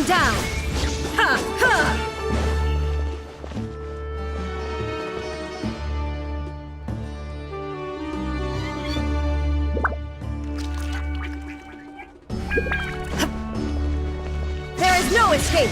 One down! Ha! Ha! There is no escape!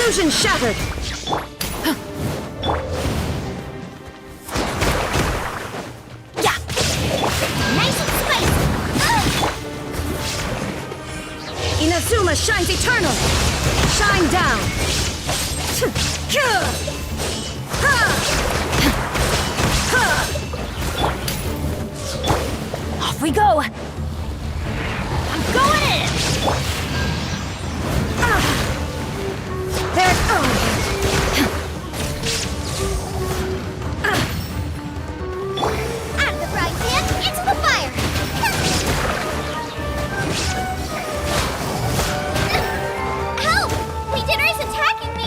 Illusion shattered! shines eternal! Shine down! Off we go! I'm going in! There it goes! Out of the frying pan, into the fire! Help! Legionnaire is attacking me!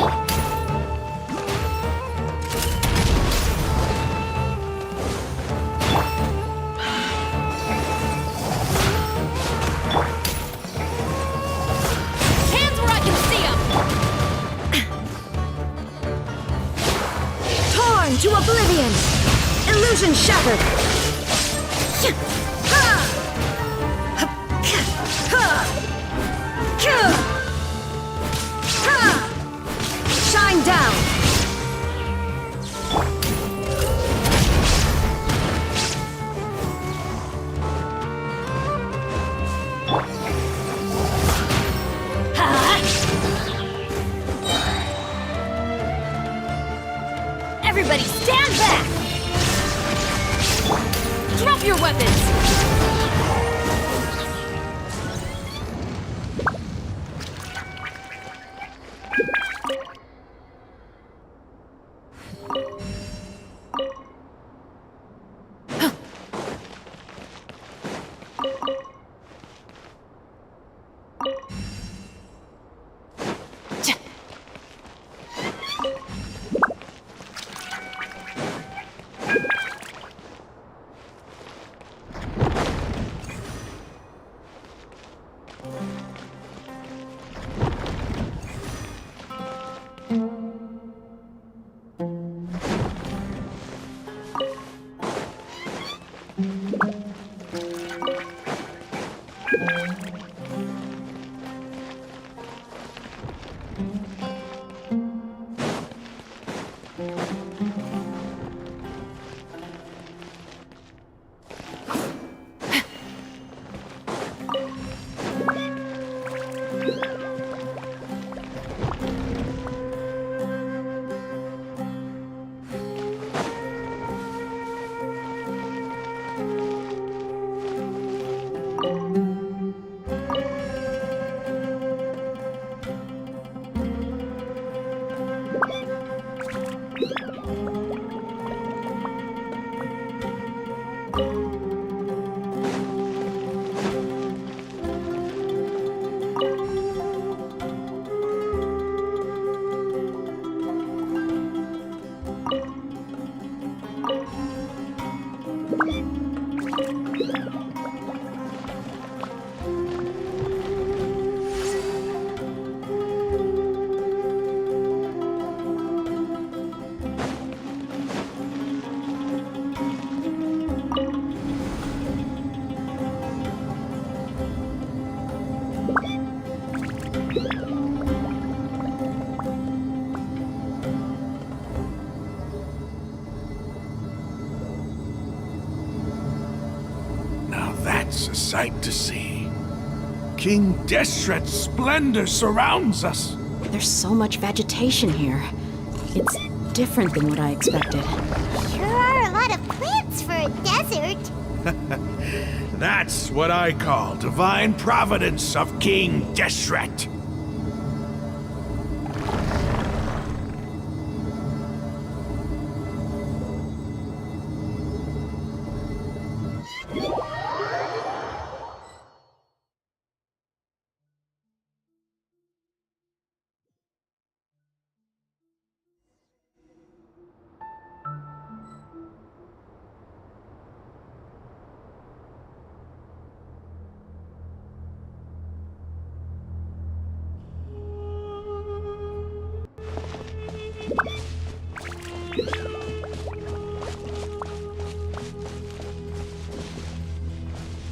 Hands where I can see 'em! Torn to oblivion! Illusion shattered! Shine down! Everybody stand back! Drop your weapons! That's a sight to see. King Deshret's splendor surrounds us. There's so much vegetation here. It's different than what I expected. Sure are a lot of plants for a desert. That's what I call divine providence of King Deshret.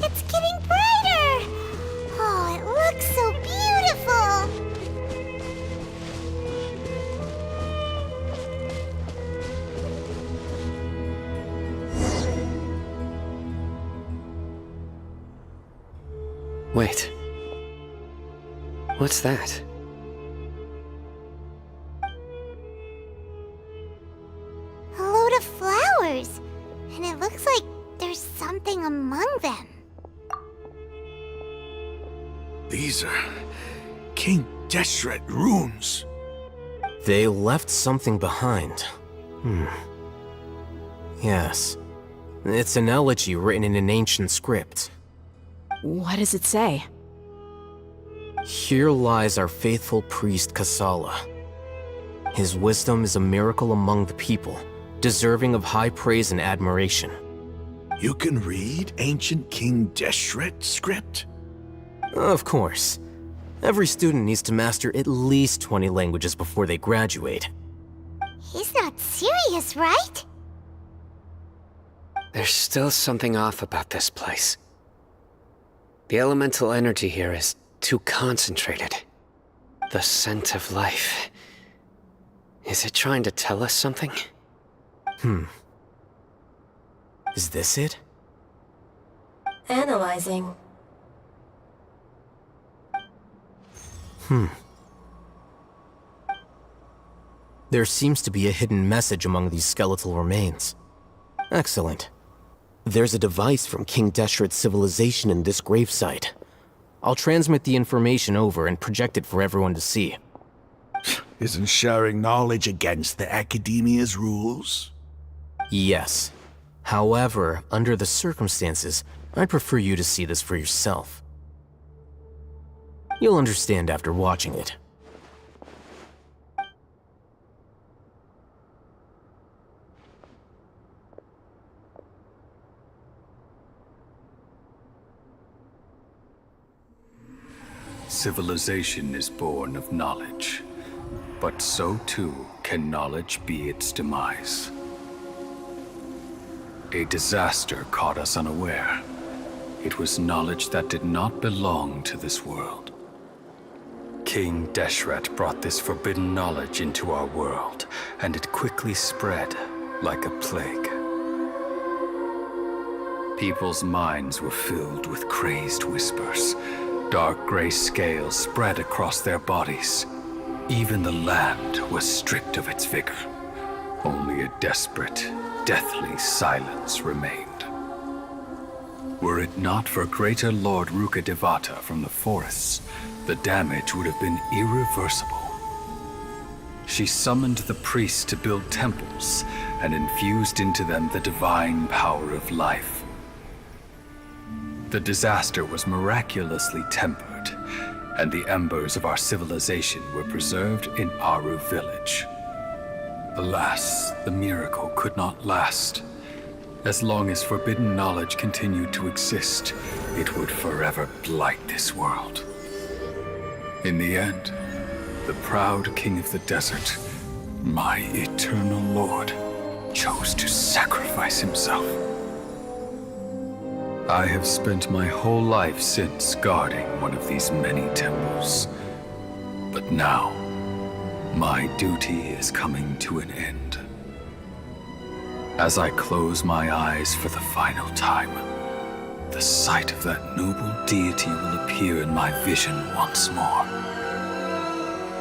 It's getting brighter! Oh, it looks so beautiful! Wait. What's that? A load of flowers. And it looks like there's something among them. These are King Deshret runes. They left something behind. Yes. It's an elegy written in an ancient script. What does it say? Here lies our faithful priest Kasala. His wisdom is a miracle among the people, deserving of high praise and admiration. You can read ancient King Deshret script? Of course. Every student needs to master at least 20 languages before they graduate. He's not serious, right? There's still something off about this place. The elemental energy here is too concentrated. The scent of life. Is it trying to tell us something? Is this it? Analyzing. There seems to be a hidden message among these skeletal remains. Excellent. There's a device from King Deshret's civilization in this gravesite. I'll transmit the information over and project it for everyone to see. Isn't sharing knowledge against the Academia's rules? Yes. However, under the circumstances, I'd prefer you to see this for yourself. You'll understand after watching it. Civilization is born of knowledge, but so too can knowledge be its demise. A disaster caught us unaware. It was knowledge that did not belong to this world. King Deshret brought this forbidden knowledge into our world, and it quickly spread like a plague. People's minds were filled with crazed whispers. Dark gray scales spread across their bodies. Even the land was stripped of its vigor. Only a desperate, deathly silence remained. Were it not for greater Lord Rukkhadevata from the forests, the damage would have been irreversible. She summoned the priests to build temples and infused into them the divine power of life. The disaster was miraculously tempered, and the embers of our civilization were preserved in Aru village. Alas, the miracle could not last. As long as forbidden knowledge continued to exist, it would forever blight this world. In the end, the proud king of the desert, my eternal lord, chose to sacrifice himself. I have spent my whole life since guarding one of these many temples. But now, my duty is coming to an end. As I close my eyes for the final time, the sight of that noble deity will appear in my vision once more.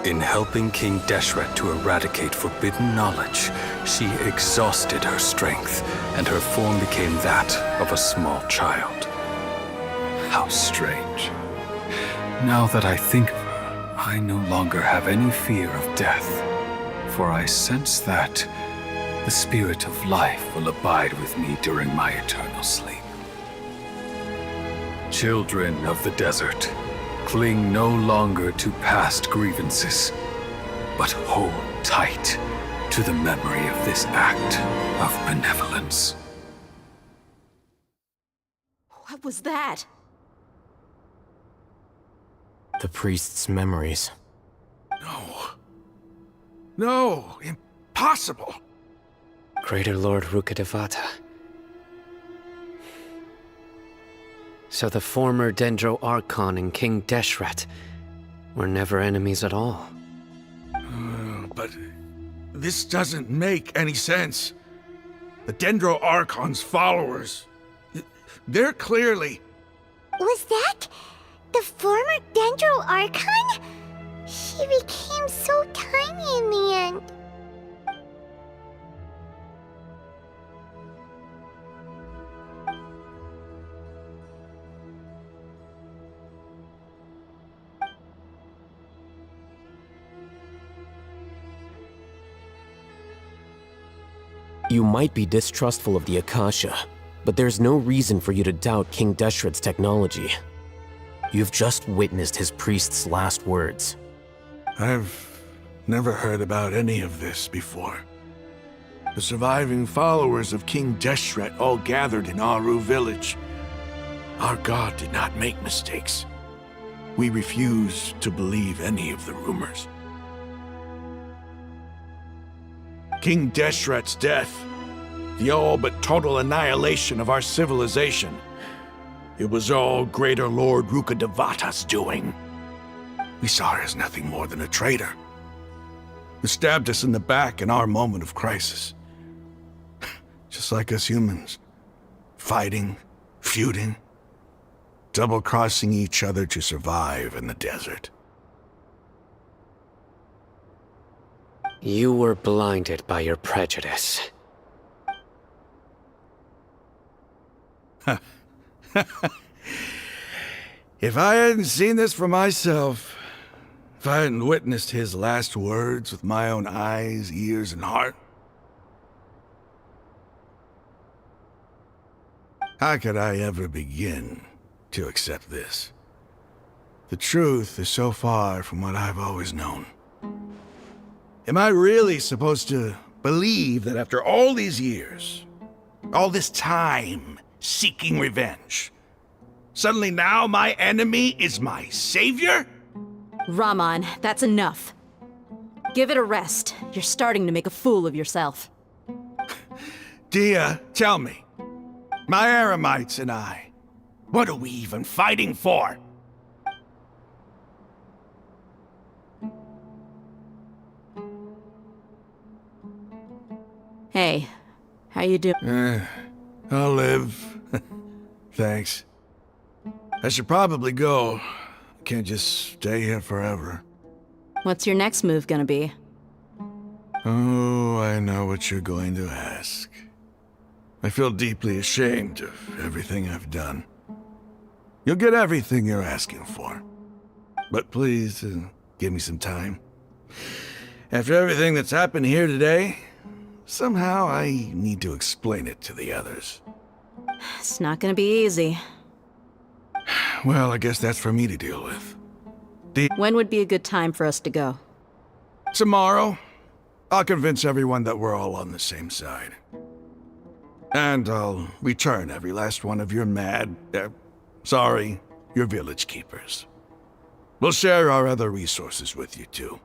In helping King Deshret to eradicate forbidden knowledge, she exhausted her strength, and her form became that of a small child. How strange. Now that I think of her, I no longer have any fear of death, for I sense that the spirit of life will abide with me during my eternal sleep. Children of the desert, cling no longer to past grievances, but hold tight to the memory of this act of benevolence. What was that? The priest's memories. No, impossible. Greater Lord Rukkhadevata. So the former Dendro Archon and King Deshret were never enemies at all. But this doesn't make any sense. The Dendro Archon's followers, they're clearly... Was that The former Dendro Archon? He became so tiny in the end. You might be distrustful of the Akasha, but there's no reason for you to doubt King Deshret's technology. You've just witnessed his priest's last words. I've never heard about any of this before. The surviving followers of King Deshret all gathered in Aru village. Our god did not make mistakes. We refuse to believe any of the rumors. King Deshret's death, the all but total annihilation of our civilization. It was all Greater Lord Rukkhadevata's doing. We saw her as nothing more than a traitor, who stabbed us in the back in our moment of crisis. Just like us humans, fighting, feuding, double-crossing each other to survive in the desert. You were blinded by your prejudice. If I hadn't seen this for myself, if I hadn't witnessed his last words with my own eyes, ears, and heart, how could I ever begin to accept this? The truth is so far from what I've always known. Am I really supposed to believe that after all these years, all this time seeking revenge, suddenly now my enemy is my savior? Raman, that's enough. Give it a rest. You're starting to make a fool of yourself. Dia, tell me, my Eremites and I, what are we even fighting for? Hey, how you doing? I'll live. Thanks. I should probably go. Can't just stay here forever. What's your next move gonna be? Oh, I know what you're going to ask. I feel deeply ashamed of everything I've done. You'll get everything you're asking for. But please, give me some time. After everything that's happened here today, somehow I need to explain it to the others. It's not gonna be easy. Well, I guess that's for me to deal with. When would be a good time for us to go? Tomorrow, I'll convince everyone that we're all on the same side. And I'll return every last one of your your village keepers. We'll share our other resources with you too.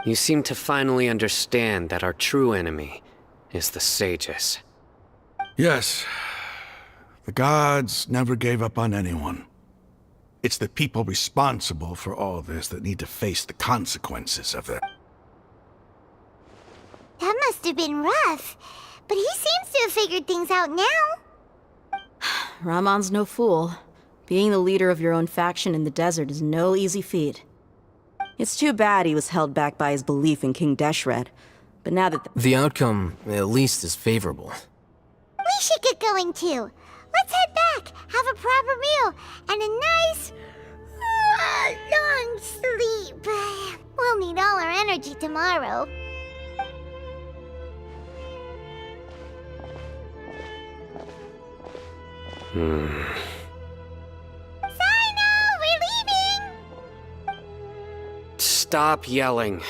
You seem to finally understand that our true enemy is the sages. Yes. The gods never gave up on anyone. It's the people responsible for all this that need to face the consequences of it. That must have been rough, but he seems to have figured things out now. Raman's no fool. Being the leader of your own faction in the desert is no easy feat. It's too bad he was held back by his belief in King Deshret, but now that the outcome, at least, is favorable. We should get going too. Let's head back, have a proper meal, and a nice, long sleep. We'll need all our energy tomorrow. Sino, we're leaving! Stop yelling.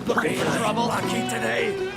Looking for trouble? Lucky today.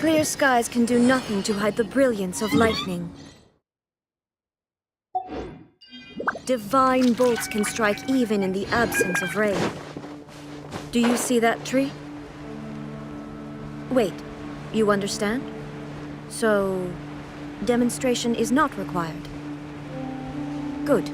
Clear skies can do nothing to hide the brilliance of lightning. Divine bolts can strike even in the absence of rain. Do you see that tree? Wait, you understand? So, demonstration is not required. Good.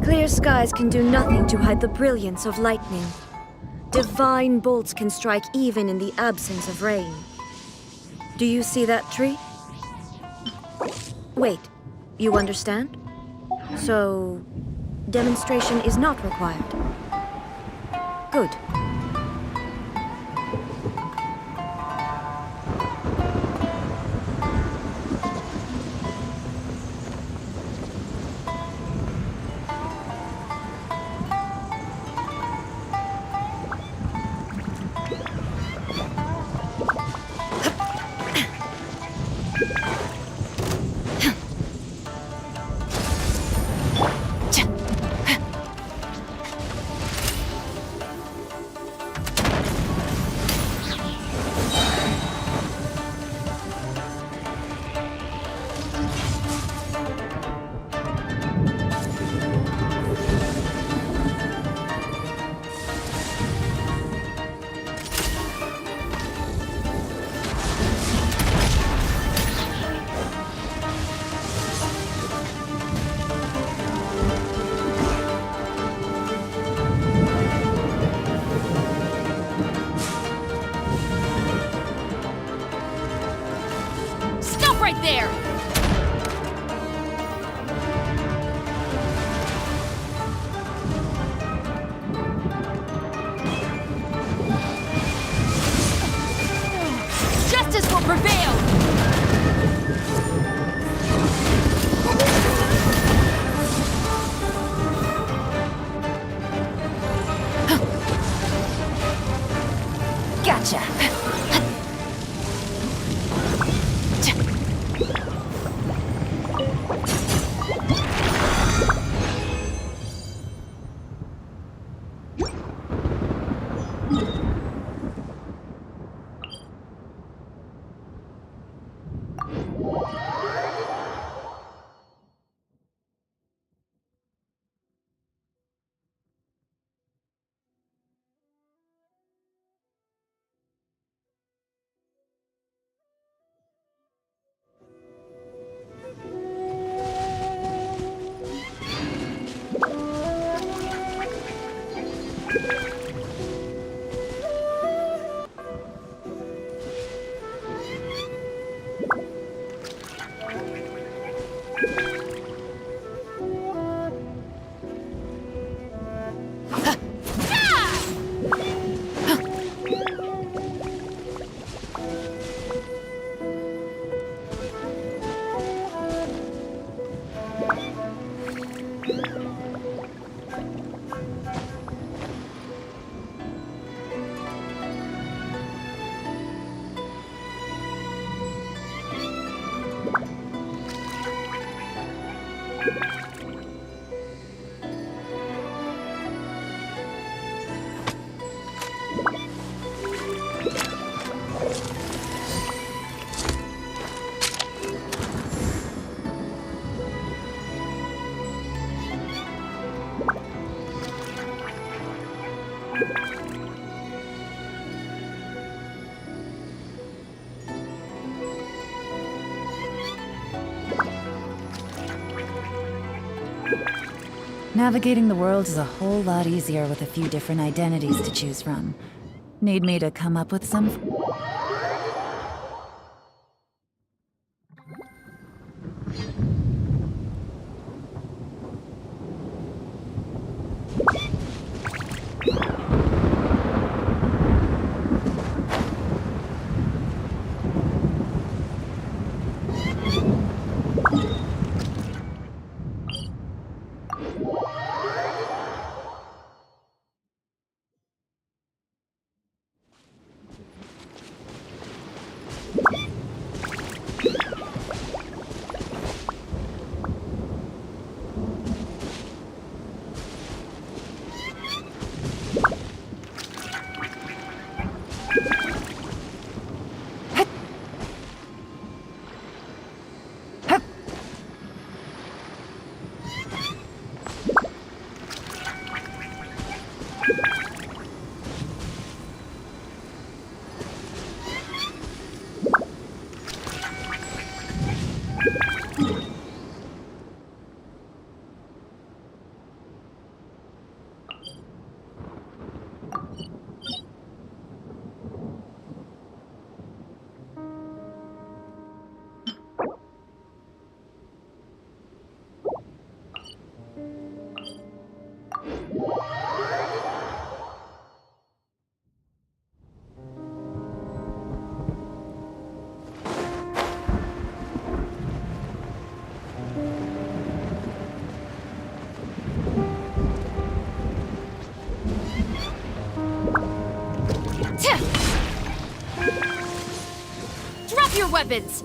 Clear skies can do nothing to hide the brilliance of lightning. Divine bolts can strike even in the absence of rain. Do you see that tree? Wait, you understand? So, demonstration is not required. Good. right there! Justice will prevail! Gotcha! Navigating the world is a whole lot easier with a few different identities to choose from. Need me to come up with some? Drop your weapons!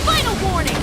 Final warning!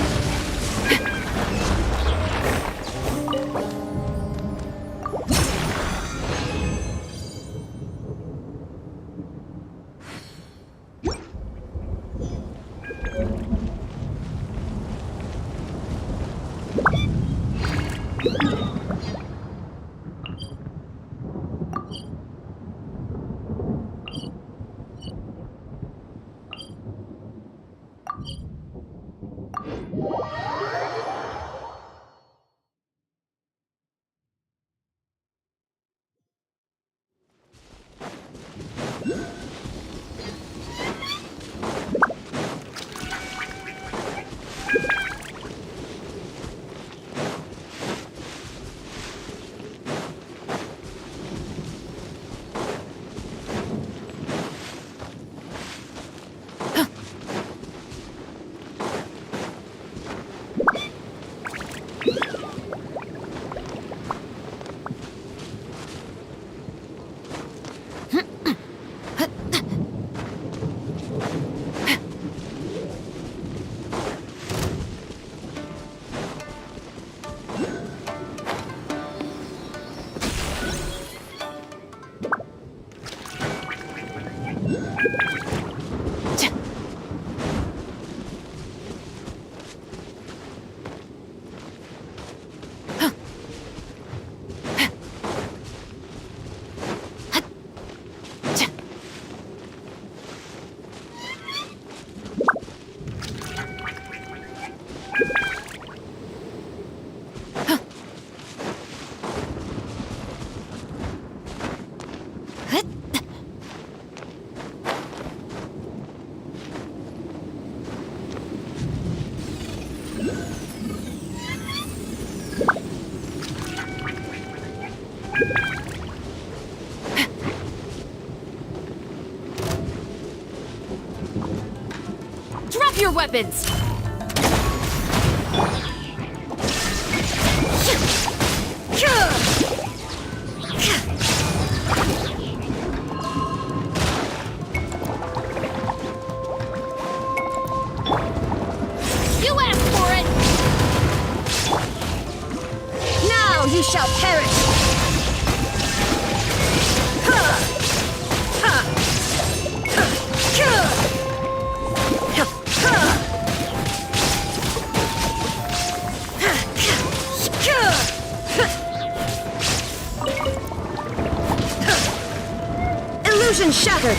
Drop your weapons! You asked for it! Now you shall perish! Illusion shattered!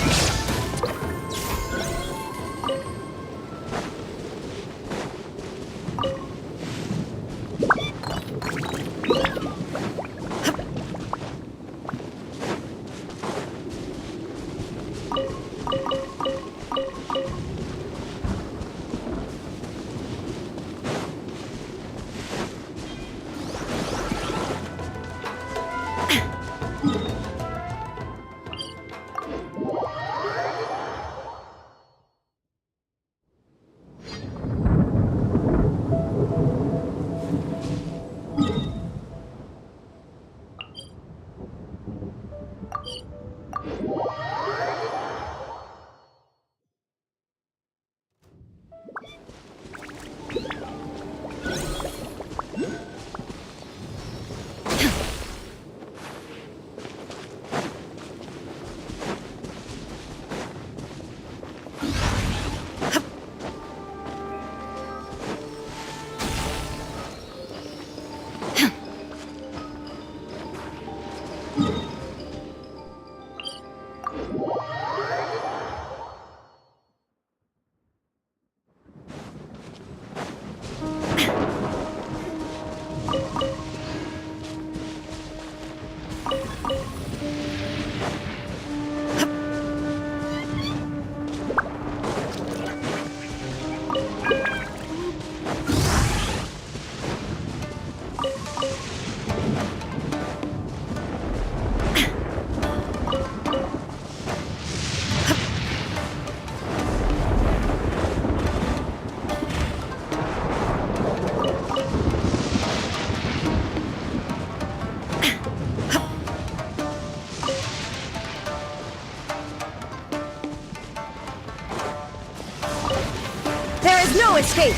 No escape!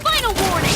Final warning!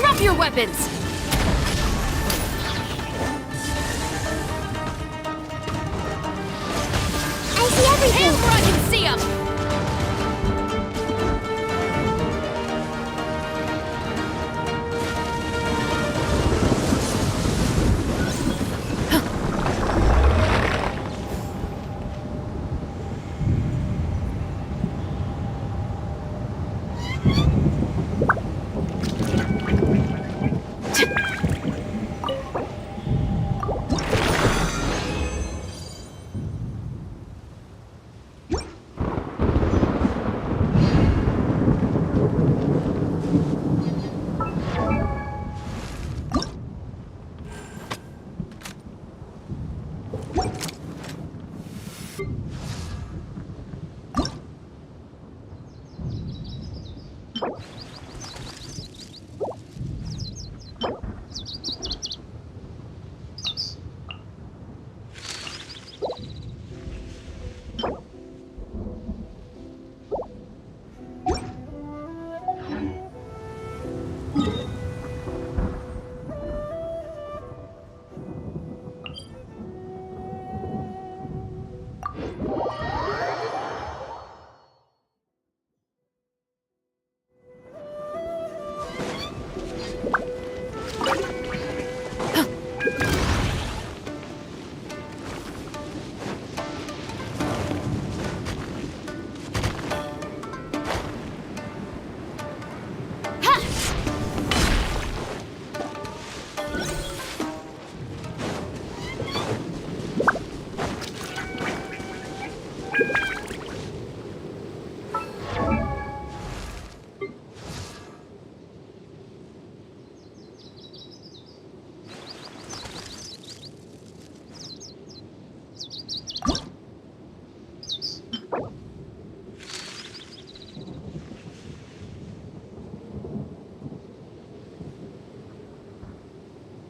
Drop your weapons! I see everything! Hands where I can see them!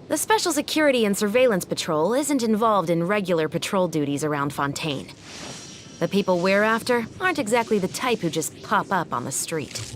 The Special Security and Surveillance Patrol isn't involved in regular patrol duties around Fontaine. The people we're after aren't exactly the type who just pop up on the street.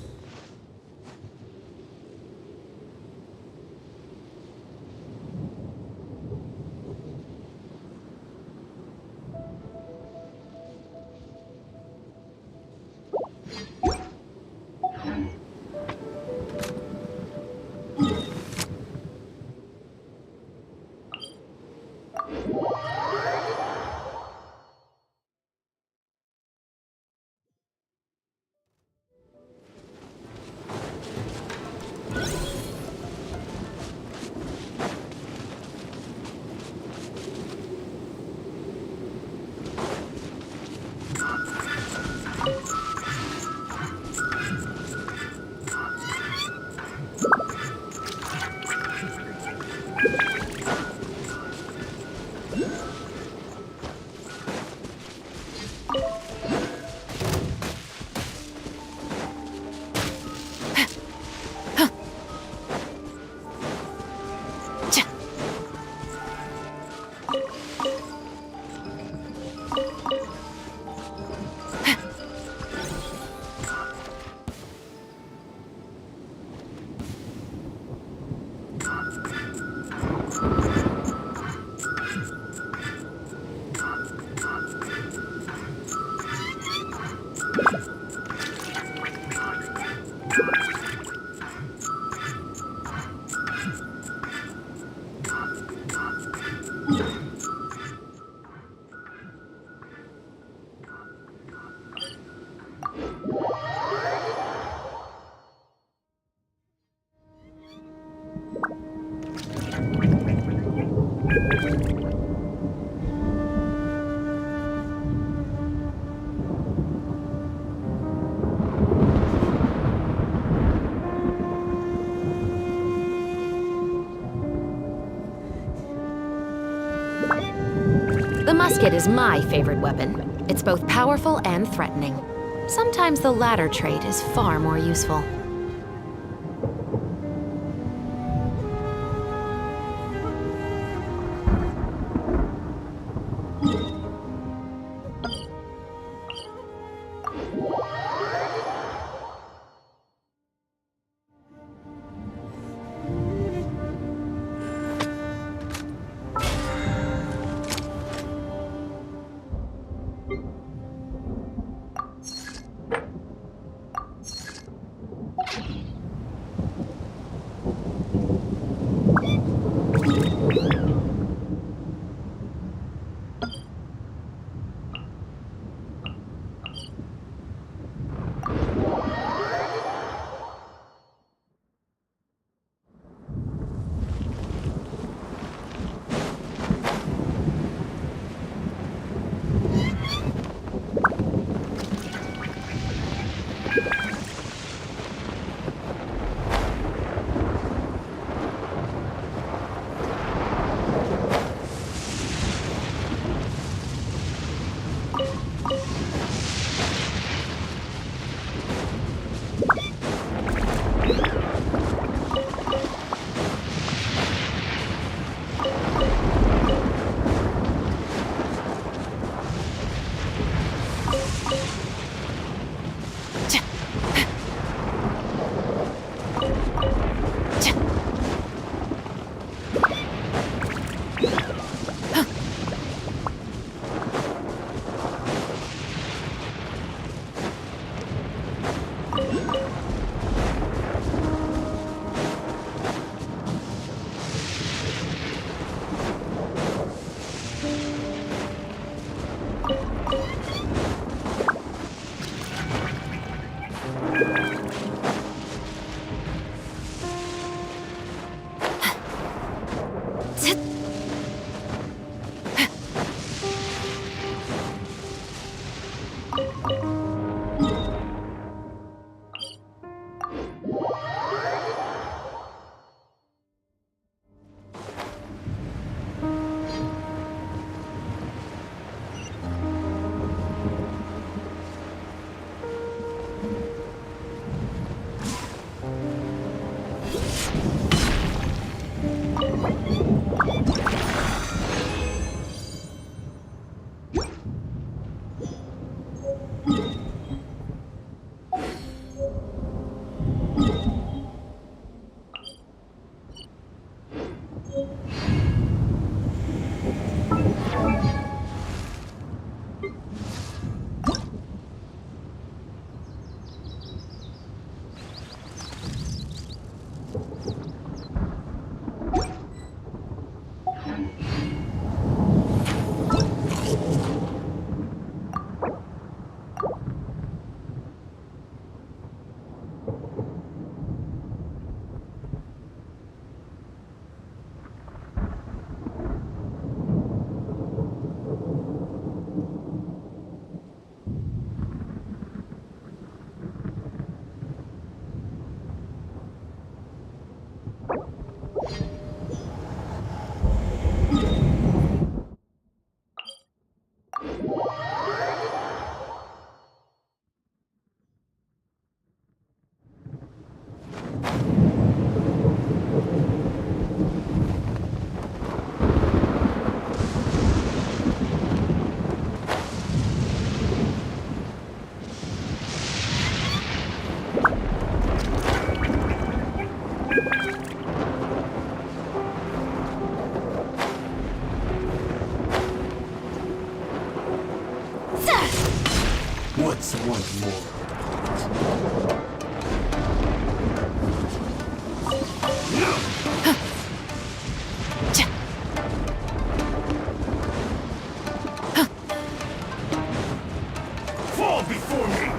The musket is my favorite weapon. It's both powerful and threatening. Sometimes the latter trait is far more useful. What's one more? Fall before me!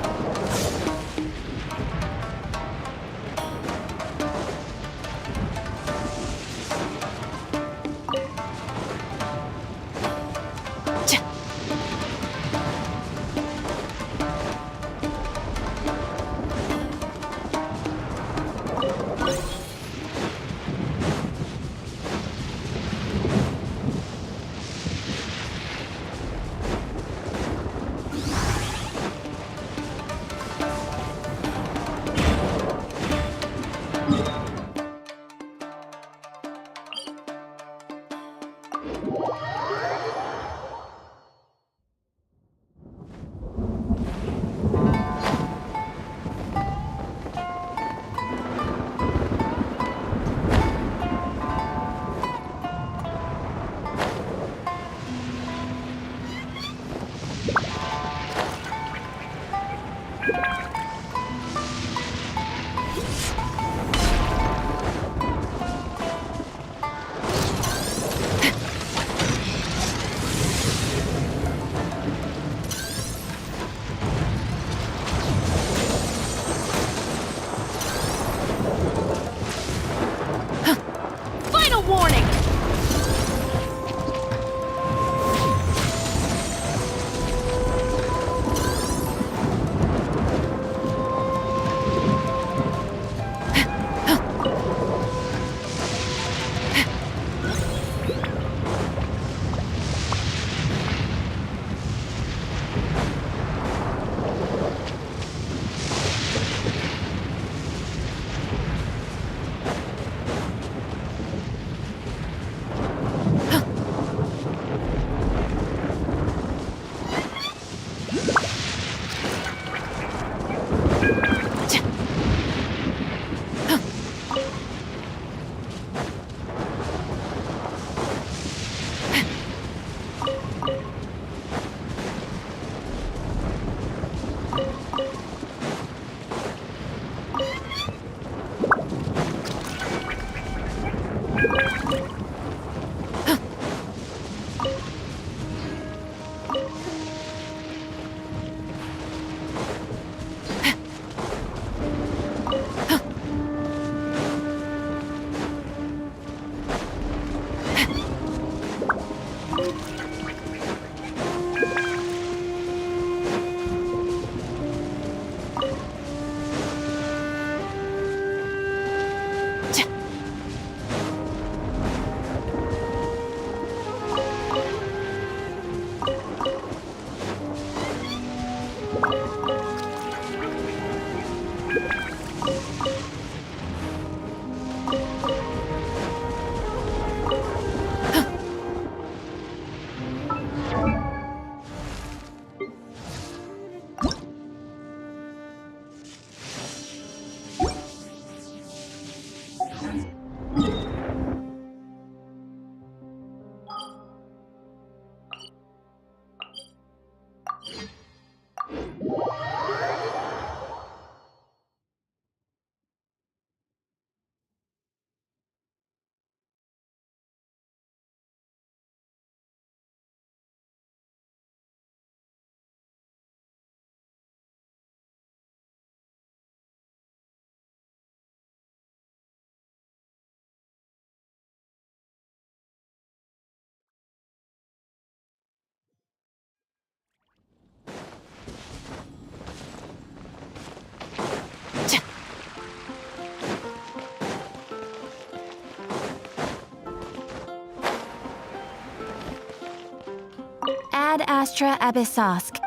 Ad Astra Abyssosk.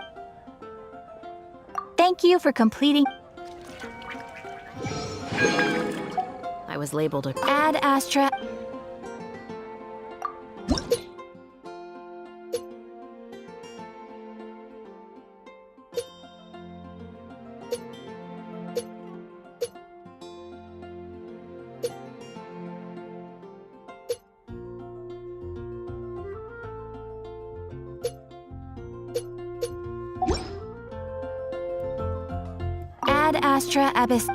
Thank you for completing. I was labeled a Ad Astra. Ad Astra Abyss.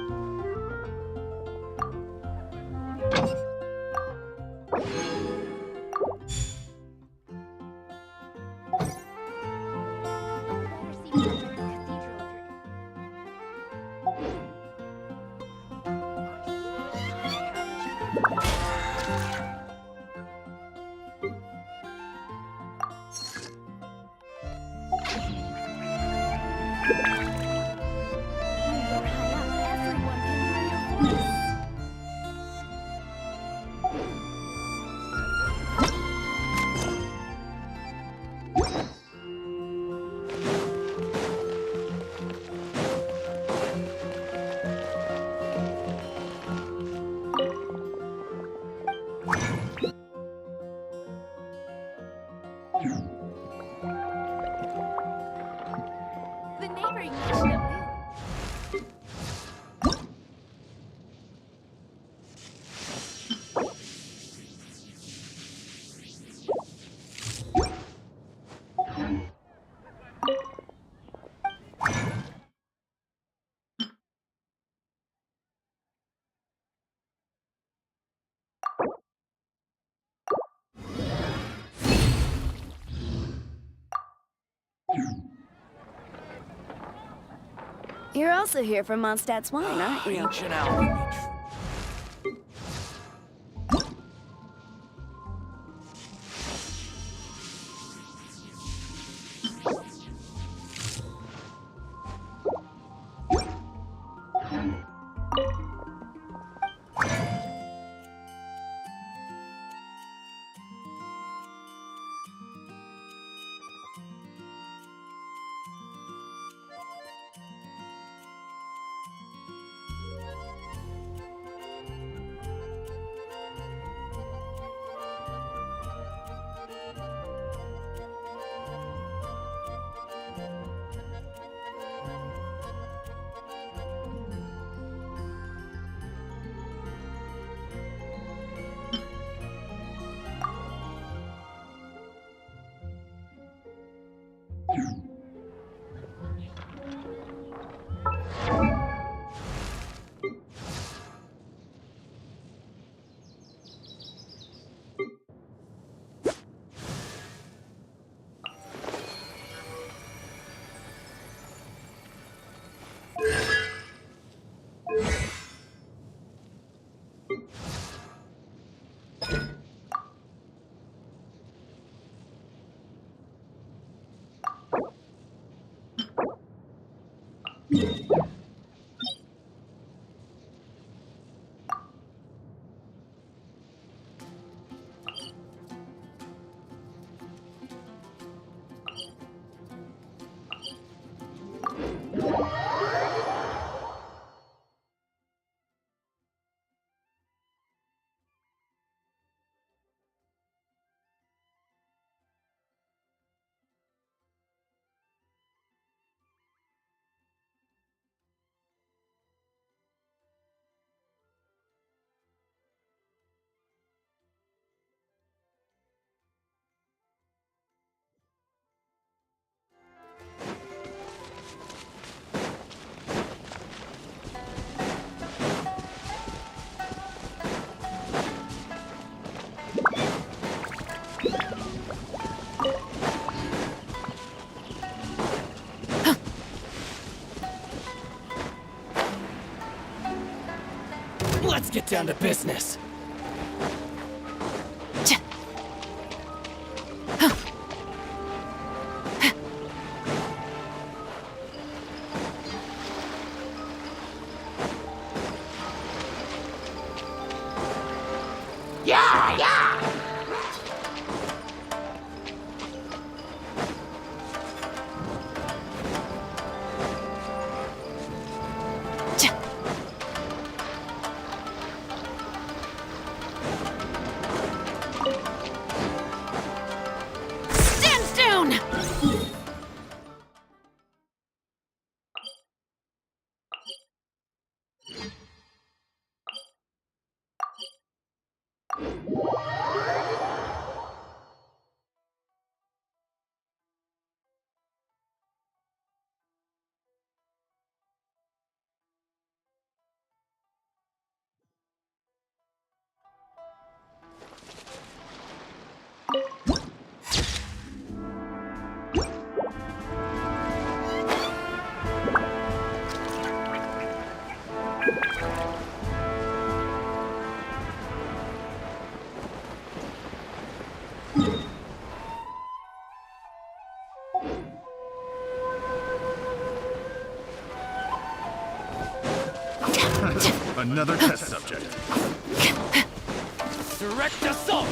The neighboring nation of New. You're also here from Mondstadt's wine, aren't you? Ancient alchemy. get down to business. Yeah, yeah! Stand down! Another test subject. Direct assault!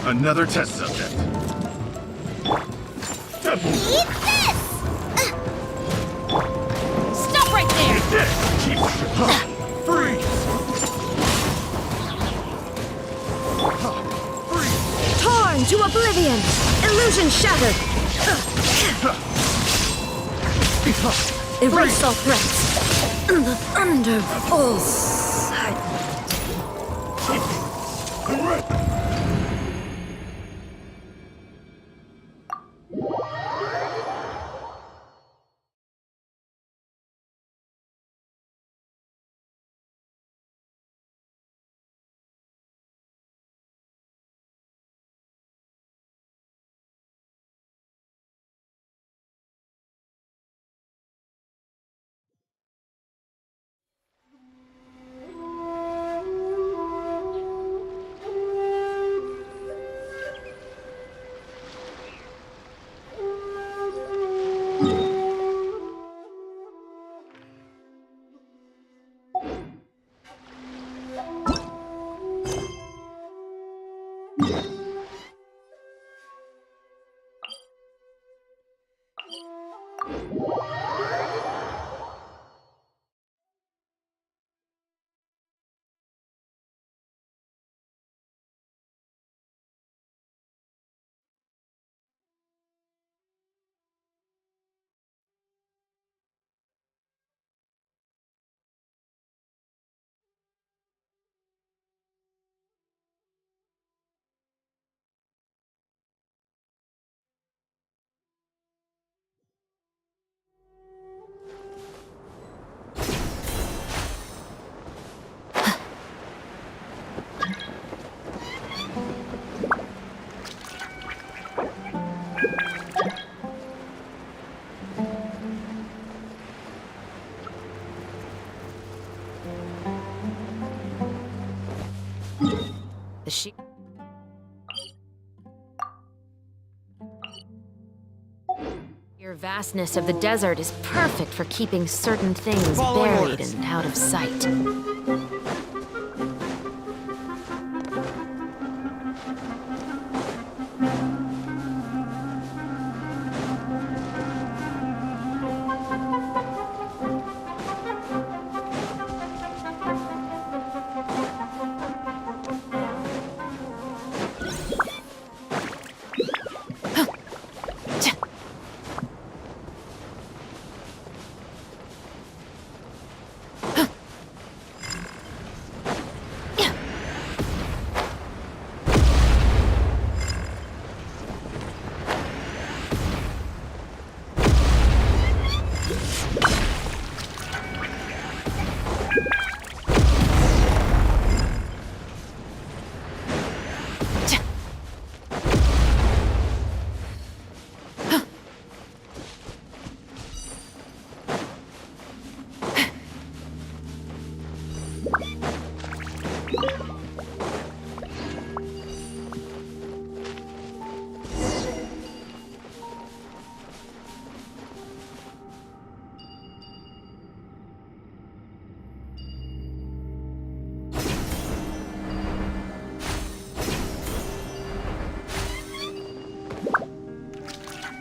Another test subject. Eat this! Stop right there! Eat this! Freeze! Torn to oblivion! Illusion shattered! Erase all threats! Under all sight! The sheep. Your vastness of the desert is perfect for keeping certain things buried and out of sight.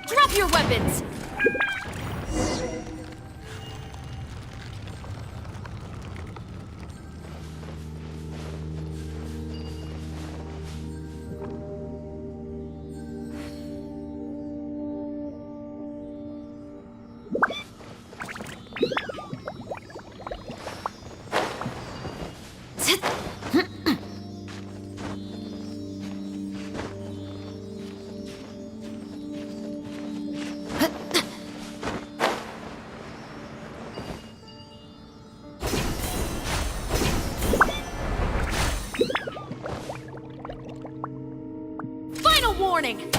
Drop your weapons! Final warning!